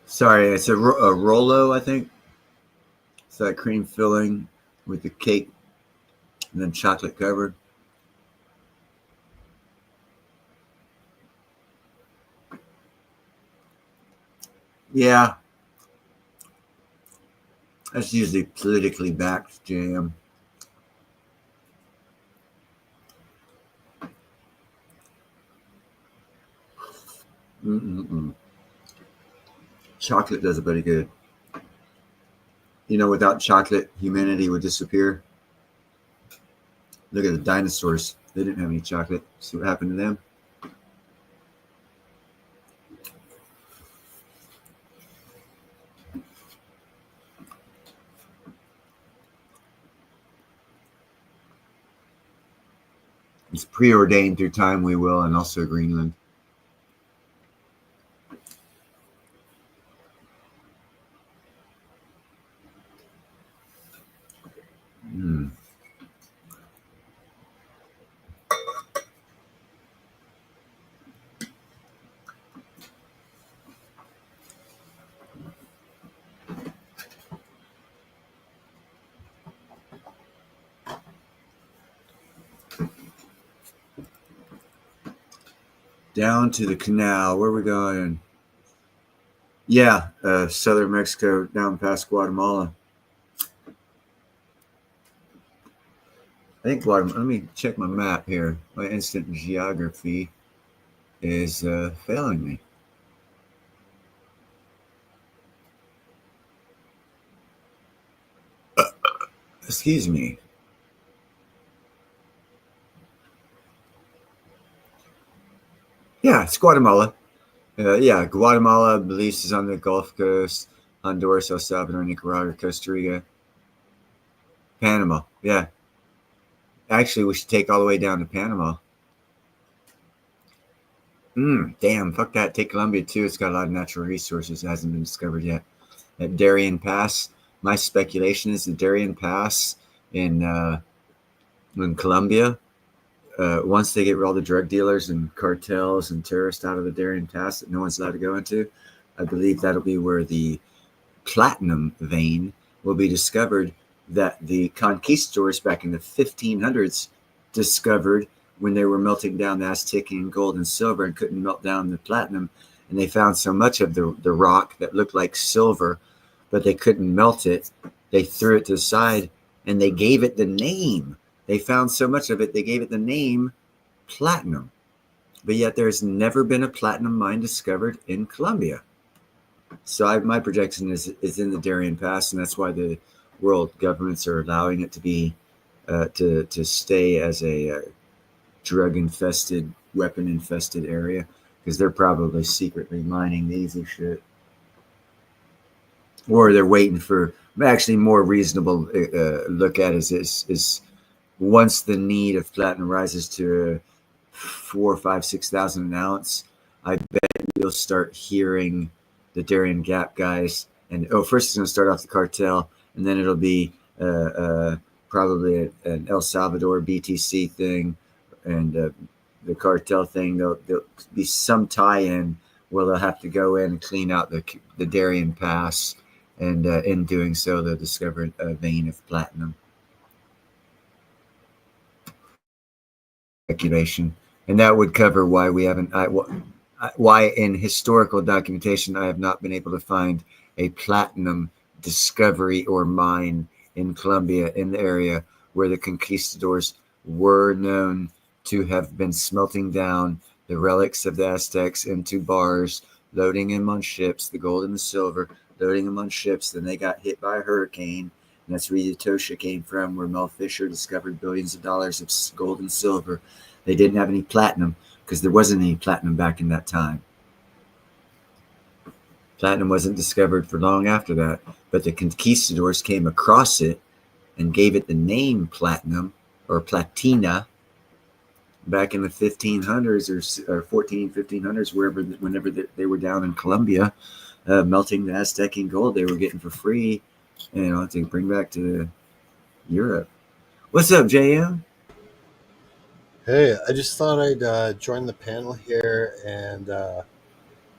Sorry, it's a Rolo, I think. It's that cream filling with the cake and then chocolate covered. Yeah. That's usually politically backed jam. Chocolate does it pretty good. You know, without chocolate, humanity would disappear. Look at the dinosaurs. They didn't have any chocolate. See what happened to them? It's preordained through time we will, and also Greenland. down to the canal. Where are we going? Yeah, southern Mexico, down past Guatemala. I think Guatemala. Let me check my map here. My instant geography is failing me. Excuse me. Yeah, it's Guatemala. Yeah, Guatemala, Belize is on the Gulf Coast, Honduras, El Salvador, Nicaragua, Costa Rica, Panama. Yeah. Actually, we should take all the way down to Panama. Damn, fuck that. Take Colombia too. It's got a lot of natural resources. It hasn't been discovered yet. At Darien Pass, my speculation is the Darien Pass in Colombia. Once they get all the drug dealers and cartels and terrorists out of the Darien Pass that no one's allowed to go into, I believe that'll be where the platinum vein will be discovered that the conquistadors back in the 1500s discovered when they were melting down the Aztecian gold and silver and couldn't melt down the platinum. And they found so much of the rock that looked like silver, but they couldn't melt it. They threw it to the side and they gave it the name. They found so much of it, they gave it the name platinum. But yet there's never been a platinum mine discovered in Colombia. So my projection is in the Darien Pass, and that's why the world governments are allowing it to be to stay as a drug-infested, weapon-infested area, because they're probably secretly mining the easy shit. Or they're waiting for, actually more reasonable look at is once the need of platinum rises to 4, 5, 6,000 an ounce, I bet you'll start hearing the Darien Gap guys. And first it's going to start off the cartel, and then it'll be probably an El Salvador BTC thing, and the cartel thing. There'll be some tie-in where they'll have to go in and clean out the Darien Pass, and in doing so, they'll discover a vein of platinum. Speculation, and that would cover why we haven't. Why in historical documentation I have not been able to find a platinum discovery or mine in Colombia, in the area where the conquistadors were known to have been smelting down the relics of the Aztecs into bars, loading them on ships, the gold and the silver, loading them on ships. Then they got hit by a hurricane, and that's where Etosha came from, where Mel Fisher discovered billions of dollars of gold and silver. They didn't have any platinum, because there wasn't any platinum back in that time. Platinum wasn't discovered for long after that, but the conquistadors came across it and gave it the name platinum or platina back in the 1500s or 1500s, whenever they were down in Colombia, melting the Aztecian gold they were getting for free, to bring back to Europe. What's up, JM? Hey, I just thought I'd join the panel here and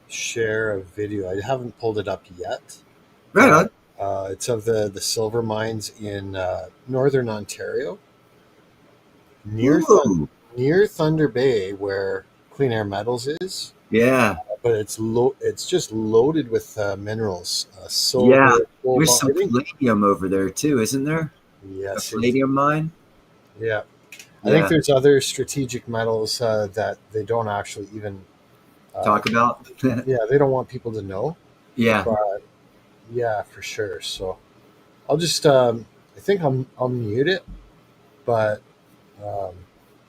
share a video. I haven't pulled it up yet. Right on. It's of the silver mines in northern Ontario, near Thunder Bay, where Clean Air Metals is. Yeah. But it's just loaded with minerals. Silver, gold, there's some palladium over there too, isn't there? Yes. A palladium mine? Yeah. I think there's other strategic metals that they don't actually even talk about. Yeah, they don't want people to know. Yeah. But yeah, for sure. So I'll just I think I'll mute it. But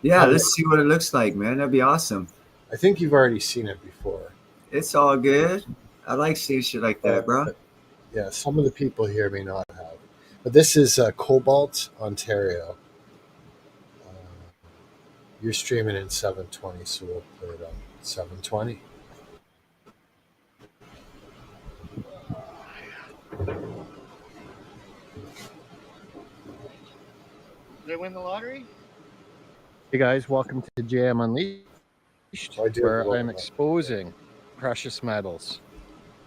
let's see what it looks like, man. That'd be awesome. I think you've already seen it before. It's all good. I like seeing shit like that, bro. Yeah, some of the people here may not have. But this is Cobalt, Ontario. You're streaming in 720, so we'll put it on 720. Did they win the lottery? Hey guys, welcome to JM Unleashed, where I'm exposing precious metals.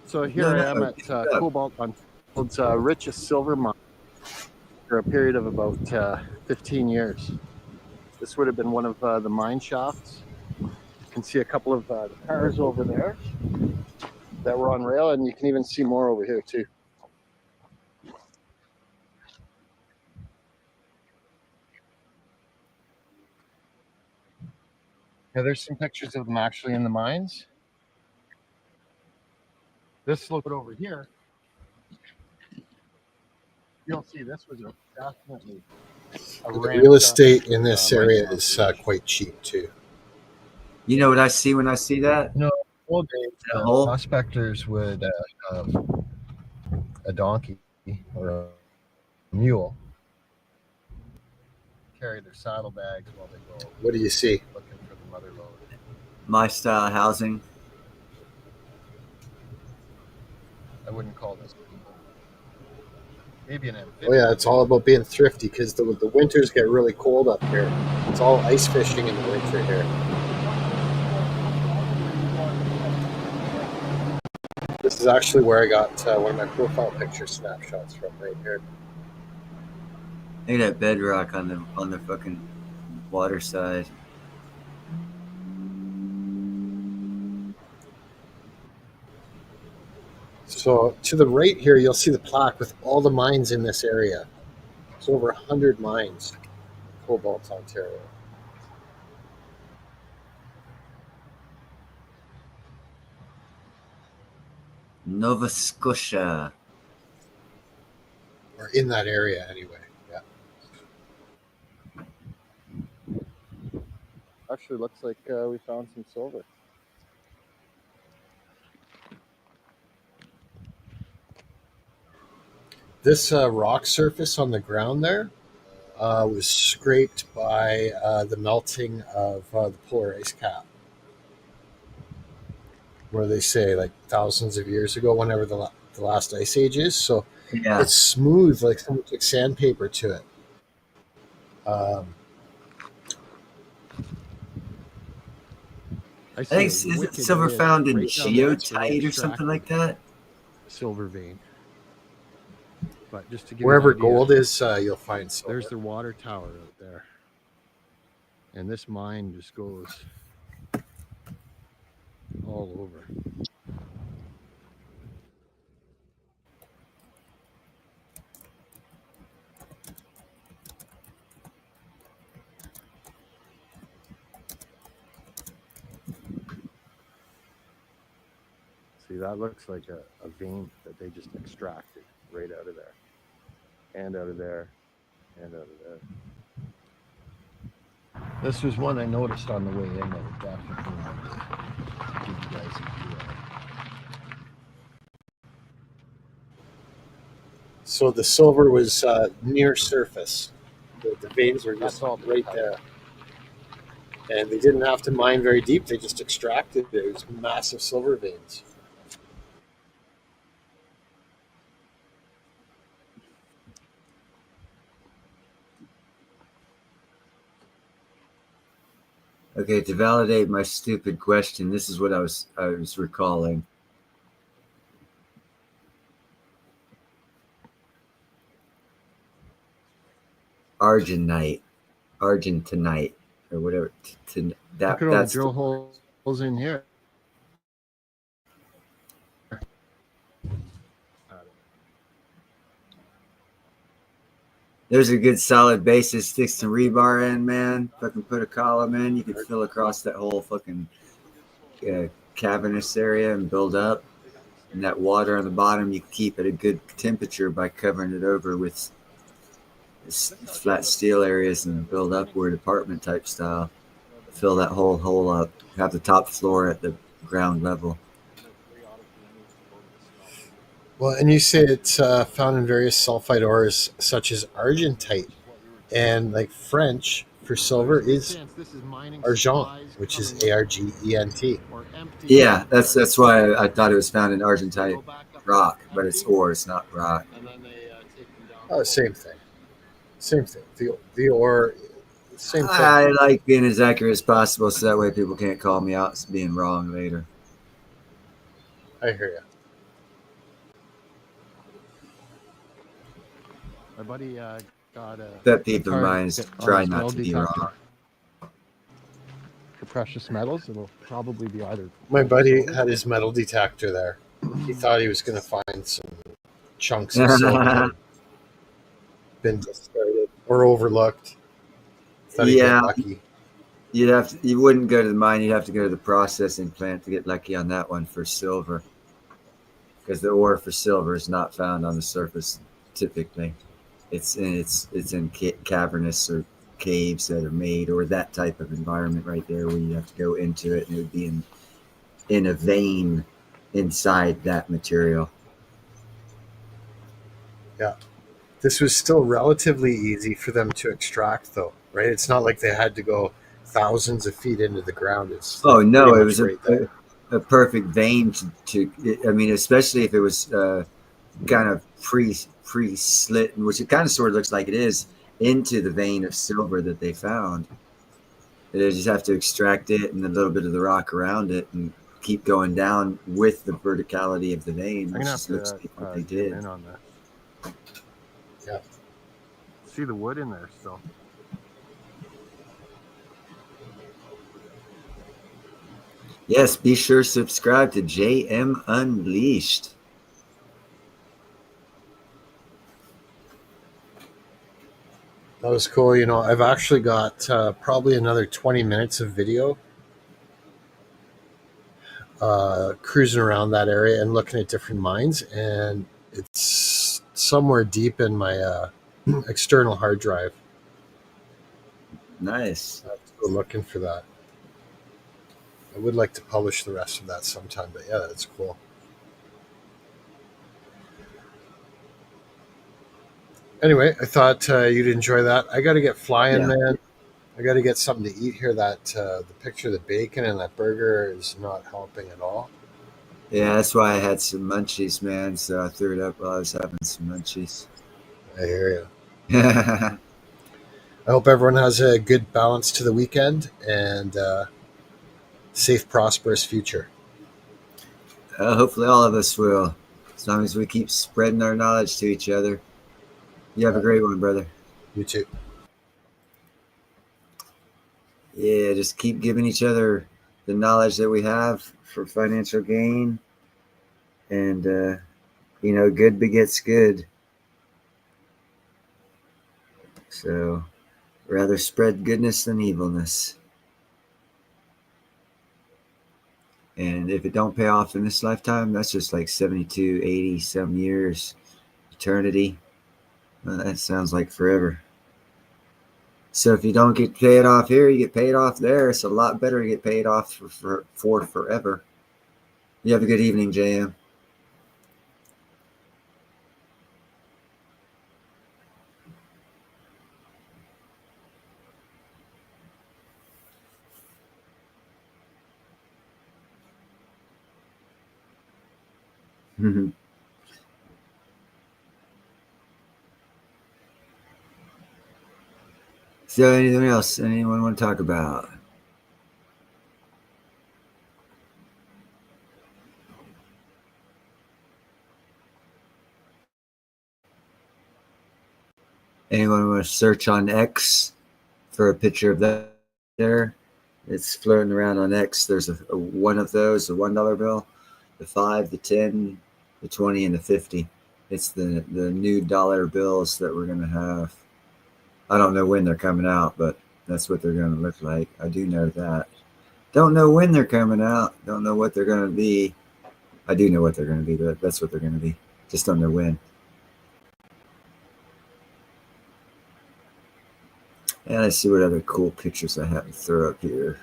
So here I am at Cobalt, Ontario's richest silver mine for a period of about 15 years. This would have been one of the mine shafts. can see a couple of cars over there that were on rail, and you can even see more over here too. Yeah, there's some pictures of them actually in the mines. This look over here, you'll see this was definitely a The real estate in ramped-up, this area is quite cheap too. You know what I see when I see that? No, old days, That hole? prospectors would have a donkey or a mule carry their saddlebags while they go. What do you see? Looking for the mother lode. My style housing. I wouldn't call this maybe an amphibian. Oh yeah, it's all about being thrifty because the winters get really cold up here. It's all ice fishing in the winter here. This is actually where I got one of my profile picture snapshots from, right here. Look at that bedrock on the fucking water side. So to the right here, you'll see the plaque with all the mines in this area. It's over 100 mines, Cobalt, Ontario. Nova Scotia. Or in that area anyway, yeah. Actually, looks like we found some silver. This rock surface on the ground there was scraped by the melting of the polar ice cap. Where they say like thousands of years ago, whenever the last ice age is. So yeah. It's smooth, like someone took sandpaper to it. I think it's silver found in geotite or something like that. Silver vein. But just to give wherever you an idea, gold is, you'll find silver. There's their water tower out there, and this mine just goes all over. See, that looks like a vein that they just extracted right out of there, and out of there, and out of there. This was one I noticed on the way in that I definitely wanted to give you guys a view of. So the silver was near surface. The veins were just right there. And they didn't have to mine very deep. They just extracted it. It was massive silver veins. Okay, to validate my stupid question, this is what I was recalling. Argentinite, or whatever. Look at all the drill holes in here. There's a good solid basis. Sticks some rebar in, man. Fucking put a column in. You can fill across that whole fucking cavernous area and build up. And that water on the bottom, you keep at a good temperature by covering it over with flat steel areas and build upward apartment type style. Fill that whole hole up. Have the top floor at the ground level. Well, and you say it's found in various sulfide ores such as argentite, and like French for silver is argent, which is ARGENT. Yeah, that's why I thought it was found in argentite rock, but it's ore, it's not rock. Oh, same thing. Same thing. The ore, same thing. I like being as accurate as possible, so that way people can't call me out as being wrong later. I hear you. My buddy got a... That people of mine is try not to be wrong. for precious metals, it'll probably be either. My buddy had his metal detector there. He thought he was going to find some chunks of silver that had been discarded or overlooked. Thought he'd get lucky. You wouldn't go to the mine. You'd have to go to the processing plant to get lucky on that one for silver, because the ore for silver is not found on the surface typically. It's in cavernous or caves that are made, or that type of environment right there where you have to go into it, and it would be in a vein inside that material. Yeah. This was still relatively easy for them to extract, though, right? It's not like they had to go thousands of feet into the ground. It's it was right a perfect vein to. I mean, especially if it was kind of pre-slit, which it kind of sort of looks like it is, into the vein of silver that they found. They just have to extract it and a little bit of the rock around it and keep going down with the verticality of the vein, which just looks like what they did. In on this. Yeah. See the wood in there still. Yes, be sure to subscribe to JM Unleashed. That was cool. You know, I've actually got probably another 20 minutes of video cruising around that area and looking at different mines, and it's somewhere deep in my external hard drive. Nice. I have to go looking for that. I would like to publish the rest of that sometime, but yeah, that's cool. Anyway, I thought you'd enjoy that. I got to get flying, man. I got to get something to eat here. That the picture of the bacon and that burger is not helping at all. Yeah, that's why I had some munchies, man. So I threw it up while I was having some munchies. I hear you. I hope everyone has a good balance to the weekend and safe, prosperous future. Hopefully all of us will, as long as we keep spreading our knowledge to each other. You have a great one, brother. You too. Yeah, just keep giving each other the knowledge that we have for financial gain. And, good begets good. So, rather spread goodness than evilness. And if it don't pay off in this lifetime, that's just like 72, 80 some years, eternity. Well, that sounds like forever. So if you don't get paid off here, you get paid off there. It's a lot better to get paid off for forever. You have a good evening, JM. So anything else anyone want to talk about? Anyone want to search on X for a picture of that there? It's floating around on X. There's a one of those, a $1 bill, the 5, the 10, the 20, and the 50. It's the new dollar bills that we're going to have. I don't know when they're coming out, but that's what they're going to look like. I do know that. Don't know when they're coming out. Don't know what they're going to be. I do know what they're going to be, but that's what they're going to be. Just don't know when. And let's see what other cool pictures I have to throw up here.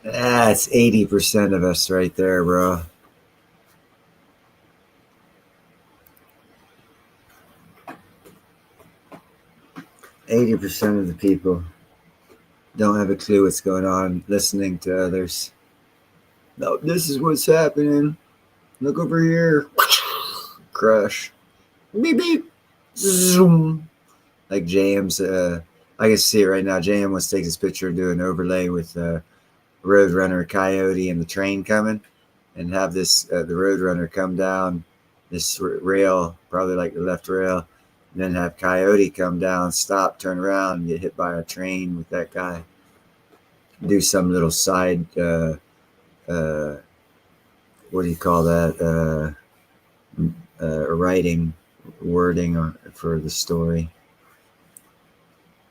That's 80% of us right there, bro. %80 of the people don't have a clue what's going on, listening to others. No, this is what's happening. Look over here. Crush. Beep, beep. Zoom. Like JM's, I can see it right now. JM wants to take this picture and do an overlay with Roadrunner, Coyote, and the train coming, and have this the Roadrunner come down this rail, probably like the left rail, then have Coyote come down, stop, turn around, and get hit by a train with that guy. Do some little side, what do you call that? Writing, wording for the story.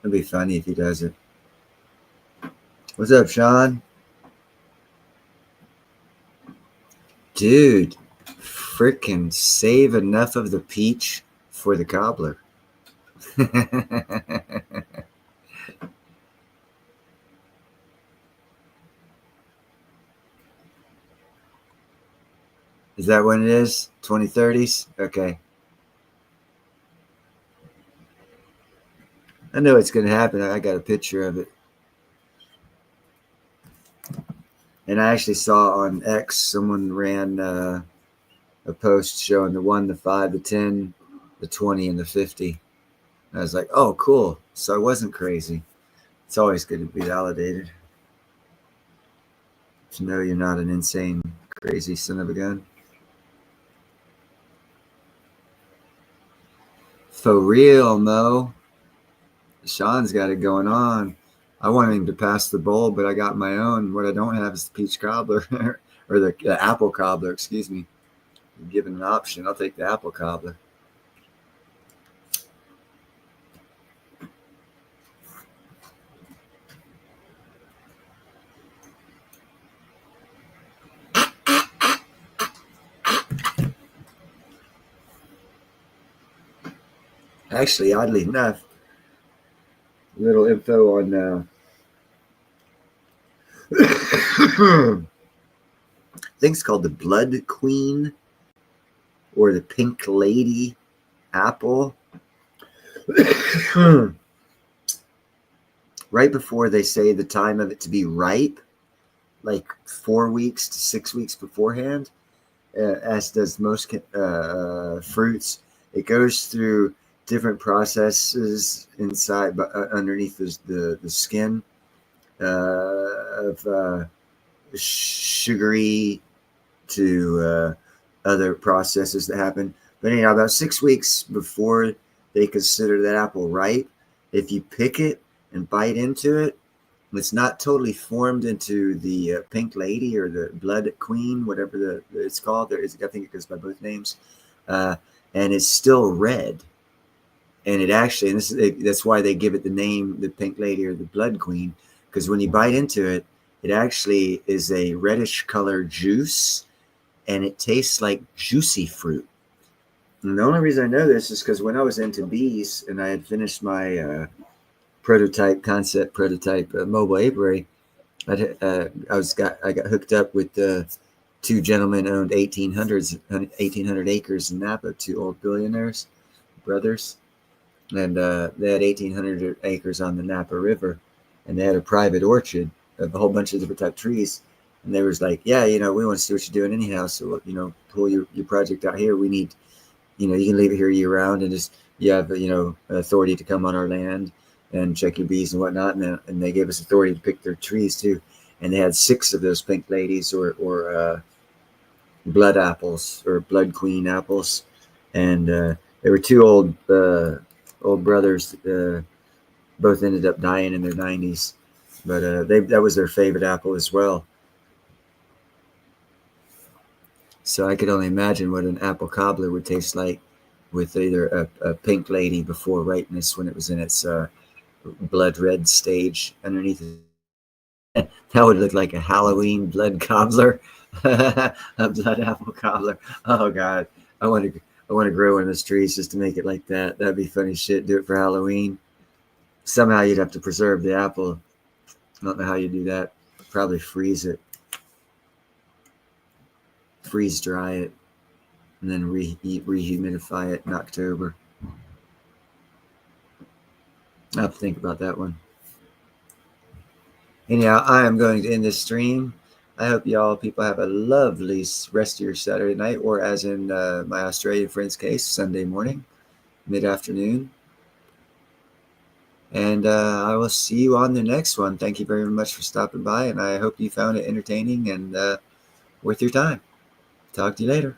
It'd be funny if he does it. What's up, Sean? Dude, frickin' save enough of the peach for the cobbler. Is that when it is? 2030s? Okay. I know it's going to happen. I got a picture of it. And I actually saw on X, someone ran a post showing the 1, the 5, the 10, the 20, and the 50. I was like, oh, cool. So I wasn't crazy. It's always good to be validated. To know you're not an insane, crazy son of a gun. For real, Mo. Sean's got it going on. I wanted him to pass the bowl, but I got my own. What I don't have is the peach cobbler or the apple cobbler, excuse me. I'm given an option. I'll take the apple cobbler. Actually, oddly enough, little info on I think it's called the Blood Queen or the Pink Lady apple. Right before they say the time of it to be ripe, like 4 weeks to 6 weeks beforehand, as does most fruits, it goes through different processes inside, but underneath the skin of sugary to other processes that happen. But anyhow, about 6 weeks before they consider that apple ripe, if you pick it and bite into it, it's not totally formed into the Pink Lady or the Blood Queen, whatever it's called. There is, I think it goes by both names, and it's still red. And it actually, and that's why they give it the name, the Pink Lady or the Blood Queen, because when you bite into it, it actually is a reddish color juice, and it tastes like juicy fruit. And the only reason I know this is because when I was into bees and I had finished my concept prototype mobile apiary, I got hooked up with two gentlemen owned 1,800 acres in Napa, two old billionaires, brothers. And they had 1,800 acres on the Napa River, and they had a private orchard of a whole bunch of different type of trees. And they was like, yeah, we want to see what you're doing anyhow. So, pull your project out here. We need, you can leave it here year round and just, you have, authority to come on our land and check your bees and whatnot. And they gave us authority to pick their trees too. And they had 6 of those Pink Ladies or blood apples or Blood Queen apples. And they were two old brothers, both ended up dying in their 90s, but that was their favorite apple as well. So I could only imagine what an apple cobbler would taste like with either a Pink Lady before ripeness when it was in its blood red stage underneath it. That would look like a Halloween blood cobbler, a blood apple cobbler. Oh God, I want to grow one of those trees just to make it like that. That'd be funny shit. Do it for Halloween. Somehow you'd have to preserve the apple. I don't know how you do that. Probably freeze it. Freeze dry it. And then rehumidify it in October. I have to think about that one. Anyhow, I am going to end this stream. I hope people have a lovely rest of your Saturday night, or as in my Australian friend's case, Sunday morning, mid-afternoon. And I will see you on the next one. Thank you very much for stopping by, and I hope you found it entertaining and worth your time. Talk to you later.